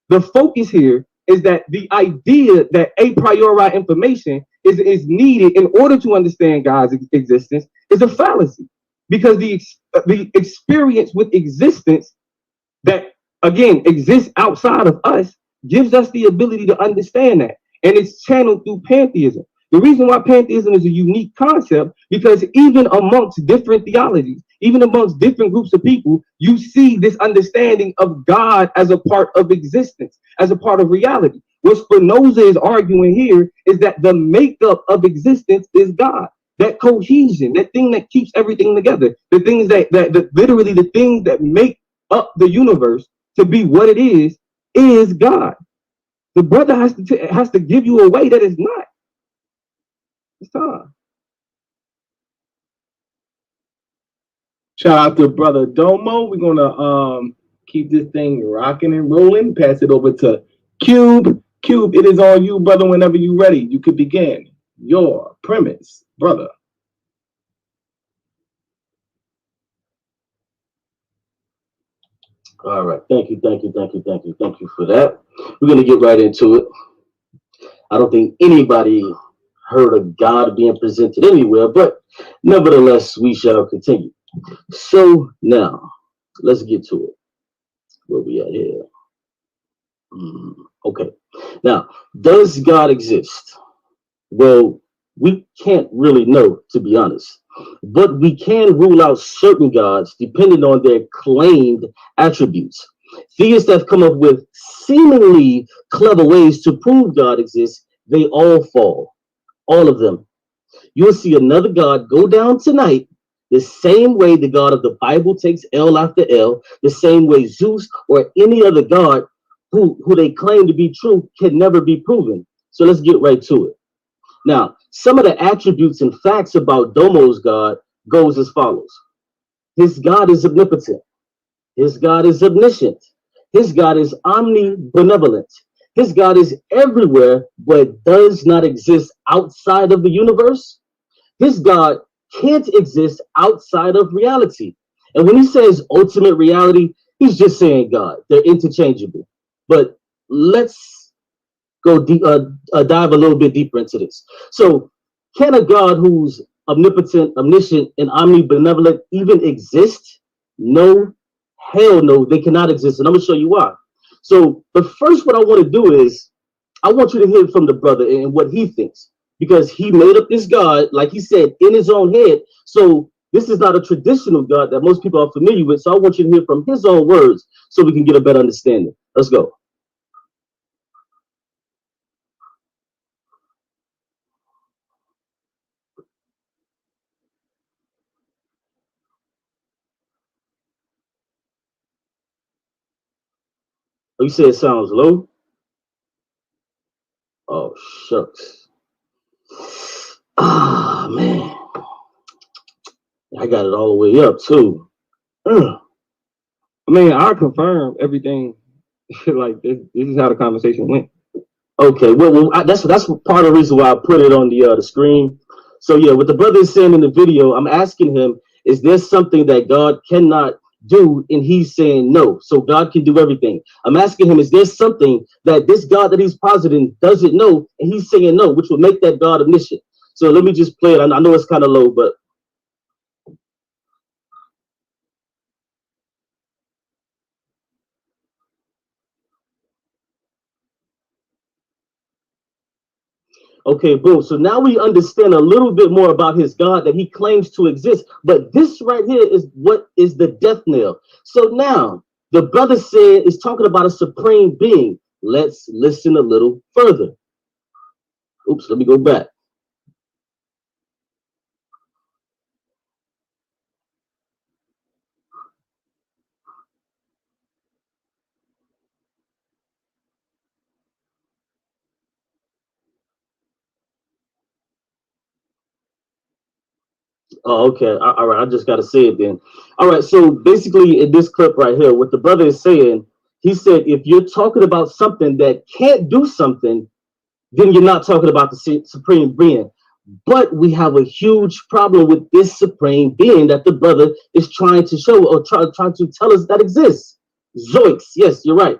The focus here is that the idea that a priori information is needed in order to understand God's existence is a fallacy, because the experience with existence that, again, exists outside of us gives us the ability to understand that. And it's channeled through pantheism. The reason why pantheism is a unique concept, because even amongst different theologies, even amongst different groups of people, you see this understanding of God as a part of existence, as a part of reality. What Spinoza is arguing here is that the makeup of existence is God. That cohesion, that thing that keeps everything together, the things that literally the things that make up the universe to be what it is God. The brother has to give you a way that is not. It's time. Shout out to brother Domo. We're gonna keep this thing rocking and rolling. Pass it over to Cube. Cube, it is on you, brother. Whenever you're ready, you could begin your premise, brother. All right. Thank you for that. We're going to get right into it. I don't think anybody heard of God being presented anywhere, but nevertheless, we shall continue. So now, let's get to it. Where we at here? Okay. Now, does God exist? Well, we can't really know, to be honest. But we can rule out certain gods depending on their claimed attributes. Theists have come up with seemingly clever ways to prove God exists. They all fall, all of them. You'll see another God go down tonight, the same way the God of the Bible takes L after L, the same way Zeus or any other God who they claim to be true can never be proven. So let's get right to it. Now, some of the attributes and facts about Domo's God goes as follows. His God is omnipotent. His God is omniscient. His God is omnibenevolent. His God is everywhere, but does not exist outside of the universe. His God can't exist outside of reality. And when he says ultimate reality, he's just saying God. They're interchangeable. But let's go dive a little bit deeper into this. So, can a God who's omnipotent, omniscient, and omnibenevolent even exist? No, hell no, they cannot exist. And I'm gonna show you why. So, but first, what I want to do is I want you to hear from the brother and what he thinks, because he made up this God, like he said, in his own head. So this is not a traditional God that most people are familiar with. So I want you to hear from his own words so we can get a better understanding. Let's go. Oh, you said it sounds low? Oh, shucks. Ah, man. I got it all the way up, too. I mean, I confirm everything. Like, this is how the conversation went. Okay, well, that's part of the reason why I put it on the screen. So, yeah, what the brother is saying in the video, I'm asking him, is there something that God cannot do? And he's saying no. So God can do everything. I'm asking him, is there something that this God that he's positing doesn't know? And he's saying no, which will make that God omniscient. So let me just play it. I know it's kind of low, but. Okay, boom. So now we understand a little bit more about his God that he claims to exist. But this right here is what is the death knell. So now the brother said is talking about a supreme being. Let's listen a little further. Oops, let me go back. Oh, okay. All right. I just got to say it then. All right. So basically, in this clip right here, what the brother is saying, he said, if you're talking about something that can't do something, then you're not talking about the supreme being. But we have a huge problem with this supreme being that the brother is trying to show or trying to tell us that exists. Zoiks. Yes, you're right.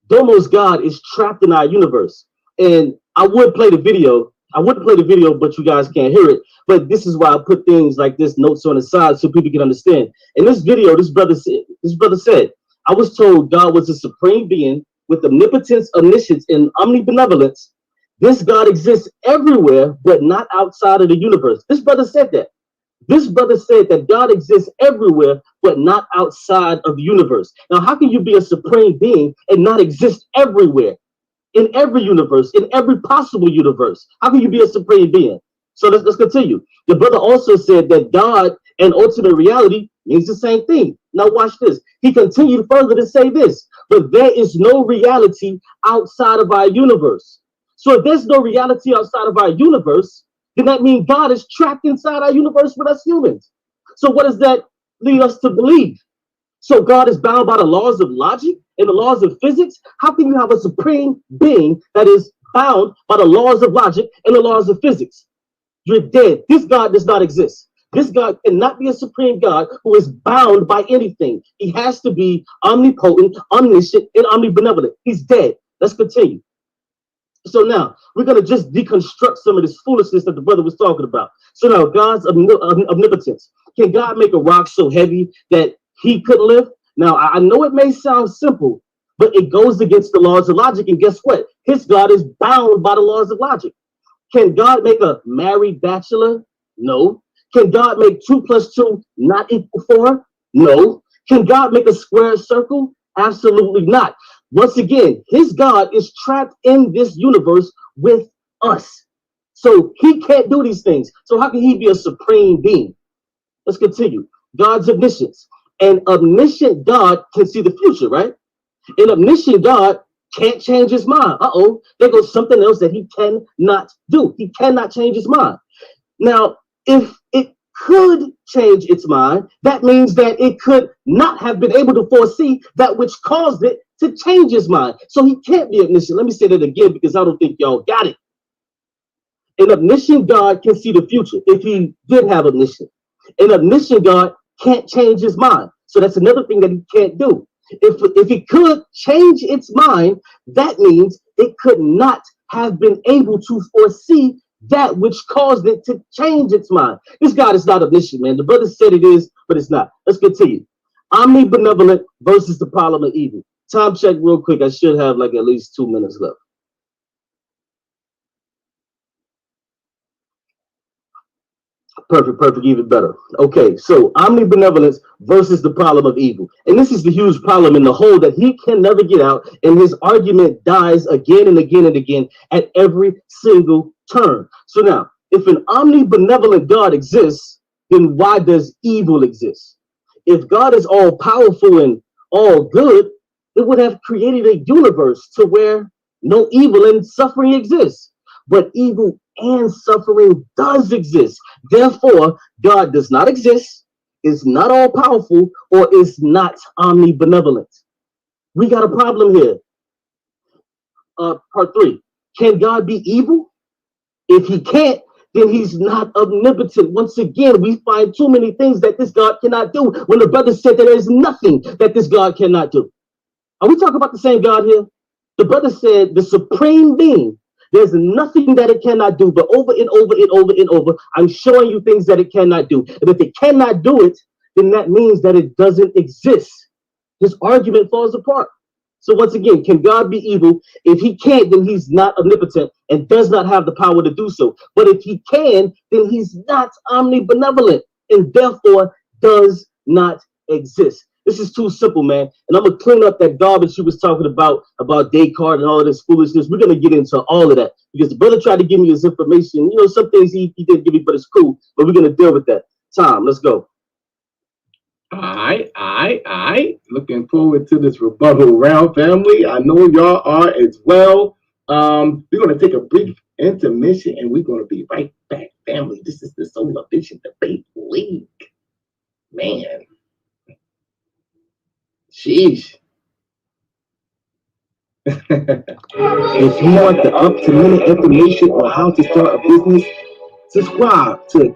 Domo's God is trapped in our universe. And I would play the video. I would play the video, but you guys can't hear it. But this is why I put things like this, notes on the side, so people can understand. In this video, this brother said, I was told God was a supreme being with omnipotence, omniscience, and omnibenevolence. This God exists everywhere, but not outside of the universe. This brother said that. This brother said that God exists everywhere, but not outside of the universe. Now, how can you be a supreme being and not exist everywhere, in every universe, in every possible universe? How can you be a supreme being? So let's continue. The brother also said that God and ultimate reality means the same thing. Now watch this. He continued further to say this, but there is no reality outside of our universe. So if there's no reality outside of our universe, then that means God is trapped inside our universe with us humans. So what does that lead us to believe? So God is bound by the laws of logic and the laws of physics? How can you have a supreme being that is bound by the laws of logic and the laws of physics? You're dead. This God does not exist. This God cannot be a supreme God who is bound by anything. He has to be omnipotent, omniscient, and omnibenevolent. He's dead. Let's continue. So now we're going to just deconstruct some of this foolishness that the brother was talking about. So now God's omnipotence. Can God make a rock so heavy that he could lift? Now, I know it may sound simple, but it goes against the laws of logic. And guess what? His God is bound by the laws of logic. Can God make a married bachelor? No. Can God make 2 + 2 not equal 4? No. Can God make a square circle? Absolutely not. Once again, his God is trapped in this universe with us. So he can't do these things. So how can he be a supreme being? Let's continue. God's omniscience. An omniscient God can see the future, right? An omniscient God can't change his mind. There goes something else that he cannot do. He cannot change his mind. Now, if it could change its mind, that means that it could not have been able to foresee that which caused it to change his mind. So he can't be omniscient. Let me say that again because I don't think y'all got it. An omniscient God can see the future if he did have omniscience. An omniscient God can't change his mind. So that's another thing that he can't do. If it could change its mind, that means it could not have been able to foresee that which caused it to change its mind. This God is not omniscient, man. The brother said it is, but it's not. Let's continue. Omnibenevolent versus the problem of evil. Time check real quick. I should have like at least 2 minutes left. Perfect, even better. Okay, so omnibenevolence versus the problem of evil. And this is the huge problem in the hole that he can never get out, and his argument dies again and again and again at every single turn. So now, if an omnibenevolent God exists, then why does evil exist? If God is all powerful and all good, it would have created a universe to where no evil and suffering exists. But evil and suffering does exist. Therefore, God does not exist, is not all powerful, or is not omnibenevolent. We got a problem here. Part 3. Can God be evil? If he can't, then he's not omnipotent. Once again, we find too many things that this God cannot do when the brother said that there's nothing that this God cannot do. Are we talking about the same God here? The brother said the supreme being, there's nothing that it cannot do, but over and over and over and over, I'm showing you things that it cannot do. And if it cannot do it, then that means that it doesn't exist. His argument falls apart. So once again, can God be evil? If he can't, then he's not omnipotent and does not have the power to do so. But if he can, then he's not omnibenevolent and therefore does not exist. This is too simple, man. And I'm gonna clean up that garbage you was talking about Descartes and all of this foolishness. We're gonna get into all of that because the brother tried to give me his information. You know, some things he didn't give me, but it's cool. But we're gonna deal with that. Tom, let's go. All right. Looking forward to this rebuttal round, family. I know y'all are as well. We're gonna take a brief intermission, and we're gonna be right back, family. This is the Solar Vision Debate League, man. Sheesh. If you want the up-to-minute information on how to start a business, subscribe to the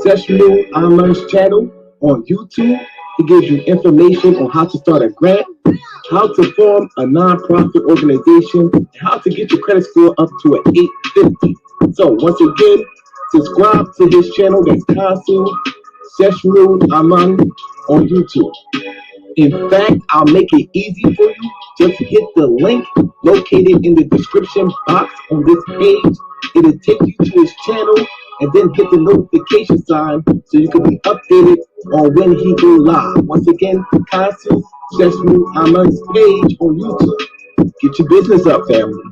Svdl Aman's channel on YouTube. It gives you information on how to start a grant, how to form a non-profit organization, and how to get your credit score up to an 850. So once again, subscribe to his channel. That's Svdl Aman on YouTube. In fact, I'll make it easy for you. Just hit the link located in the description box on this page. It'll take you to his channel, and then hit the notification sign so you can be updated on when he go live. Once again, Svdl Aman's page on YouTube. Get your business up, family.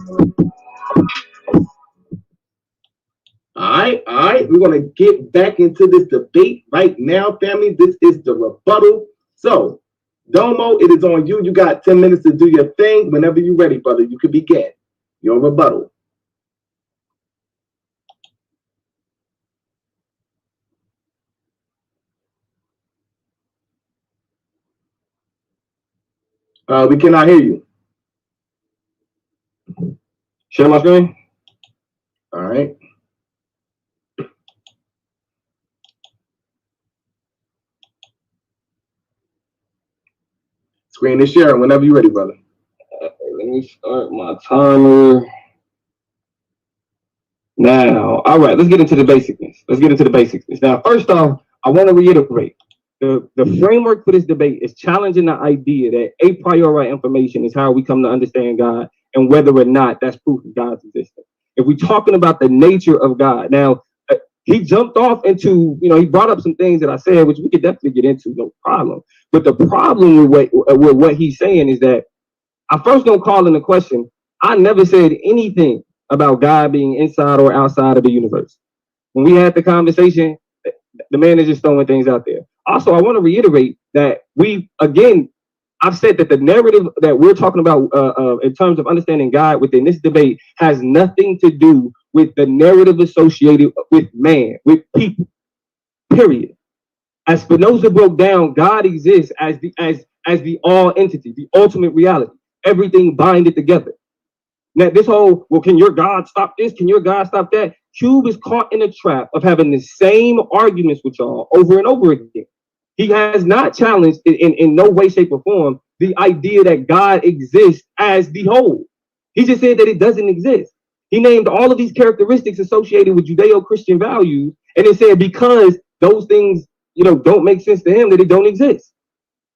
All right. We're going to get back into this debate right now, family. This is the rebuttal. So, Domo, it is on you. You got 10 minutes to do your thing. Whenever you're ready, brother, you can begin your rebuttal. We cannot hear you. Share my screen. All right. Screen is sharing whenever you're ready, brother. Let me start my timer. Now, all right, let's get into the basicness. Now, first off, I want to reiterate, the framework for this debate is challenging the idea that a priori information is how we come to understand God and whether or not that's proof of God's existence. If we're talking about the nature of God, now, he jumped off into, he brought up some things that I said, which we could definitely get into, no problem. But the problem with what he's saying is that I first don't call into question. I never said anything about God being inside or outside of the universe. When we had the conversation, the man is just throwing things out there. Also, I want to reiterate that I've said that the narrative that we're talking about in terms of understanding God within this debate has nothing to do with the narrative associated with man, with people, period. As Spinoza broke down, God exists as the all entity, the ultimate reality, everything binded together. Now, this whole, well, can your God stop this? Can your God stop that? Cube is caught in a trap of having the same arguments with y'all over and over again. He has not challenged in no way, shape, or form the idea that God exists as the whole. He just said that it doesn't exist. He named all of these characteristics associated with Judeo-Christian values, and it said because those things, don't make sense to him, that it don't exist.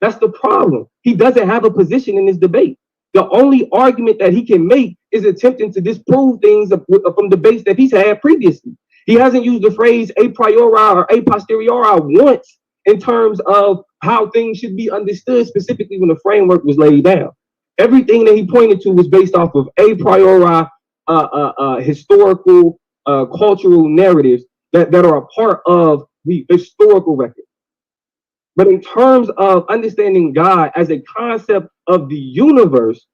That's the problem. He doesn't have a position in this debate. The only argument that he can make is attempting to disprove things from debates that he's had previously. He hasn't used the phrase a priori or a posteriori once in terms of how things should be understood, specifically when the framework was laid down. Everything that he pointed to was based off of a priori historical, cultural narratives that are a part of the historical record. But in terms of understanding God as a concept of the universe,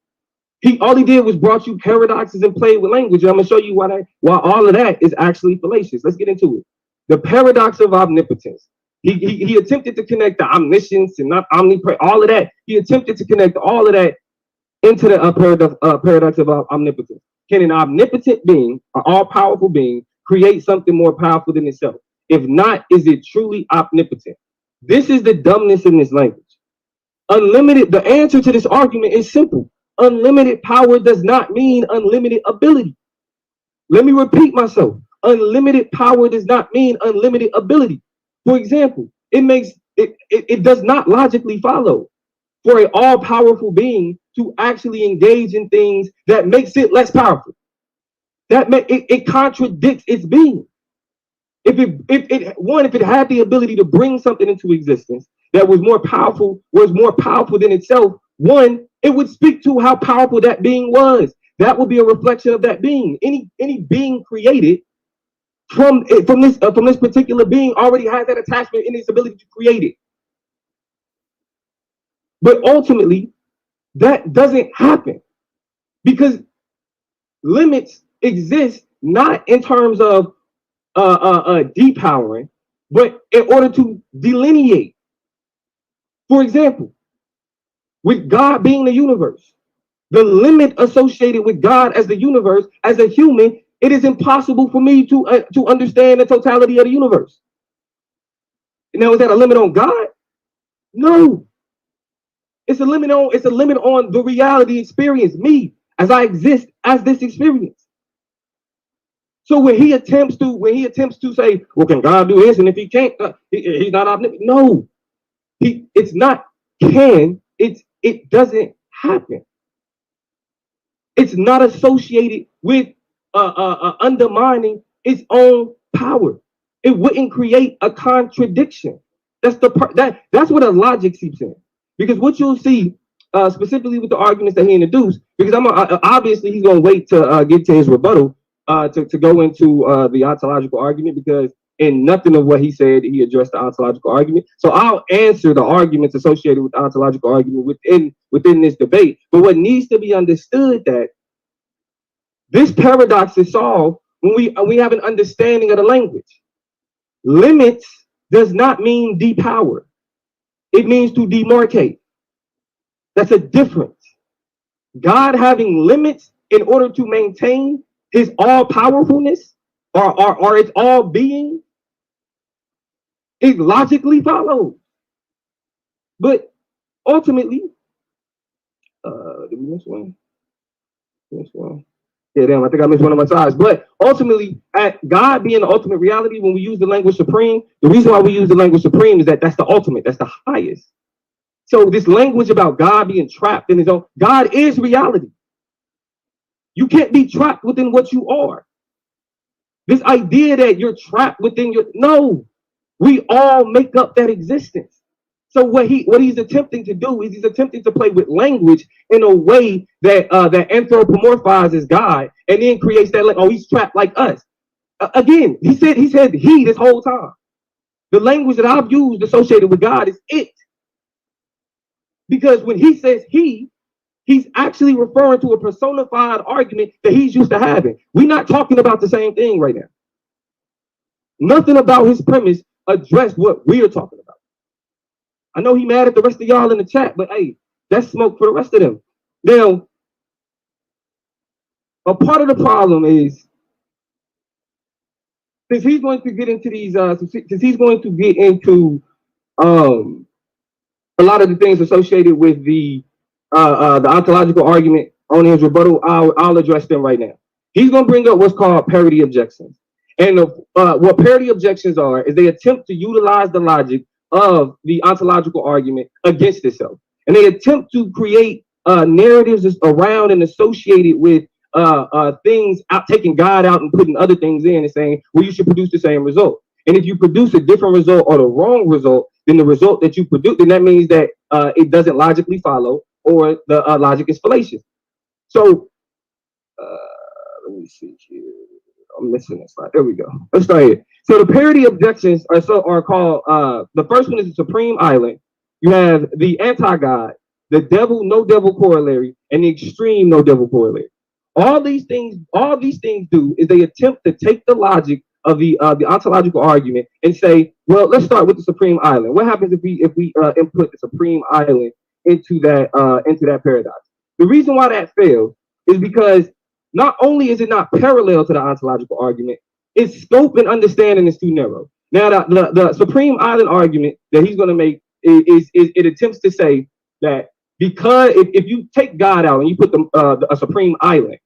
all he did was brought you paradoxes and played with language. I'm going to show you why all of that is actually fallacious. Let's get into it. The paradox of omnipotence. He attempted to connect the omniscience and not omnipresent, all of that. He attempted to connect all of that into the paradox of omnipotence. Can an omnipotent being, an all-powerful being, create something more powerful than itself? If not, is it truly omnipotent? This is the dumbness in this language. The answer to this argument is simple. Unlimited power does not mean unlimited ability. Let me repeat myself. Unlimited power does not mean unlimited ability. For example, it does not logically follow for an all-powerful being to actually engage in things that makes it less powerful. It contradicts its being. If it had the ability to bring something into existence that was more powerful than itself, one, it would speak to how powerful that being was. That would be a reflection of that being. Any being created from this particular being already has that attachment in its ability to create it. But ultimately, that doesn't happen because limits exist not in terms of depowering, but in order to delineate. For example, with God being the universe, the limit associated with God as the universe, as a human, it is impossible for me to understand the totality of the universe. Now, is that a limit on God? No. It's a limit on the reality experience, me, as I exist as this experience. So when he attempts to say, well, can God do this? And if he can't, he's not omnipotent. No, it's not can. It doesn't happen. It's not associated with undermining its own power. It wouldn't create a contradiction. That's what a logic seeps in. Because what you'll see, specifically with the arguments that he introduced, because obviously he's going to wait to get to his rebuttal to go into the ontological argument, because in nothing of what he said he addressed the ontological argument. So I'll answer the arguments associated with the ontological argument within this debate. But what needs to be understood that this paradox is solved when we have an understanding of the language. Limits does not mean depower. It means to demarcate. That's a difference. God having limits in order to maintain his all-powerfulness or its all-being, it logically follows. But ultimately, did we miss one? Yeah, damn, I think I missed one of my sides. But ultimately, at God being the ultimate reality, when we use the language supreme, the reason why we use the language supreme is that that's the ultimate, that's the highest. So this language about God being trapped in his own, God is reality. You can't be trapped within what you are. This idea that you're trapped within no, we all make up that existence. So what he's attempting to do is he's attempting to play with language in a way that that anthropomorphizes God and then creates that, like, oh, he's trapped like us. Again, he said he this whole time. The language that I've used associated with God is it. Because when he says he's actually referring to a personified argument that he's used to having. We're not talking about the same thing right now. Nothing about his premise addressed what we're talking about. I know he mad at the rest of y'all in the chat, but hey, that's smoke for the rest of them. Now, a part of the problem is, since he's going to get into these, since he's going to get into a lot of the things associated with the ontological argument on his rebuttal, I'll address them right now. He's going to bring up what's called parity objections. And what parity objections are is they attempt to utilize the logic of the ontological argument against itself. And they attempt to create narratives around and associated with things out, taking God out and putting other things in and saying, well, you should produce the same result. And if you produce a different result or the wrong result than the result that you produce, then that means that it doesn't logically follow, or the logic is fallacious. So let me see here. I'm missing this slide. There we go. Let's start here. So the parity objections are called, the first one is the supreme island. You have the anti-God, the devil, no devil corollary, and the extreme no devil corollary. All these things do is they attempt to take the logic of the ontological argument and say, well, let's start with the supreme island. What happens if we input the supreme island into that paradox? The reason why that fails is because not only is it not parallel to the ontological argument, its scope and understanding is too narrow. Now, the supreme island argument that he's going to make is it attempts to say that because if you take God out and you put a supreme island,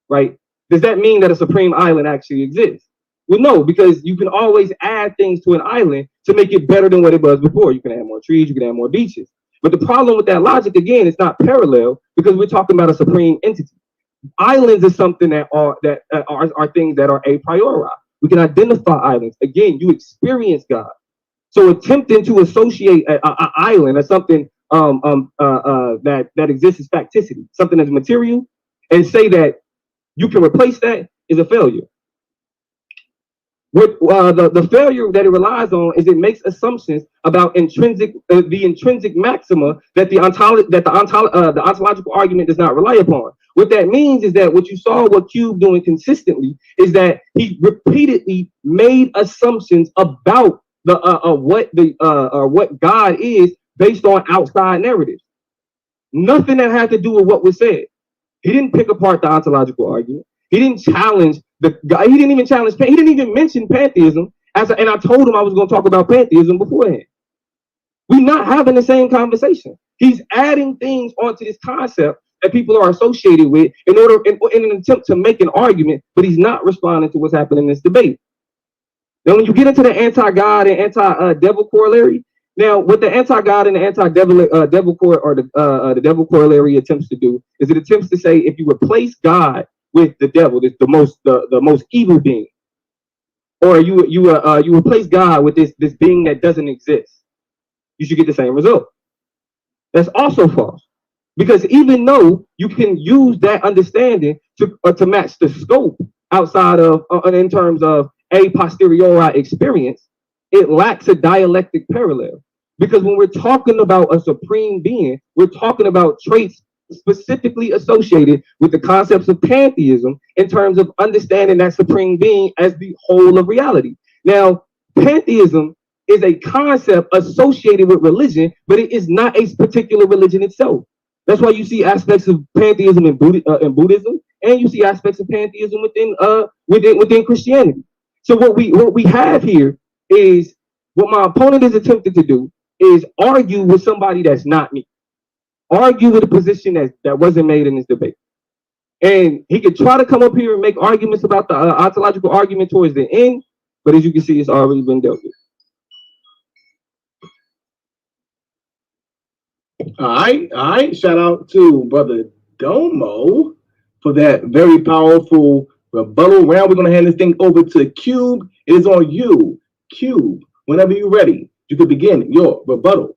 right, does that mean that a supreme island actually exists? Well, no, because you can always add things to an island to make it better than what it was before. You can add more trees, you can add more beaches. But the problem with that logic, again, it's not parallel because we're talking about a supreme entity. Islands is something that are things that are a priori. We can identify islands. Again, you experience God. So attempting to associate an island or something that exists as facticity, something that's material, and say that you can replace that is a failure. What the failure that it relies on is it makes assumptions about the intrinsic maxima that the ontological argument does not rely upon. What that means is that what you saw what Cube doing consistently is that he repeatedly made assumptions about what God is based on outside narratives. Nothing that had to do with what was said. He didn't pick apart the ontological argument. He didn't challenge the guy. He didn't even challenge. He didn't even mention pantheism. And I told him I was going to talk about pantheism beforehand. We're not having the same conversation. He's adding things onto this concept that people are associated with in an attempt to make an argument, but he's not responding to what's happening in this debate. Now, when you get into the anti-God and anti-devil corollary, now what the anti-God and the anti-devil the devil corollary attempts to do is it attempts to say if you replace God with the devil, the most evil being, or you replace God with this being that doesn't exist, you should get the same result. That's also false, because even though you can use that understanding to match the scope outside of in terms of a posteriori experience, it lacks a dialectic parallel. Because when we're talking about a supreme being, we're talking about traits specifically associated with the concepts of pantheism in terms of understanding that supreme being as the whole of reality. Now, pantheism is a concept associated with religion, but it is not a particular religion itself. That's why you see aspects of pantheism in Buddhism, and you see aspects of pantheism within Christianity. So what we have here is what my opponent is attempting to do is argue with somebody that's not me. Argue with a position that wasn't made in this debate. And he could try to come up here and make arguments about the ontological argument towards the end, but as you can see, it's already been dealt with. All right. Shout out to Brother Domo for that very powerful rebuttal round. We're going to hand this thing over to Cube. It is on you, Cube. Whenever you're ready, you can begin your rebuttal.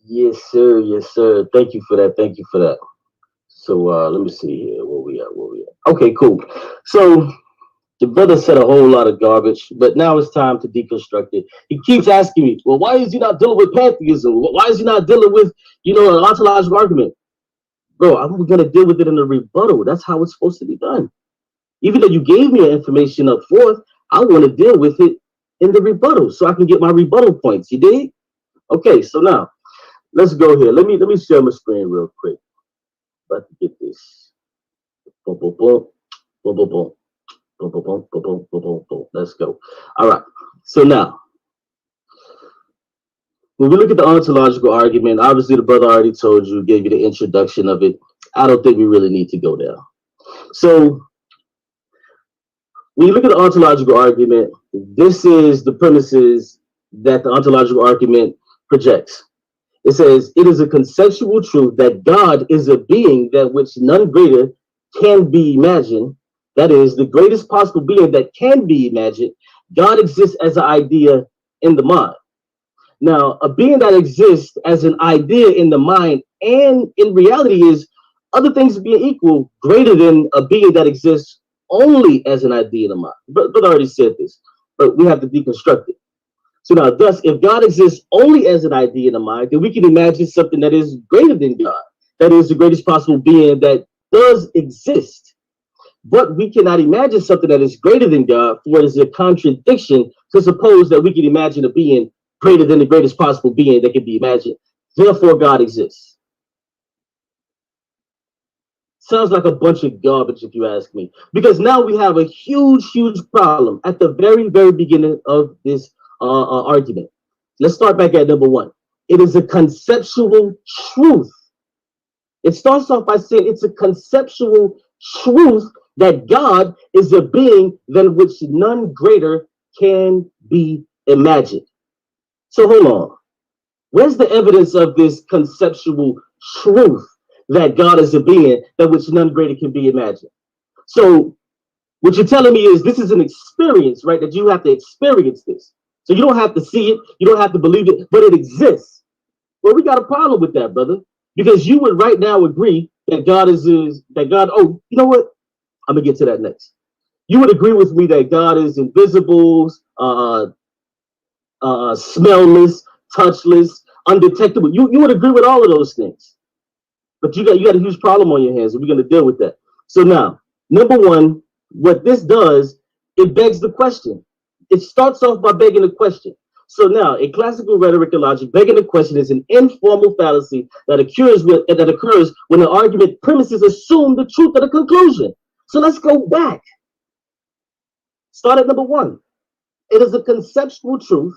Yes, sir. Yes, sir. Thank you for that. So let me see here. Where we at? Okay, cool. So the brother said a whole lot of garbage, but now it's time to deconstruct it. He keeps asking me, well, why is he not dealing with pantheism? Why is he not dealing with, an ontological argument? Bro, I'm going to deal with it in a rebuttal. That's how it's supposed to be done. Even though you gave me information up forth, I want to deal with it in the rebuttal so I can get my rebuttal points. You dig? Okay, so now let's go here. Let me share my screen real quick. About to get this. Boom, boom, boom. Boom, boom, boom. Boom, boom, boom, boom, boom, boom, boom, boom. Let's go. All right. So now, when we look at the ontological argument, obviously the brother already told you, gave you the introduction of it. I don't think we really need to go there. So when you look at the ontological argument, this is the premises that the ontological argument projects. It says, it is a conceptual truth that God is a being that which none greater can be imagined. That is, the greatest possible being that can be imagined. God exists as an idea in the mind. Now, a being that exists as an idea in the mind and in reality is, other things being equal, greater than a being that exists only as an idea in the mind. But I already said this, but we have to deconstruct it. So now, thus, if God exists only as an idea in the mind, then we can imagine something that is greater than God. That is the greatest possible being that does exist. But we cannot imagine something that is greater than God, for it is a contradiction to suppose that we can imagine a being greater than the greatest possible being that can be imagined. Therefore, God exists. Sounds like a bunch of garbage, if you ask me. Because now we have a huge problem at the very, very beginning of this argument. Let's start back at number one. It is a conceptual truth. It starts off by saying it's a conceptual truth that God is a being than which none greater can be imagined. So hold on. Where's the evidence of this conceptual truth that God is a being than which none greater can be imagined? So What you're telling me is this is an experience, right? That you have to experience this. So you don't have to see it, you don't have to believe it, but it exists. Well, we got a problem with that, brother, because you would right now agree that God is that God. Oh, you know what? I'm gonna get to that next. You would agree with me that God is invisible, smellless, touchless, undetectable. You would agree with all of those things, but you got a huge problem on your hands, and we're gonna deal with that. So now, number one, what this does, it begs the question. It starts off by begging the question. So now, in classical rhetoric and logic, begging the question is an informal fallacy that occurs when an argument premises assume the truth of the conclusion. So let's go back. Start at number one. It is a conceptual truth,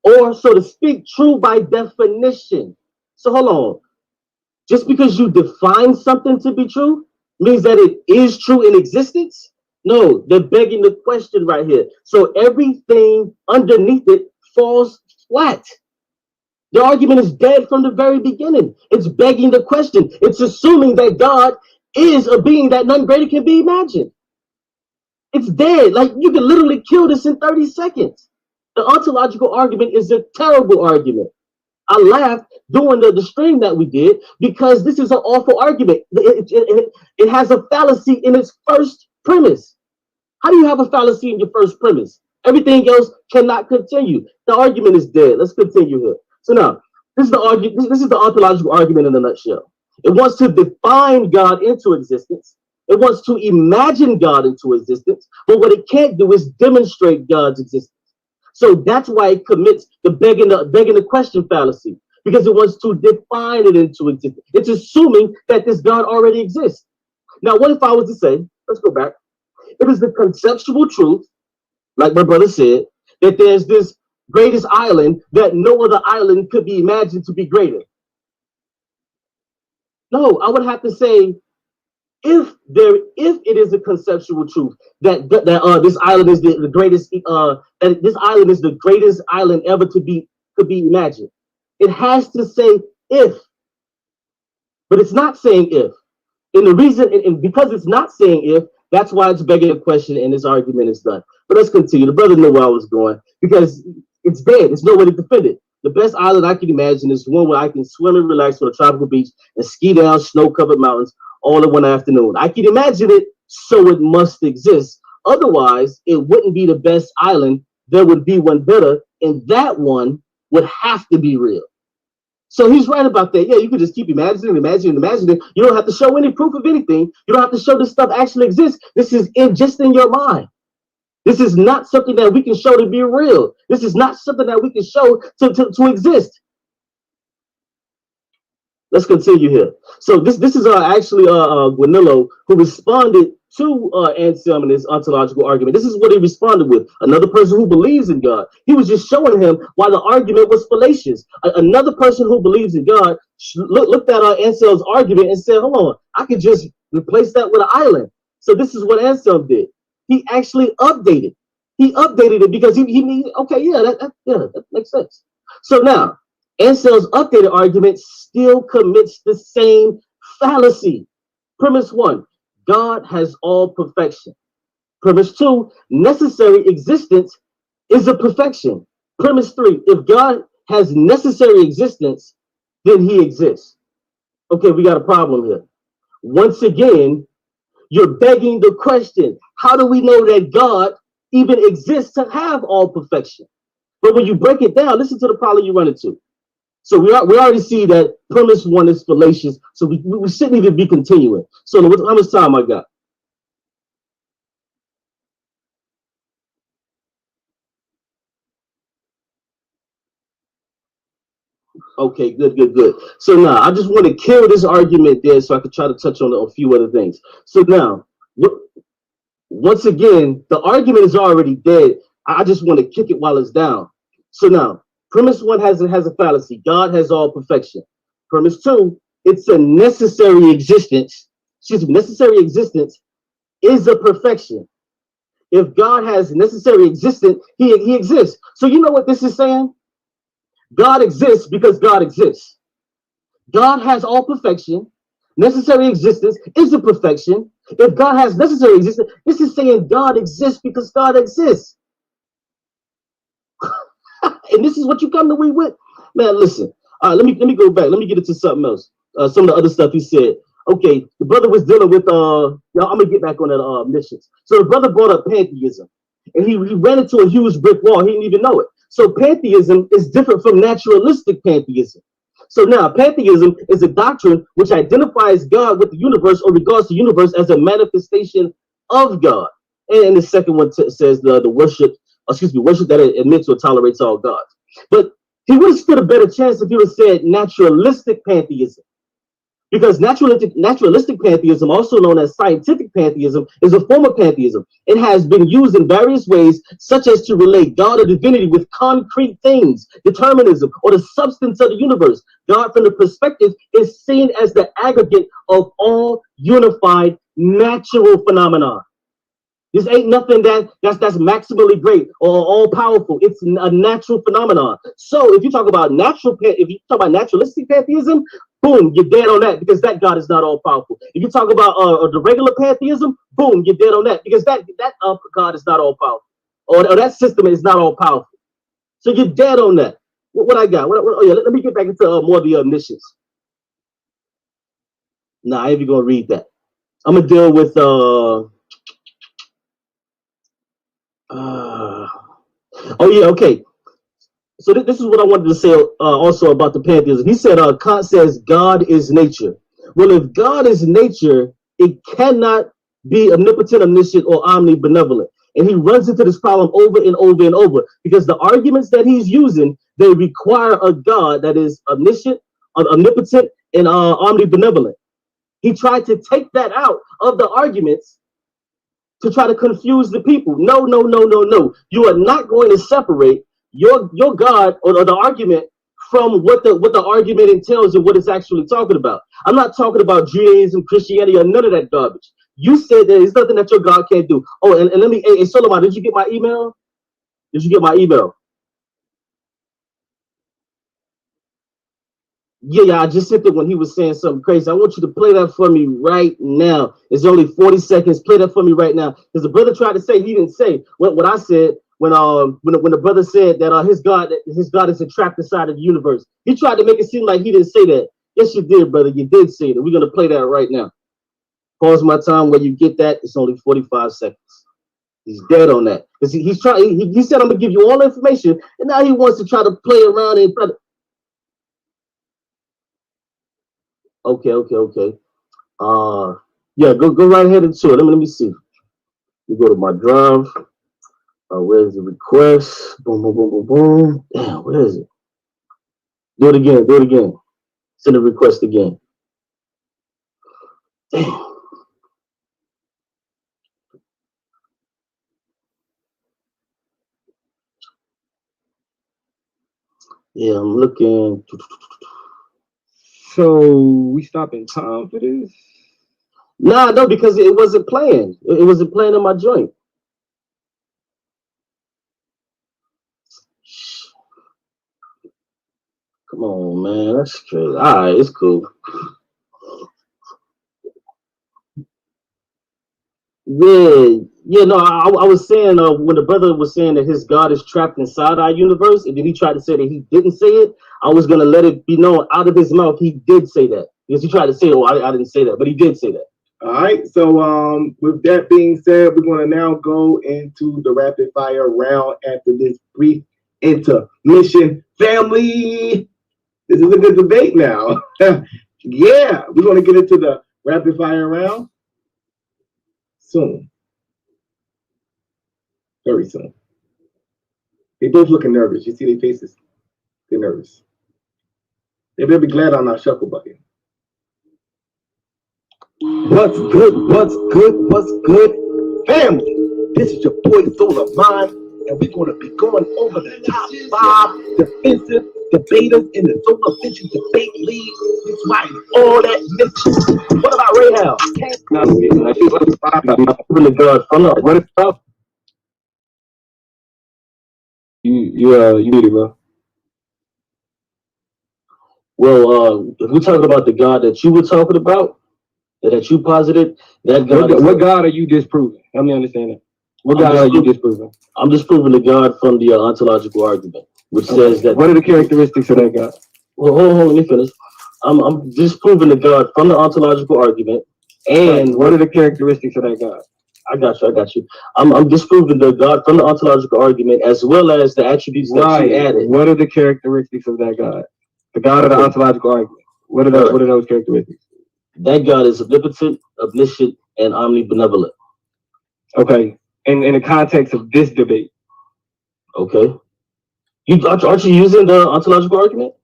or so to speak, true by definition. So hold on. Just because you define something to be true means that it is true in existence? No, they're begging the question right here. So everything underneath it falls flat. The argument is dead from the very beginning. It's begging the question. It's assuming that God is a being that none greater can be imagined. It's dead. Like, you can literally kill this in 30 seconds. The ontological argument is a terrible argument. I laughed during the stream that we did because this is an awful argument. It has a fallacy in its first premise. How do you have a fallacy in your first premise? Everything else cannot continue. The argument is dead. Let's continue here. So now, this is the ontological argument in a nutshell. It wants to define God into existence. It wants to imagine God into existence. But what it can't do is demonstrate God's existence. So that's why it commits the begging the question fallacy, because it wants to define it into existence. It's assuming that this God already exists. Now, what if I was to say, let's go back. It is the conceptual truth, like my brother said, that there's this greatest island that no other island could be imagined to be greater. No, I would have to say, if it is a conceptual truth that this island is the greatest, that this island is the greatest island ever could be imagined, it has to say if, but it's not saying if. And the reason, and because it's not saying if, that's why it's begging a question and this argument is done. But let's continue. The brother knew where I was going because it's dead. There's no way to defend it. The best island I can imagine is one where I can swim and relax on a tropical beach and ski down snow-covered mountains all in one afternoon. I can imagine it, so it must exist. Otherwise, it wouldn't be the best island. There would be one better, and that one would have to be real. So he's right about that. Yeah, you can just keep imagining. You don't have to show any proof of anything. You don't have to show this stuff actually exists. This is just in your mind. This is not something that we can show to be real. This is not something that we can show to exist. Let's continue here. So this is actually Guanillo, who responded to Anselm in his ontological argument. This is what he responded with. Another person who believes in God. He was just showing him why the argument was fallacious. Another person who believes in God looked at Anselm's argument and said, hold on, I could just replace that with an island. So this is what Anselm did. He actually updated. He updated it because he okay, yeah, that makes sense. So now, Anselm's updated argument still commits the same fallacy. Premise one, God has all perfection. Premise two, necessary existence is a perfection. Premise three, if God has necessary existence, then he exists. Okay, we got a problem here. Once again, you're begging the question, how do we know that God even exists to have all perfection? But when you break it down, listen to the problem you run into. So we already see that premise one is fallacious, so we shouldn't even be continuing. So how much time I got? Okay, good. So now I just want to kill this argument there so I can try to touch on a few other things. So now, once again, the argument is already dead. I just want to kick it while it's down. So now, premise one has a fallacy. God has all perfection. Premise two, it's a necessary existence. Necessary existence is a perfection. If God has necessary existence, he exists. So you know what this is saying? God exists because God exists. God has all perfection. Necessary existence isn't perfection. If God has necessary existence, this is saying God exists because God exists. And this is what you come to we with. Man, listen. Let me go back. Let me get into something else. Some of the other stuff he said. Okay, the brother was dealing with I'm gonna get back on that missions. So the brother brought up pantheism, and he ran into a huge brick wall. He didn't even know it. So pantheism is different from naturalistic pantheism. So now pantheism is a doctrine which identifies God with the universe or regards the universe as a manifestation of God. And the second one says the worship that admits or tolerates all gods. But he would have stood a better chance if he would have said naturalistic pantheism. Because naturalistic pantheism, also known as scientific pantheism, is a form of pantheism. It has been used in various ways, such as to relate God or divinity with concrete things, determinism, or the substance of the universe. God, from the perspective, is seen as the aggregate of all unified natural phenomena. This ain't nothing that's maximally great or all powerful. It's a natural phenomenon. So if you talk about naturalistic pantheism, boom, you're dead on that because that God is not all powerful. If you talk about the regular pantheism, boom, you're dead on that because that God is not all powerful, or that system is not all powerful. So you're dead on that. What I got? Let me get back into more of the omniscience. Nah, I ain't even gonna read that. I'm gonna deal with oh yeah, okay. So this is what I wanted to say also about the pantheism. He said, Kant says God is nature. Well, if God is nature, it cannot be omnipotent, omniscient, or omnibenevolent. And he runs into this problem over and over and over because the arguments that he's using, they require a God that is omniscient, omnipotent, and omnibenevolent. He tried to take that out of the arguments to try to confuse the people. No. You are not going to separate your God or the argument from what the argument entails and what it's actually talking about. I'm not talking about Judaism, Christianity, or none of that garbage. You said there's nothing that your God can't do. Oh, and let me, hey, Solomon, did you get my email? Did you get my email? Yeah, I just sent it when he was saying something crazy. I want you to play that for me right now. It's only 40 seconds. Play that for me right now. Because the brother tried to say, he didn't say what I said when the brother said that his God is entrapped inside of the universe. He tried to make it seem like he didn't say that. Yes, you did, brother. You did say that. We're gonna play that right now. Pause my time where you get that. It's only 45 seconds. He's dead on that. Because he's trying. He said I'm gonna give you all the information, and now he wants to try to play around and try to. Okay. Yeah, go right ahead into it. Let me see. You go to my drive. Where's the request? Boom. Damn, where is it? Do it again. Send a request again. Damn. Yeah, I'm looking. So we stopping time for this? Nah, no, because it wasn't playing. It wasn't playing in my joint. Come on, man. That's crazy. All right, it's cool. Yeah. No, I was saying when the brother was saying that his God is trapped inside our universe, and then he tried to say that he didn't say it. I was gonna let it be known out of his mouth he did say that because he tried to say, "Oh, I didn't say that," but he did say that. All right. So with that being said, we're going to now go into the rapid fire round after this brief intermission. Family, this is a good debate now. Yeah, we're going to get into the rapid fire round soon. Very soon. They both looking nervous. You see their faces? They're nervous. They better be glad I'm not shuffle button. What's good, family? This is your boy Soul of Mine, and we're going to be going over the top 5 defensive debaters in the Soul Vision Debate League. It's right, all that mixture. What about Rahab? What is up? You need it, bro. Well, if we're talking about the God that you were talking about, that you posited, that God. What God are you disproving? Help me understand that. What God are you disproving? I'm disproving the God from the ontological argument, which says that. What are the characteristics of that God? Well, hold on, let me finish. I'm disproving the God from the ontological argument, and what are the characteristics of that God? I got you. I'm disproving the God from the ontological argument as well as the attributes that you added. What are the characteristics of that God? The God of the ontological argument. What are those characteristics? That God is omnipotent, omniscient, and omnibenevolent. Okay. In the context of this debate. Okay. Aren't you using the ontological argument?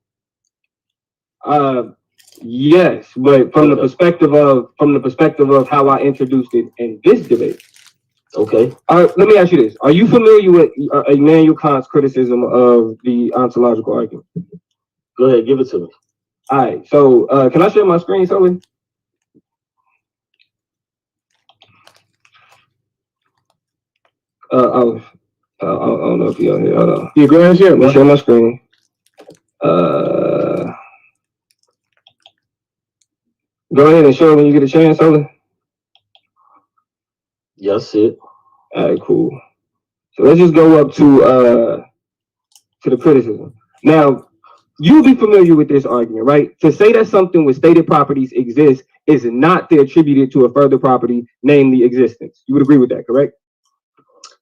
Yes, but from the perspective of how I introduced it in this debate. Okay. Let me ask you this: are you familiar with Immanuel Kant's criticism of the ontological argument? Go ahead, give it to me. All right. So, can I share my screen, Sully? I don't know if you're here. Hold on. Yeah, go ahead and share. Let me share my screen. Go ahead and show it when you get a chance, Sully. Yes, it. All right, cool. So let's just go up to the criticism. Now, you'll be familiar with this argument, right? To say that something with stated properties exists is not to attribute it to a further property, namely existence. You would agree with that, correct?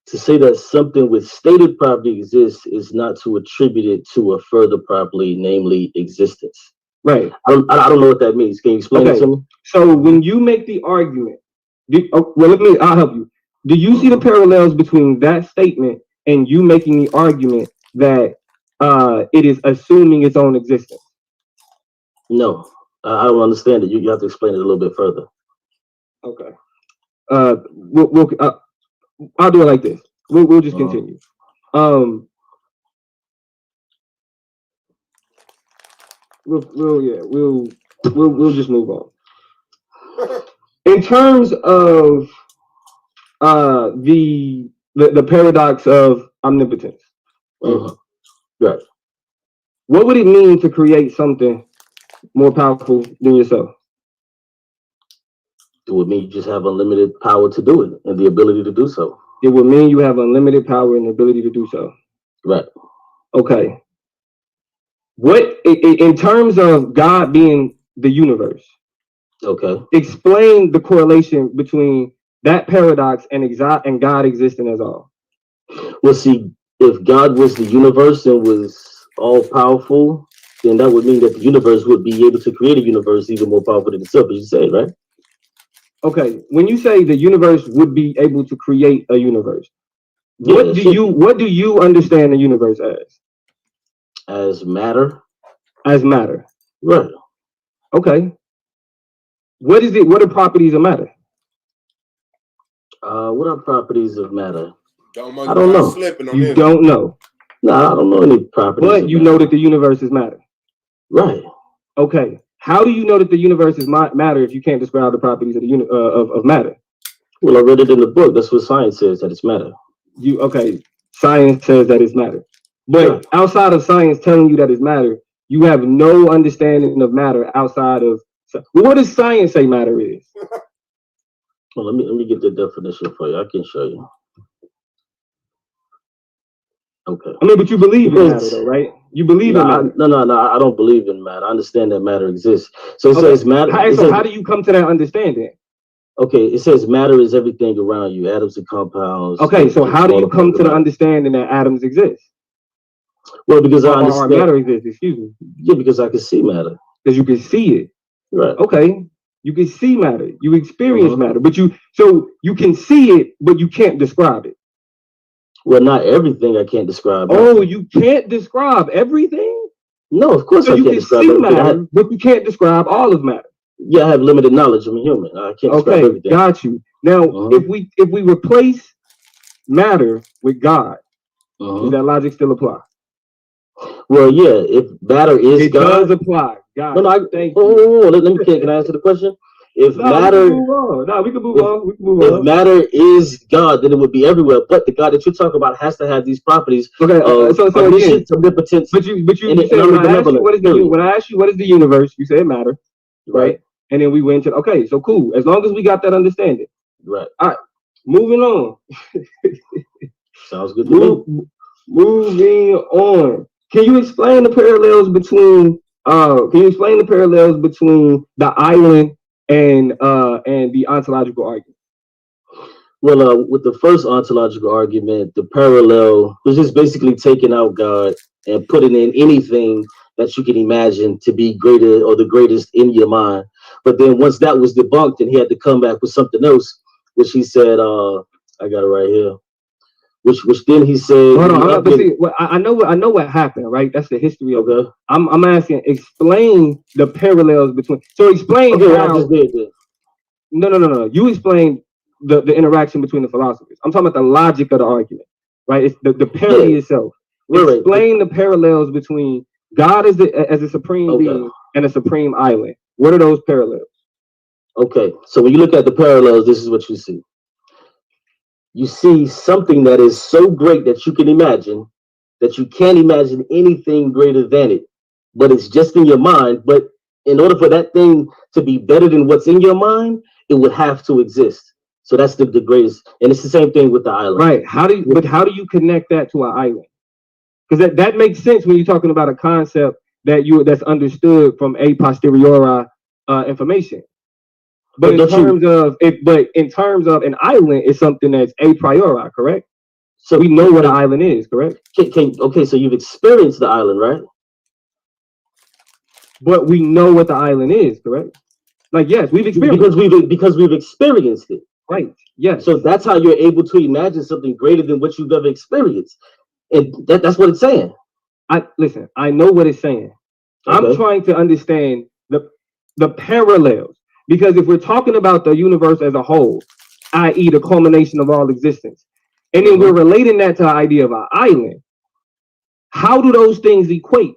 To say that something with stated property exists is not to attribute it to a further property, namely existence. Right. I don't know what that means. Can you explain it to me? So when you make the argument, I'll help you. Do you see the parallels between that statement and you making the argument that it is assuming its own existence? No, I don't understand it. You have to explain it a little bit further. Okay. I'll do it like this. We'll just continue. We'll just move on. In terms of the paradox of omnipotence, right? What would it mean to create something more powerful than yourself? It would mean you just have unlimited power to do it and the ability to do so. It would mean you have unlimited power and the ability to do so. Right. Okay. What, in terms of God being the universe, okay, explain the correlation between that paradox and God existing as all. Well, see, if God was the universe and was all powerful, then that would mean that the universe would be able to create a universe even more powerful than itself, as you say, right? Okay, when you say the universe would be able to create a universe, what do you understand the universe as? As matter. As matter. Right. Okay. What is it? What are properties of matter? What are properties of matter? I don't know. You don't know. No, I don't know any properties. But you know that the universe is matter. Right. Okay. How do you know that the universe is matter if you can't describe the properties of the of matter? Well, I read it in the book. That's what science says, that it's matter. Science says that it's matter. But outside of science telling you that it's matter, you have no understanding of matter outside of. Well, what does science say matter is? Well, let me get the definition for you. I can show you. Okay. I mean, but you believe in matter, though, right? You believe in matter. No. I don't believe in matter. I understand that matter exists. So it says matter. How do you come to that understanding? Okay, it says matter is everything around you, atoms and compounds. Okay, so how do you come to the understanding that atoms exist? Well, because I understand. Or matter exists, excuse me. Yeah, because I can see matter. Because you can see it. Right. Okay. You can see matter. You experience matter, but you can see it, but you can't describe it. Well, not everything I can't describe. Oh, you can't describe everything? No, of course I can't describe everything. Matter, but you can't describe all of matter. Yeah, I have limited knowledge. I'm a human. I can't describe everything. Got you. Now, if we replace matter with God, does that logic still apply? Well, yeah. If matter is God, it does apply. God. Let me. Can I answer the question? If matter, we can move on. If matter is God, then it would be everywhere. But the God that you're talking about has to have these properties. Okay, so omniscience, omnipotence. But you said when I asked you what is the universe, you said matter, right? and then we went to okay, so cool. As long as we got that understanding, Right. All right, moving on. Sounds good to me. Moving on. Can you explain the parallels between the island and the ontological argument? Well, with the first ontological argument, the parallel was just basically taking out God and putting in anything that you can imagine to be greater or the greatest in your mind. But then once that was debunked, and he had to come back with something else, which he said, I got it right here. Which then he said. Hold on, but see, I know what happened, right? That's the history of it. I'm asking, explain the parallels between. So explain how. I just did this. No. You explain the interaction between the philosophers. I'm talking about the logic of the argument, right? It's the parity itself. Explain the parallels between God as a supreme being and a supreme island. What are those parallels? Okay, so when you look at the parallels, this is what you see. You see something that is so great that you can imagine that you can't imagine anything greater than it, but it's just in your mind. But in order for that thing to be better than what's in your mind, it would have to exist. So that's the greatest, and it's the same thing with the island. Right. How do you connect that to an island? Because that makes sense when you're talking about a concept that's understood from a posteriori information. But in terms of an island, it's something that's a priori, correct? So we know what an island is, correct? Okay, so you've experienced the island, right? But we know what the island is, correct? Like, yes, we've experienced because we've experienced it. Right. Yes. So that's how you're able to imagine something greater than what you've ever experienced. And that's what it's saying. I know what it's saying. Okay. I'm trying to understand the parallels. Because if we're talking about the universe as a whole, i.e. the culmination of all existence, and then we're relating that to the idea of an island, how do those things equate?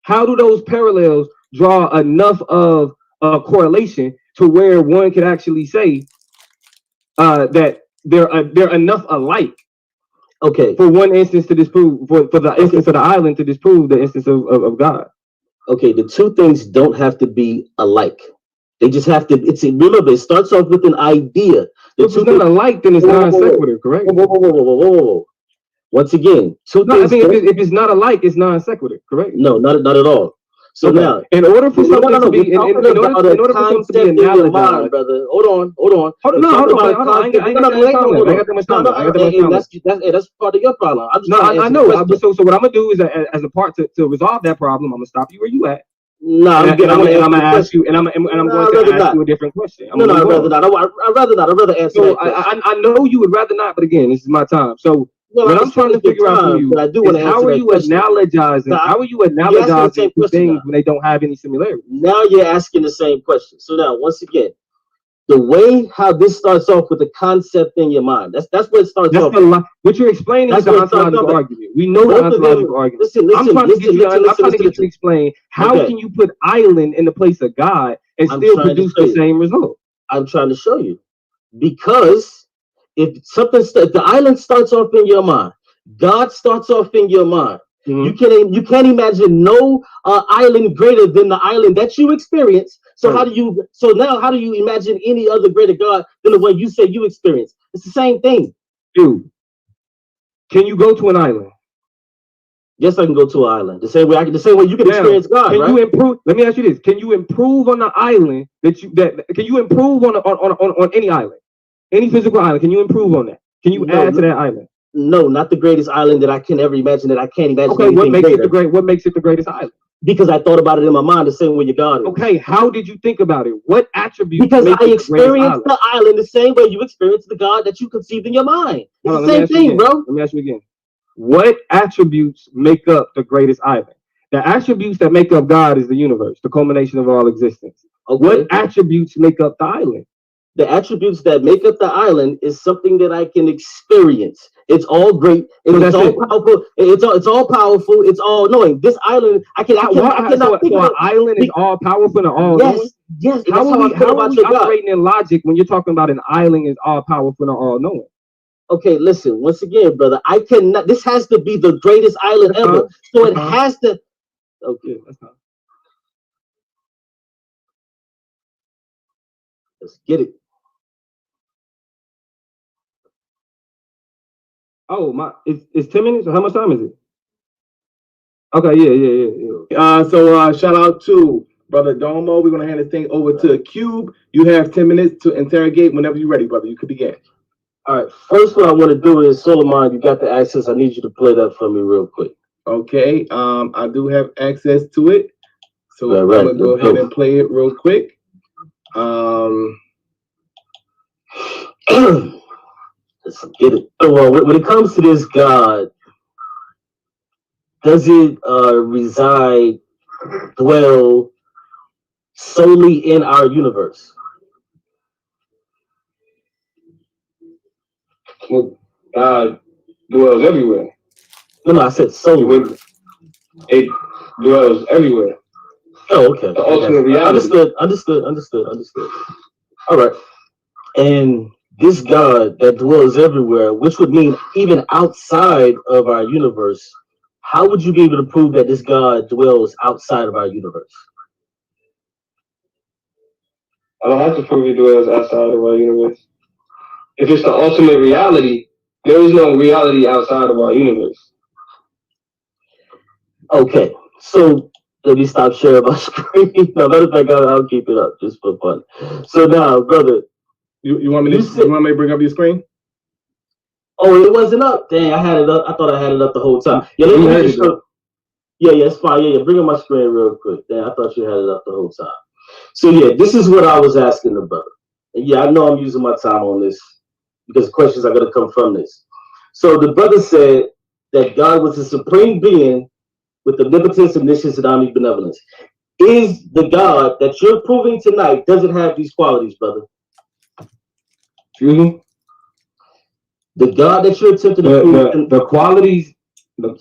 How do those parallels draw enough of a correlation to where one could actually say that they're enough alike? Okay. For one instance to disprove, for the instance of the island to disprove the instance of God. Okay, the two things don't have to be alike. They just have to. Remember, it starts off with an idea. If it's not alike, then it's non sequitur, correct? Whoa. Once again, two things. I think if it's not alike, it's non sequitur, correct? No, not at all. So now, in order for something to be analogized, brother. Hold on. I ain't got that much time. That's part of your problem. I know. So what I'm gonna do is, as a part to resolve that problem, I'm gonna stop you where you at. No, I'm gonna ask you, and I'm going to ask you a different question. No, I'd rather not. I'd rather answer. So I know you would rather not, but again, this is my time. So what I'm trying to figure out for you is how are you analogizing? How are you analogizing to things when they don't have any similarity? Now you're asking the same question. So now, once again, the way how this starts off with the concept in your mind. That's what it starts off. What you're explaining is the ontological argument. We know the ontological argument. I'm trying to get you to explain how can you put island in the place of God and still produce the same result. I'm trying to show you. Because if the island starts off in your mind, God starts off in your mind. Mm-hmm. You can't imagine no island greater than the island that you experience. So how do you imagine any other greater God than the one you say you experience? It's the same thing. Dude, can you go to an island? Yes, I can go to an island. The same way you can experience God. Can you improve? Let me ask you this: can you improve on the island can you improve on any island, any physical island? Can you improve on that? Can you add to that island? No, not the greatest island that I can ever imagine. That I can't imagine. Okay, what makes it the greatest island? Because I thought about it in my mind the same way your God is. Okay, how did you think about it? What attributes? Because I experienced the island the same way you experienced the God that you conceived in your mind. It's the same thing, bro. Let me ask you again. What attributes make up the greatest island? The attributes that make up God is the universe, the culmination of all existence. Okay. What attributes make up the island? The attributes that make up the island is something that I can experience. It's all great. It's all powerful. It's all powerful. It's all knowing. This island, I cannot think of an island is all powerful and all knowing. Yes. How are we operating in logic when you're talking about an island is all powerful and all knowing? Okay, listen. Once again, brother, I cannot. This has to be the greatest island ever. So it has to. Okay, that's not. Let's get it. Oh my, it's 10 minutes. How much time is it? Okay, yeah. So shout out to Brother Domo. We're gonna hand this thing over to Cube. You have 10 minutes to interrogate whenever you're ready, brother. You could begin. All right. First, what I want to do is, Solomon, you got the access. I need you to play that for me real quick. Okay. I do have access to it, so All right, I'm gonna go ahead and play it real quick. Let's get it. So, when it comes to this God, does it reside, dwell solely in our universe? Well, God dwells everywhere. No, I said solely. It dwells everywhere. Oh, okay. The ultimate reality. Understood. All right. And this God that dwells everywhere, which would mean even outside of our universe, how would you be able to prove that this God dwells outside of our universe? I don't have to prove he dwells outside of our universe. If it's the ultimate reality, there is no reality outside of our universe. Okay, so let me stop sharing my screen. No, matter of fact, I'll keep it up just for fun. So now, brother, you want me to bring up your screen? Oh, it wasn't up. Dang, I had it up. I thought I had it up the whole time. Yeah, it's fine. Yeah, bring up my screen real quick. Dang, I thought you had it up the whole time. So yeah, this is what I was asking the brother. And yeah, I know I'm using my time on this because questions are gonna come from this. So the brother said that God was a supreme being with omnipotence, omniscience, and omnibenevolence. Is the God that you're proving tonight doesn't have these qualities, brother? Excuse me? The God that you're attempting to prove the qualities,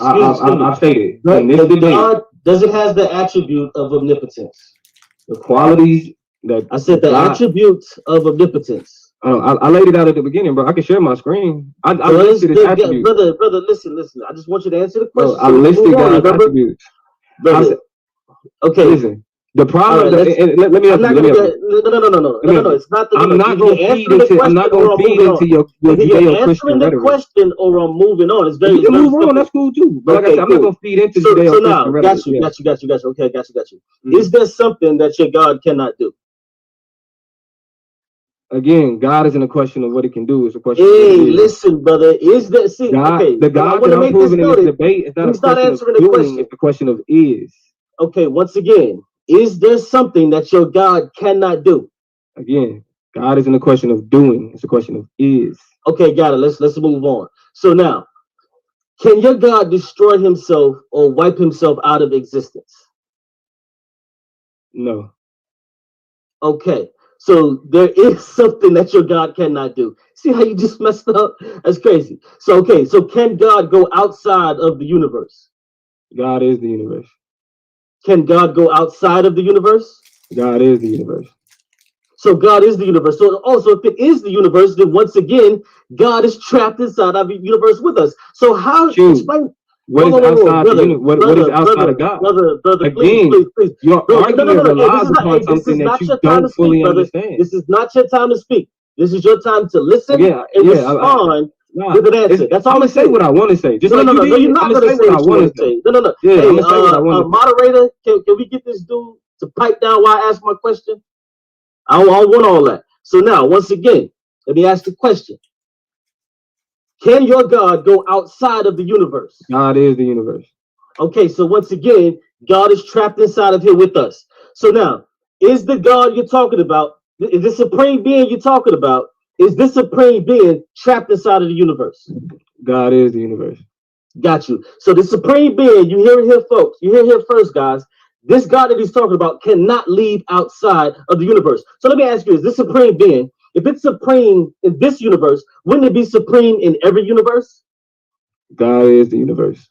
I've stated. God doesn't have the attribute of omnipotence. The qualities that I said the attributes of omnipotence. I laid it out at the beginning, bro. I can share my screen. I listed his attributes. Brother, listen. I just want you to answer the question. Bro, I listed God's attributes. Brother, okay. Listen. The problem. Right, let me help you. No. It's not. I'm not going to feed into your Judeo-Christian rhetoric. The question, or I'm moving on. It's very. You can move on. That's cool too. But like I said, I'm not going to feed into Judeo-Christian rhetoric. Got you. Okay, got you. Is there something that your God cannot do? Again, God isn't a question of what it can do. It's a question. Hey, listen, brother. Is there? See, God, okay. The God that I'm proving in this debate is not a question of doing. It's a question of is. Okay. Once again. Is there something that your God cannot do? Again, God isn't a question of doing; it's a question of is. Okay, got it. Let's move on. So now, can your God destroy himself or wipe himself out of existence? No. Okay, so there is something that your God cannot do. See how you just messed up? That's crazy. So can God go outside of the universe? God is the universe. Can God go outside of the universe? God is the universe. So God is the universe. So also, if it is the universe, then once again, God is trapped inside of the universe with us. So how explain? What is outside of God? Brother, again, please. Your argument relies upon something that you don't fully understand. This is not your time to speak. This is your time to listen and respond. With an answer. That's all I'm gonna say what I want to say. Just no, you're not gonna say what I want to say. No. Yeah, hey, I'm gonna say what I want to say. Moderator, can we get this dude to pipe down while I ask my question? I want all that. So now, once again, let me ask the question. Can your God go outside of the universe? God is the universe. Okay, so once again, God is trapped inside of here with us. So now, is the God you're talking about, is the supreme being you're talking about, is this supreme being trapped inside of the universe? God is the universe. Got you. So the supreme being, you hear it here, folks. You hear it here first, guys. This God that he's talking about cannot leave outside of the universe. So let me ask you, is this supreme being, if it's supreme in this universe, wouldn't it be supreme in every universe? God is the universe.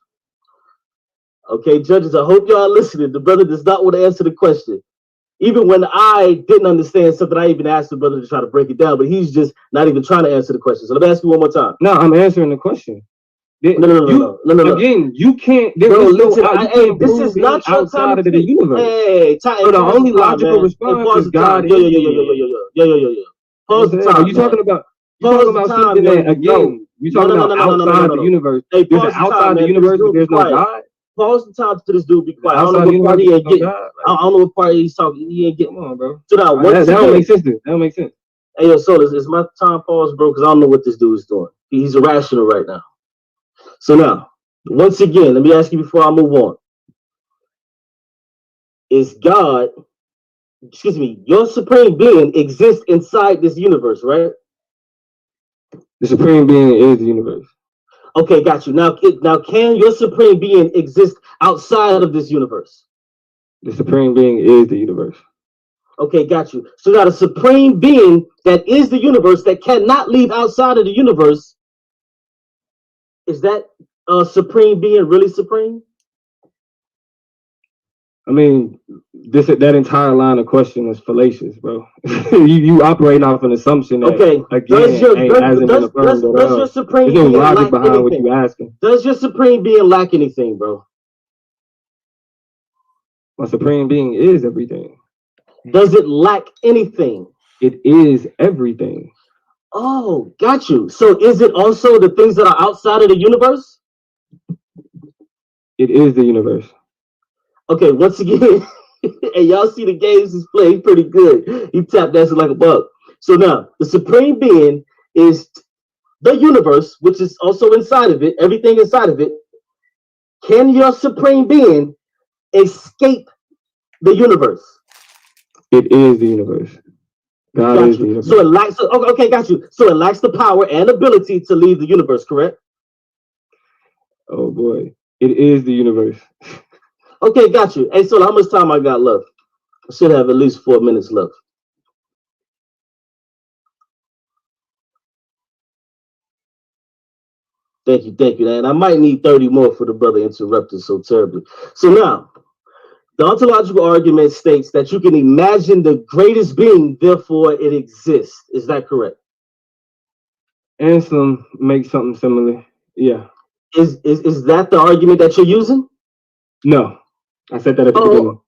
Okay, judges, I hope y'all are listening. The brother does not want to answer the question. Even when I didn't understand something, I even asked the brother to try to break it down, but he's just not even trying to answer the question. So let me ask you one more time. No, I'm answering the question. No. Again, you can't. Bro, listen, this prove is not your outside time of to the universe. Hey, So the only logical response is God is. Yo. Pause the time. Are you talking about? You talking about something that again? You talking about outside the universe? Hey, There's an pause the outside time, the man. universe, but Be there's no quiet. God. Pause the time to this dude. Be quiet. I don't Outside know the what part he universe, ain't there's no getting. God. I don't know what part he's talking. He ain't getting. Come on, bro. So now, That don't make sense. That don't make sense. Hey, yo, so it's my time pause, bro, because I don't know what this dude is doing. He's irrational right now. So now, once again, let me ask you before I move on. Is God, your supreme being exists inside this universe, right? The supreme being is the universe. Okay, got you. Now, can your supreme being exist outside of this universe? The supreme being is the universe. Okay, got you. So now the supreme being that is the universe that cannot leave outside of the universe, is that supreme being really supreme? I mean, that entire line of question is fallacious, bro. you operate off an assumption that does your supreme there's no being logic lack behind anything? what you asking. Does your supreme being lack anything, bro? My supreme being is everything. Does it lack anything? It is everything. Oh, got you. So is it also the things that are outside of the universe? It is the universe. Okay, once again, and y'all see the games he's playing pretty good. He tap dancing like a bug. So now, the supreme being is the universe, which is also inside of it, everything inside of it. Can your supreme being escape the universe? It is the universe. God is the universe. So it lacks. Okay, got you. So it lacks the power and ability to leave the universe, correct? Oh boy, it is the universe. Okay, got you. Hey, so how much time I got left? I should have at least 4 minutes left. Thank you. And I might need 30 more for the brother interrupted so terribly. So now, the ontological argument states that you can imagine the greatest being, therefore it exists. Is that correct? Anselm makes something similar. Yeah. Is that the argument that you're using? No, I said that at the beginning.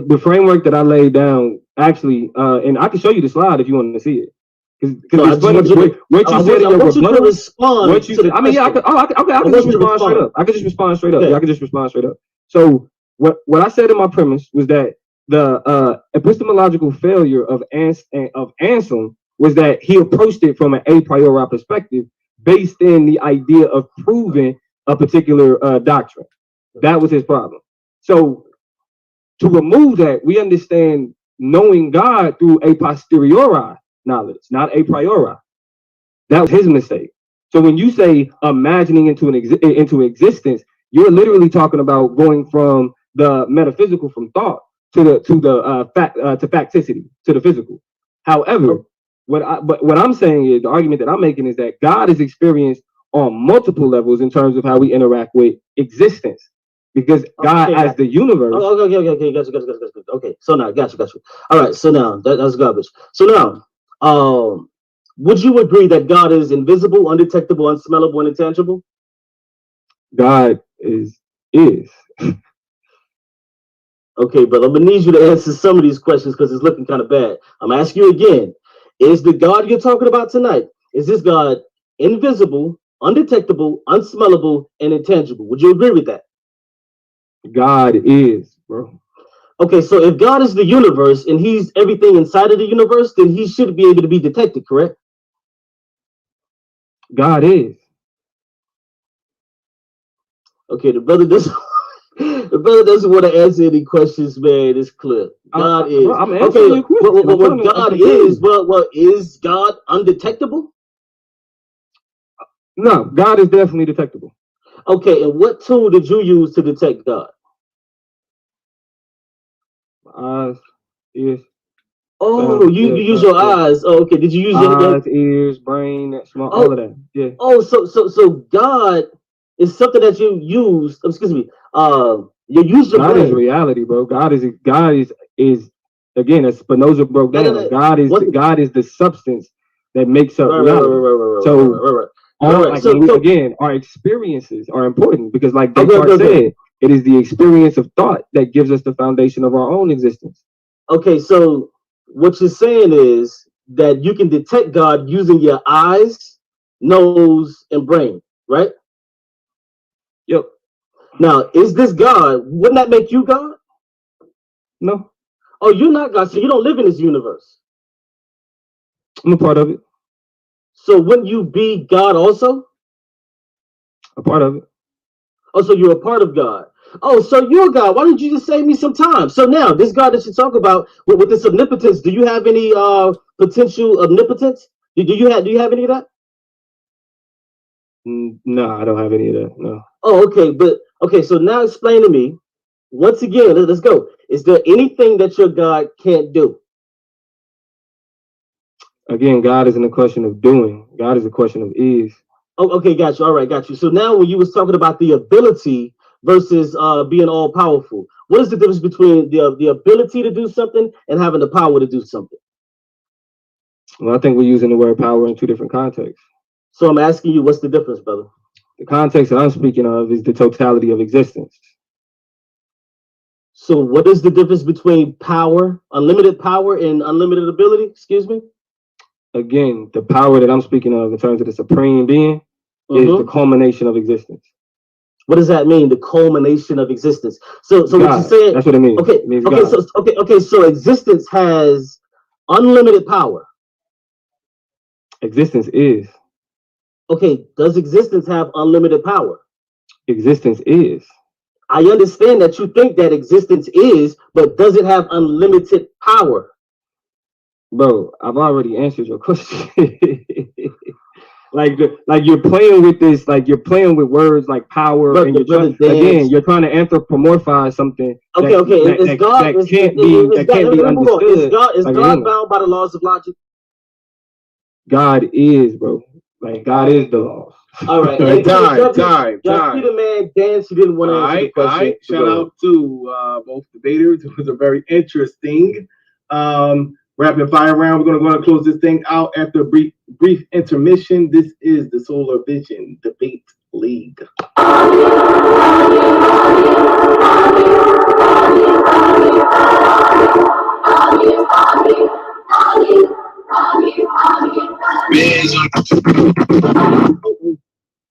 The framework that I laid down actually, and I can show you the slide if you want to see it. Because it's funny. What you said in your rebuttal. What you said. I mean, I can just respond straight up. I can just respond straight up. Yeah, I can just respond straight up. So what I said in my premise was that the epistemological failure of Anselm was that he approached it from an a priori perspective, based in the idea of proving a particular doctrine. That was his problem. So to remove that, we understand knowing God through a posteriori knowledge, not a priori. That was his mistake. So when you say imagining into existence, you're literally talking about going from the metaphysical, from thought, to facticity, to the physical. However, what I'm saying is, the argument that I'm making is that God is experienced on multiple levels in terms of how we interact with existence. Because God as the universe. Okay, gotcha. Okay, so now, gotcha. All right, so now, that's garbage. So now, would you agree that God is invisible, undetectable, unsmellable, and intangible? God is. Okay, brother, I'm gonna need you to answer some of these questions because it's looking kind of bad. I'm gonna ask you again. Is the God you're talking about tonight, is this God invisible, undetectable, unsmellable, and intangible? Would you agree with that? God is, bro. Okay, so if God is the universe and he's everything inside of the universe, then he should be able to be detected, correct? God is. Okay, the brother doesn't want to answer any questions, man. It's clear. God is. I'm answering your question. What God is, well, is God undetectable? No, God is definitely detectable. Okay, and what tool did you use to detect God? Eyes, ears. Oh, you use your eyes. Oh, okay. Did you use eyes, ears, brain, small, all of that? Yeah. Oh, so God is something that you use. Excuse me. You use your brain. God is reality, bro. God is again, as Spinoza broke down. God is the substance that makes up reality. Right. Or like again, our experiences are important because, like Descartes said, it is the experience of thought that gives us the foundation of our own existence. Okay, so what you're saying is that you can detect God using your eyes, nose, and brain, right? Yep. Now, is this God? Wouldn't that make you God? No. Oh, you're not God, so you don't live in this universe. I'm a part of it. So wouldn't you be God also? A part of it. Oh, so you're a part of God. Oh, so you're God. Why didn't you just save me some time? So now, this God that you talk about with this omnipotence, do you have any potential omnipotence? Do you have any of that? No, I don't have any of that. No. Oh, okay. So now explain to me, once again, let's go. Is there anything that your God can't do? Again, God isn't a question of doing. God is a question of is. Oh, okay, got you. All right, got you. So now when you was talking about the ability versus being all powerful, what is the difference between the ability to do something and having the power to do something? Well, I think we're using the word power in two different contexts. So I'm asking you, what's the difference, brother? The context that I'm speaking of is the totality of existence. So what is the difference between power, unlimited power, and unlimited ability? Excuse me? Again, the power that I'm speaking of in terms of the supreme being is the culmination of existence. What does that mean? The culmination of existence. So God, what you said? That's what it means. Okay. It means okay. God. So existence has unlimited power. Existence is. Okay. Does existence have unlimited power? Existence is. I understand that you think that existence is, but does it have unlimited power? Bro, I've already answered your question. like you're playing with this, like you're playing with words like power, but and you're trying to anthropomorphize something. Is God can't be understood. Is God bound by the laws of logic? God is, bro. Like God is the law. All right. Time. The man dance. He didn't want to answer the question. All right. Shout out to both debaters. It was a very interesting rapid fire round. We're going to go and close this thing out after a brief intermission. This is the Solar Vision Debate League.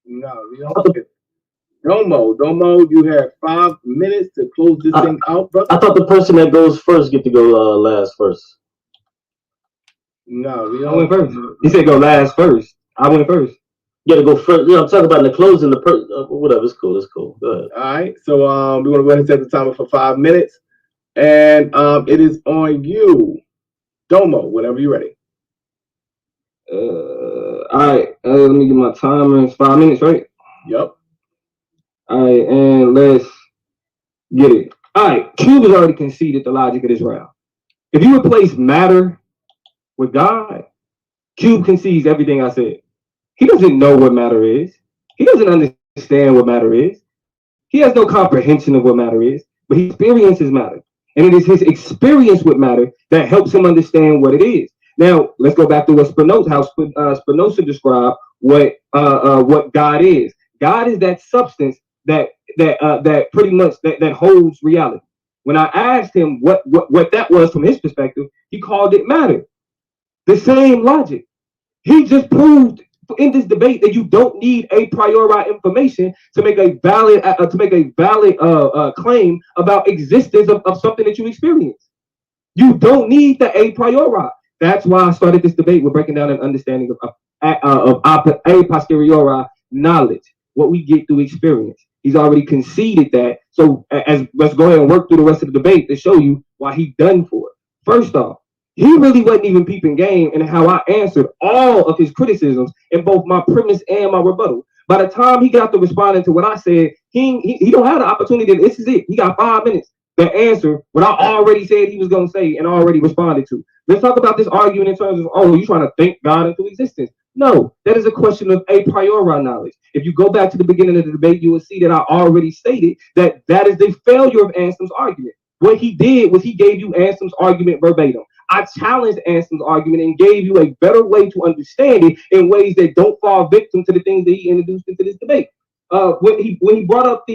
No, we don't. Domo, you have 5 minutes to close this thing out, brother. I thought the person that goes first get to go last first. No, we don't. I went first. He said go last first. I went first. You gotta go first. I'm talking about in the closing. Whatever. It's cool. Go ahead. All right. So we're gonna go ahead and set the timer for 5 minutes, and it is on you, Domo. Whenever you're ready. All right. Let me get my timer. It's 5 minutes, right? Yep. All right, and let's get it. All right, Cube has already conceded the logic of this round. If you replace matter with God, Cube concedes everything I said. He doesn't know what matter is. He doesn't understand what matter is. He has no comprehension of what matter is, but he experiences matter. And it is his experience with matter that helps him understand what it is. Now, let's go back to what Spinoza described what God is. God is that substance that pretty much that holds reality. When I asked him what that was from his perspective, he called it matter. The same logic. He just proved in this debate that you don't need a priori information to make a valid claim about existence of something that you experience. You don't need the a priori. That's why I started this debate with breaking down an understanding of a posteriori knowledge, what we get through experience. He's already conceded that. So let's go ahead and work through the rest of the debate to show you why he done for it. First off, he really wasn't even peeping game in how I answered all of his criticisms in both my premise and my rebuttal. By the time he got to responding to what I said, he don't have the opportunity. This is it. He got 5 minutes to answer what I already said he was going to say and already responded to. Let's talk about this argument in terms of, oh, you trying to think God into existence. No, that is a question of a priori knowledge. If you go back to the beginning of the debate, you will see that I already stated that is the failure of Anselm's argument. What he did was he gave you Anselm's argument verbatim. I challenged Anson's argument and gave you a better way to understand it in ways that don't fall victim to the things that he introduced into this debate. When he brought up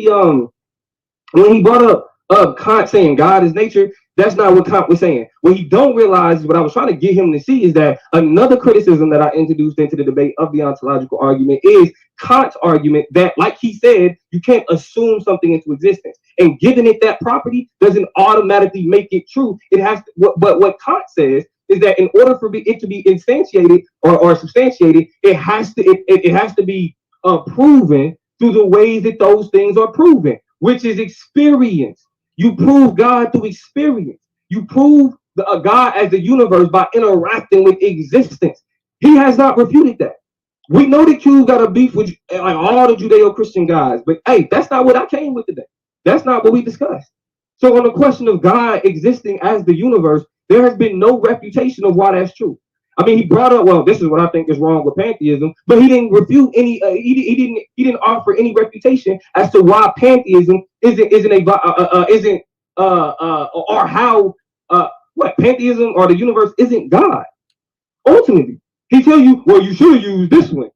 Kant saying God is nature, that's not what Kant was saying. What he don't realize is what I was trying to get him to see is that another criticism that I introduced into the debate of the ontological argument is Kant's argument that, like he said, you can't assume something into existence. And giving it that property doesn't automatically make it true. It has to, but what Kant says is that in order for it to be instantiated or substantiated, it has to be proven through the ways that those things are proven, which is experience. You prove God through experience. You prove God as the universe by interacting with existence. He has not refuted that. We know that Q got a beef with like all the Judeo-Christian guys, but hey, that's not what I came with today. That's not what we discussed. So on the question of God existing as the universe, there has been no refutation of why that's true. I mean, he brought up, well, this is what I think is wrong with pantheism, but he didn't refute any. He didn't offer any refutation as to why pantheism or how what pantheism or the universe isn't God. Ultimately, he tell you, well, you should have used this one.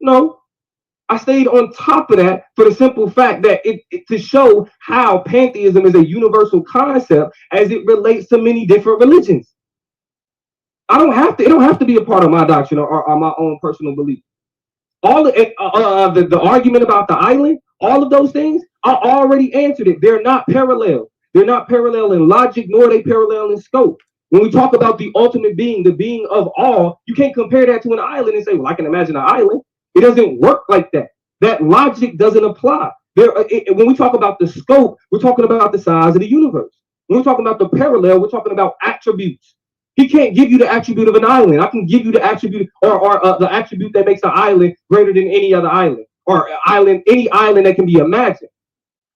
No, I stayed on top of that for the simple fact that to show how pantheism is a universal concept as it relates to many different religions. It don't have to be a part of my doctrine or my own personal belief. All the argument about the island, all of those things, I already answered it. They're not parallel. They're not parallel in logic, nor are they parallel in scope. When we talk about the ultimate being, the being of all, you can't compare that to an island and say, well, I can imagine an island. It doesn't work like that. That logic doesn't apply. When we talk about the scope, we're talking about the size of the universe. When we're talking about the parallel, we're talking about attributes. He can't give you the attribute of an island. I can give you the attribute or the attribute that makes an island greater than any other island or any island that can be imagined.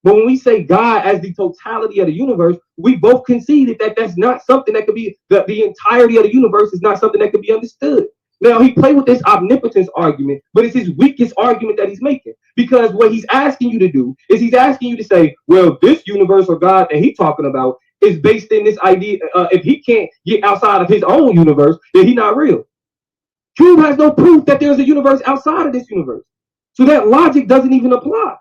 But when we say God as the totality of the universe, we both conceded that that's not something that could be, the entirety of the universe is not something that could be understood. Now, he played with this omnipotence argument, but it's his weakest argument that he's making. Because what he's asking you to do is he's asking you to say, well, this universe or God that he's talking about is based in this idea. If he can't get outside of his own universe, then he's not real. Cube has no proof that there's a universe outside of this universe. So that logic doesn't even apply.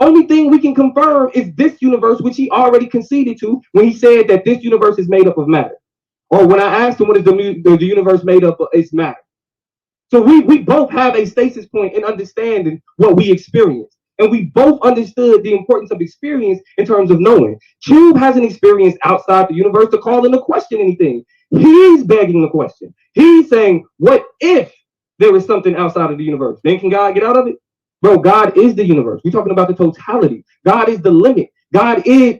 Only thing we can confirm is this universe, which he already conceded to when he said that this universe is made up of matter. Or when I asked him what is the universe made up of, it's matter. So we both have a stasis point in understanding what we experience. And we both understood the importance of experience in terms of knowing. Cube hasn't experienced outside the universe to call into question anything. He's begging the question. He's saying, what if there is something outside of the universe? Then can God get out of it? Bro, God is the universe. We're talking about the totality. God is the limit. God is.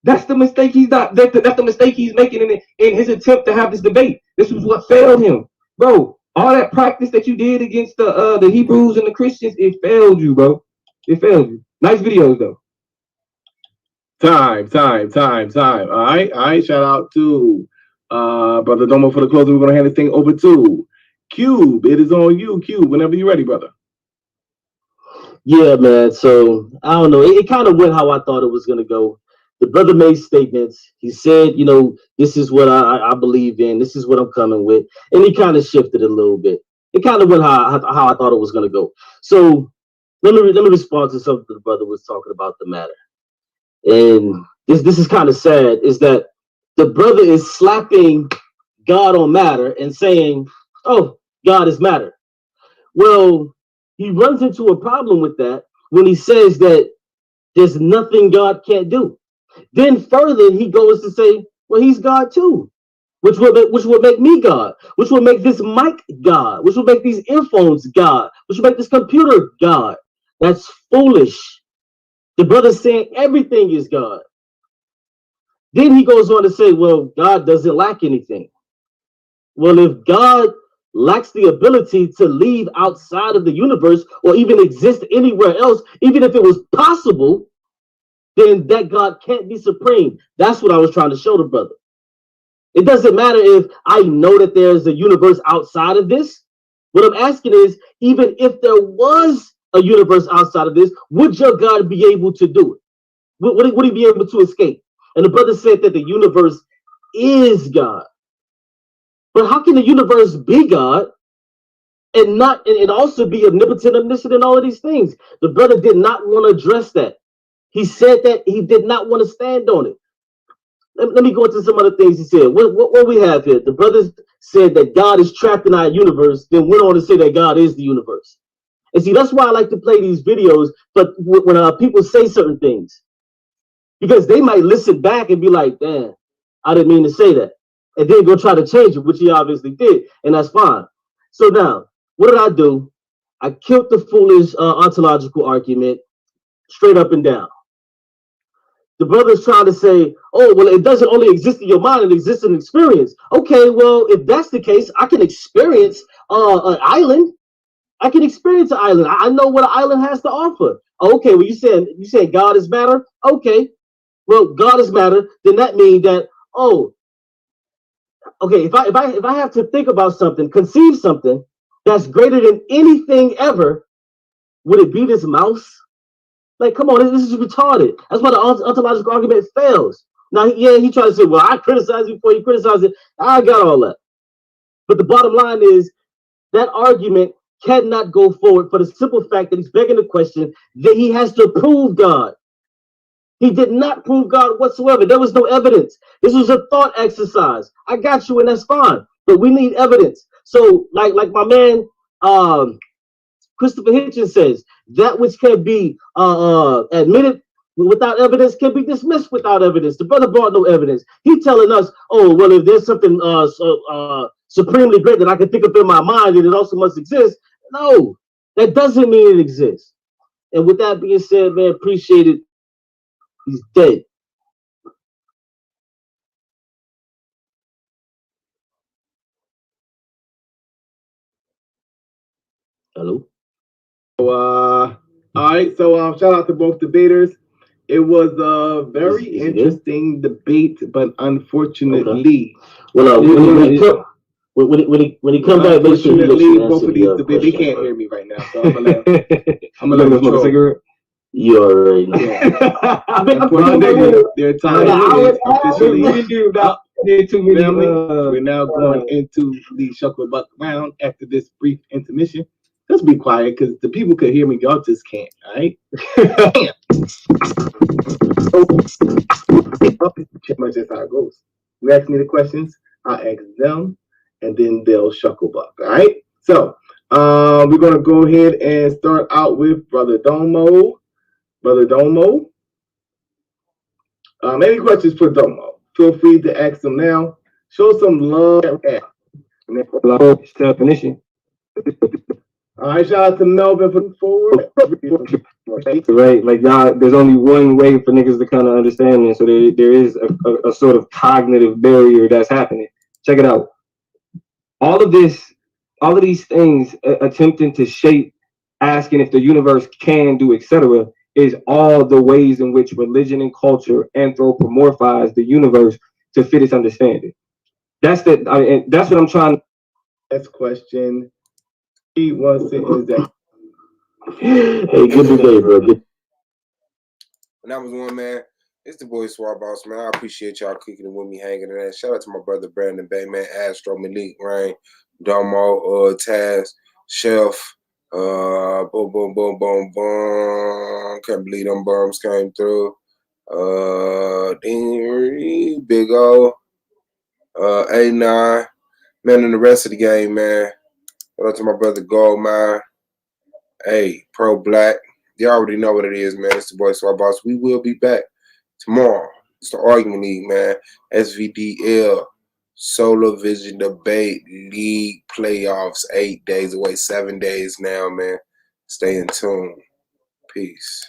That's the mistake he's not. That's the mistake he's making in his attempt to have this debate. This was what failed him, bro. All that practice that you did against the Hebrews and the Christians, it failed you, bro. It failed you. Nice videos though. Time. All right. Shout out to Brother Domo for the closing. We're gonna hand the thing over to Cube. It is on you, Cube. Whenever you're ready, brother. Yeah, man. So I don't know. It kind of went how I thought it was gonna go. The brother made statements. He said, you know, this is what I believe in. This is what I'm coming with, and he kind of shifted a little bit. It kind of went how I thought it was gonna go. So let me respond to something the brother was talking about, the matter. And this is kind of sad. Is that the brother is slapping God on matter and saying, "Oh, God is matter." Well, he runs into a problem with that when he says that there's nothing God can't do. Then further, he goes to say, well, he's God too, which will make me God, which will make this mic God, which will make these earphones God, which will make this computer God. That's foolish. The brother's saying everything is God. Then he goes on to say, well, God doesn't lack anything. Well, if God lacks the ability to leave outside of the universe or even exist anywhere else, even if it was possible, then that God can't be supreme. That's what I was trying to show the brother. It doesn't matter if I know that there's a universe outside of this. What I'm asking is, even if there was a universe outside of this, would your God be able to do it? Would he be able to escape? And the brother said that the universe is God. But how can the universe be God and not and also be omnipotent, omniscient, and all of these things? The brother did not want to address that. He said that he did not want to stand on it. Let me go into some other things he said. What we have here? The brother said that God is trapped in our universe, then went on to say that God is the universe. And see, that's why I like to play these videos, but when people say certain things, because they might listen back and be like, damn, I didn't mean to say that. And then go try to change it, which he obviously did, and that's fine. So now, what did I do? I killed the foolish ontological argument straight up and down. The brother's trying to say, oh, well, it doesn't only exist in your mind, it exists in experience. Okay, well, if that's the case, I can experience an island. I can experience an island. I know what an island has to offer. Okay, well, you said God is matter. Okay, well, God is matter. Then that means that, oh, okay, if I have to think about something, conceive something that's greater than anything ever, would it be this mouse? Like, come on, this is retarded. That's why the ontological argument fails. Now, yeah, he tried to say, well, I criticized you before you criticized it. I got all that. But the bottom line is that argument cannot go forward for the simple fact that he's begging the question that he has to prove God. He did not prove God whatsoever. There was no evidence. This was a thought exercise. I got you, and that's fine. But we need evidence. So, like my man Christopher Hitchens says, that which can be admitted without evidence can be dismissed without evidence. The brother brought no evidence. He's telling us, oh, well, if there's something supremely great that I can think of in my mind, and it also must exist. No, that doesn't mean it exists. And with that being said, man, appreciate it. He's dead. Hello? So, all right. So, shout out to both debaters. It was a very interesting debate, but unfortunately, well, when he comes back, make sure unfortunately, both of these debates, they can't hear me right now. So I'm gonna let them smoke a cigarette. You already know. Yeah. Unfortunately, their time is officially up. Family, we're now going into the Shucklebuck round after this brief intermission. Just be quiet, because the people could hear me. Y'all just can't. All right. Pretty much that's how it goes. You ask me the questions, I'll ask them, and then they'll Shucklebuck. All right. So we're gonna go ahead and start out with Brother Domo. Brother Domo. Any questions for Domo? Feel free to ask them now. Show some love. Definition. All right, shout out to Melvin for forward. Right, like y'all, there's only one way for niggas to kind of understand this. So there is a sort of cognitive barrier that's happening. Check it out. All of these things attempting to shape, asking if the universe can do, etc., is all the ways in which religion and culture anthropomorphize the universe to fit its understanding. That's what I'm trying. Next question. He wants to is that. Hey, good day, bro. And that was one, man. It's the boy Swab Boss, man. I appreciate y'all kicking it with me, hanging in there. Shout out to my brother Brandon Bay, man, Astro, Malik, Rain, Domo, Taz, Chef, boom, boom, boom, boom, boom. Can't believe them bums came through. Big O, A9, man, and the rest of the game, man. Shout out to my brother Goldmine. Hey, Pro Black. You already know what it is, man. It's the boy Swab Boss. We will be back tomorrow. It's the Argument League, man. SVDL, Solar Vision Debate League playoffs. 8 days away, 7 days now, man. Stay in tune. Peace.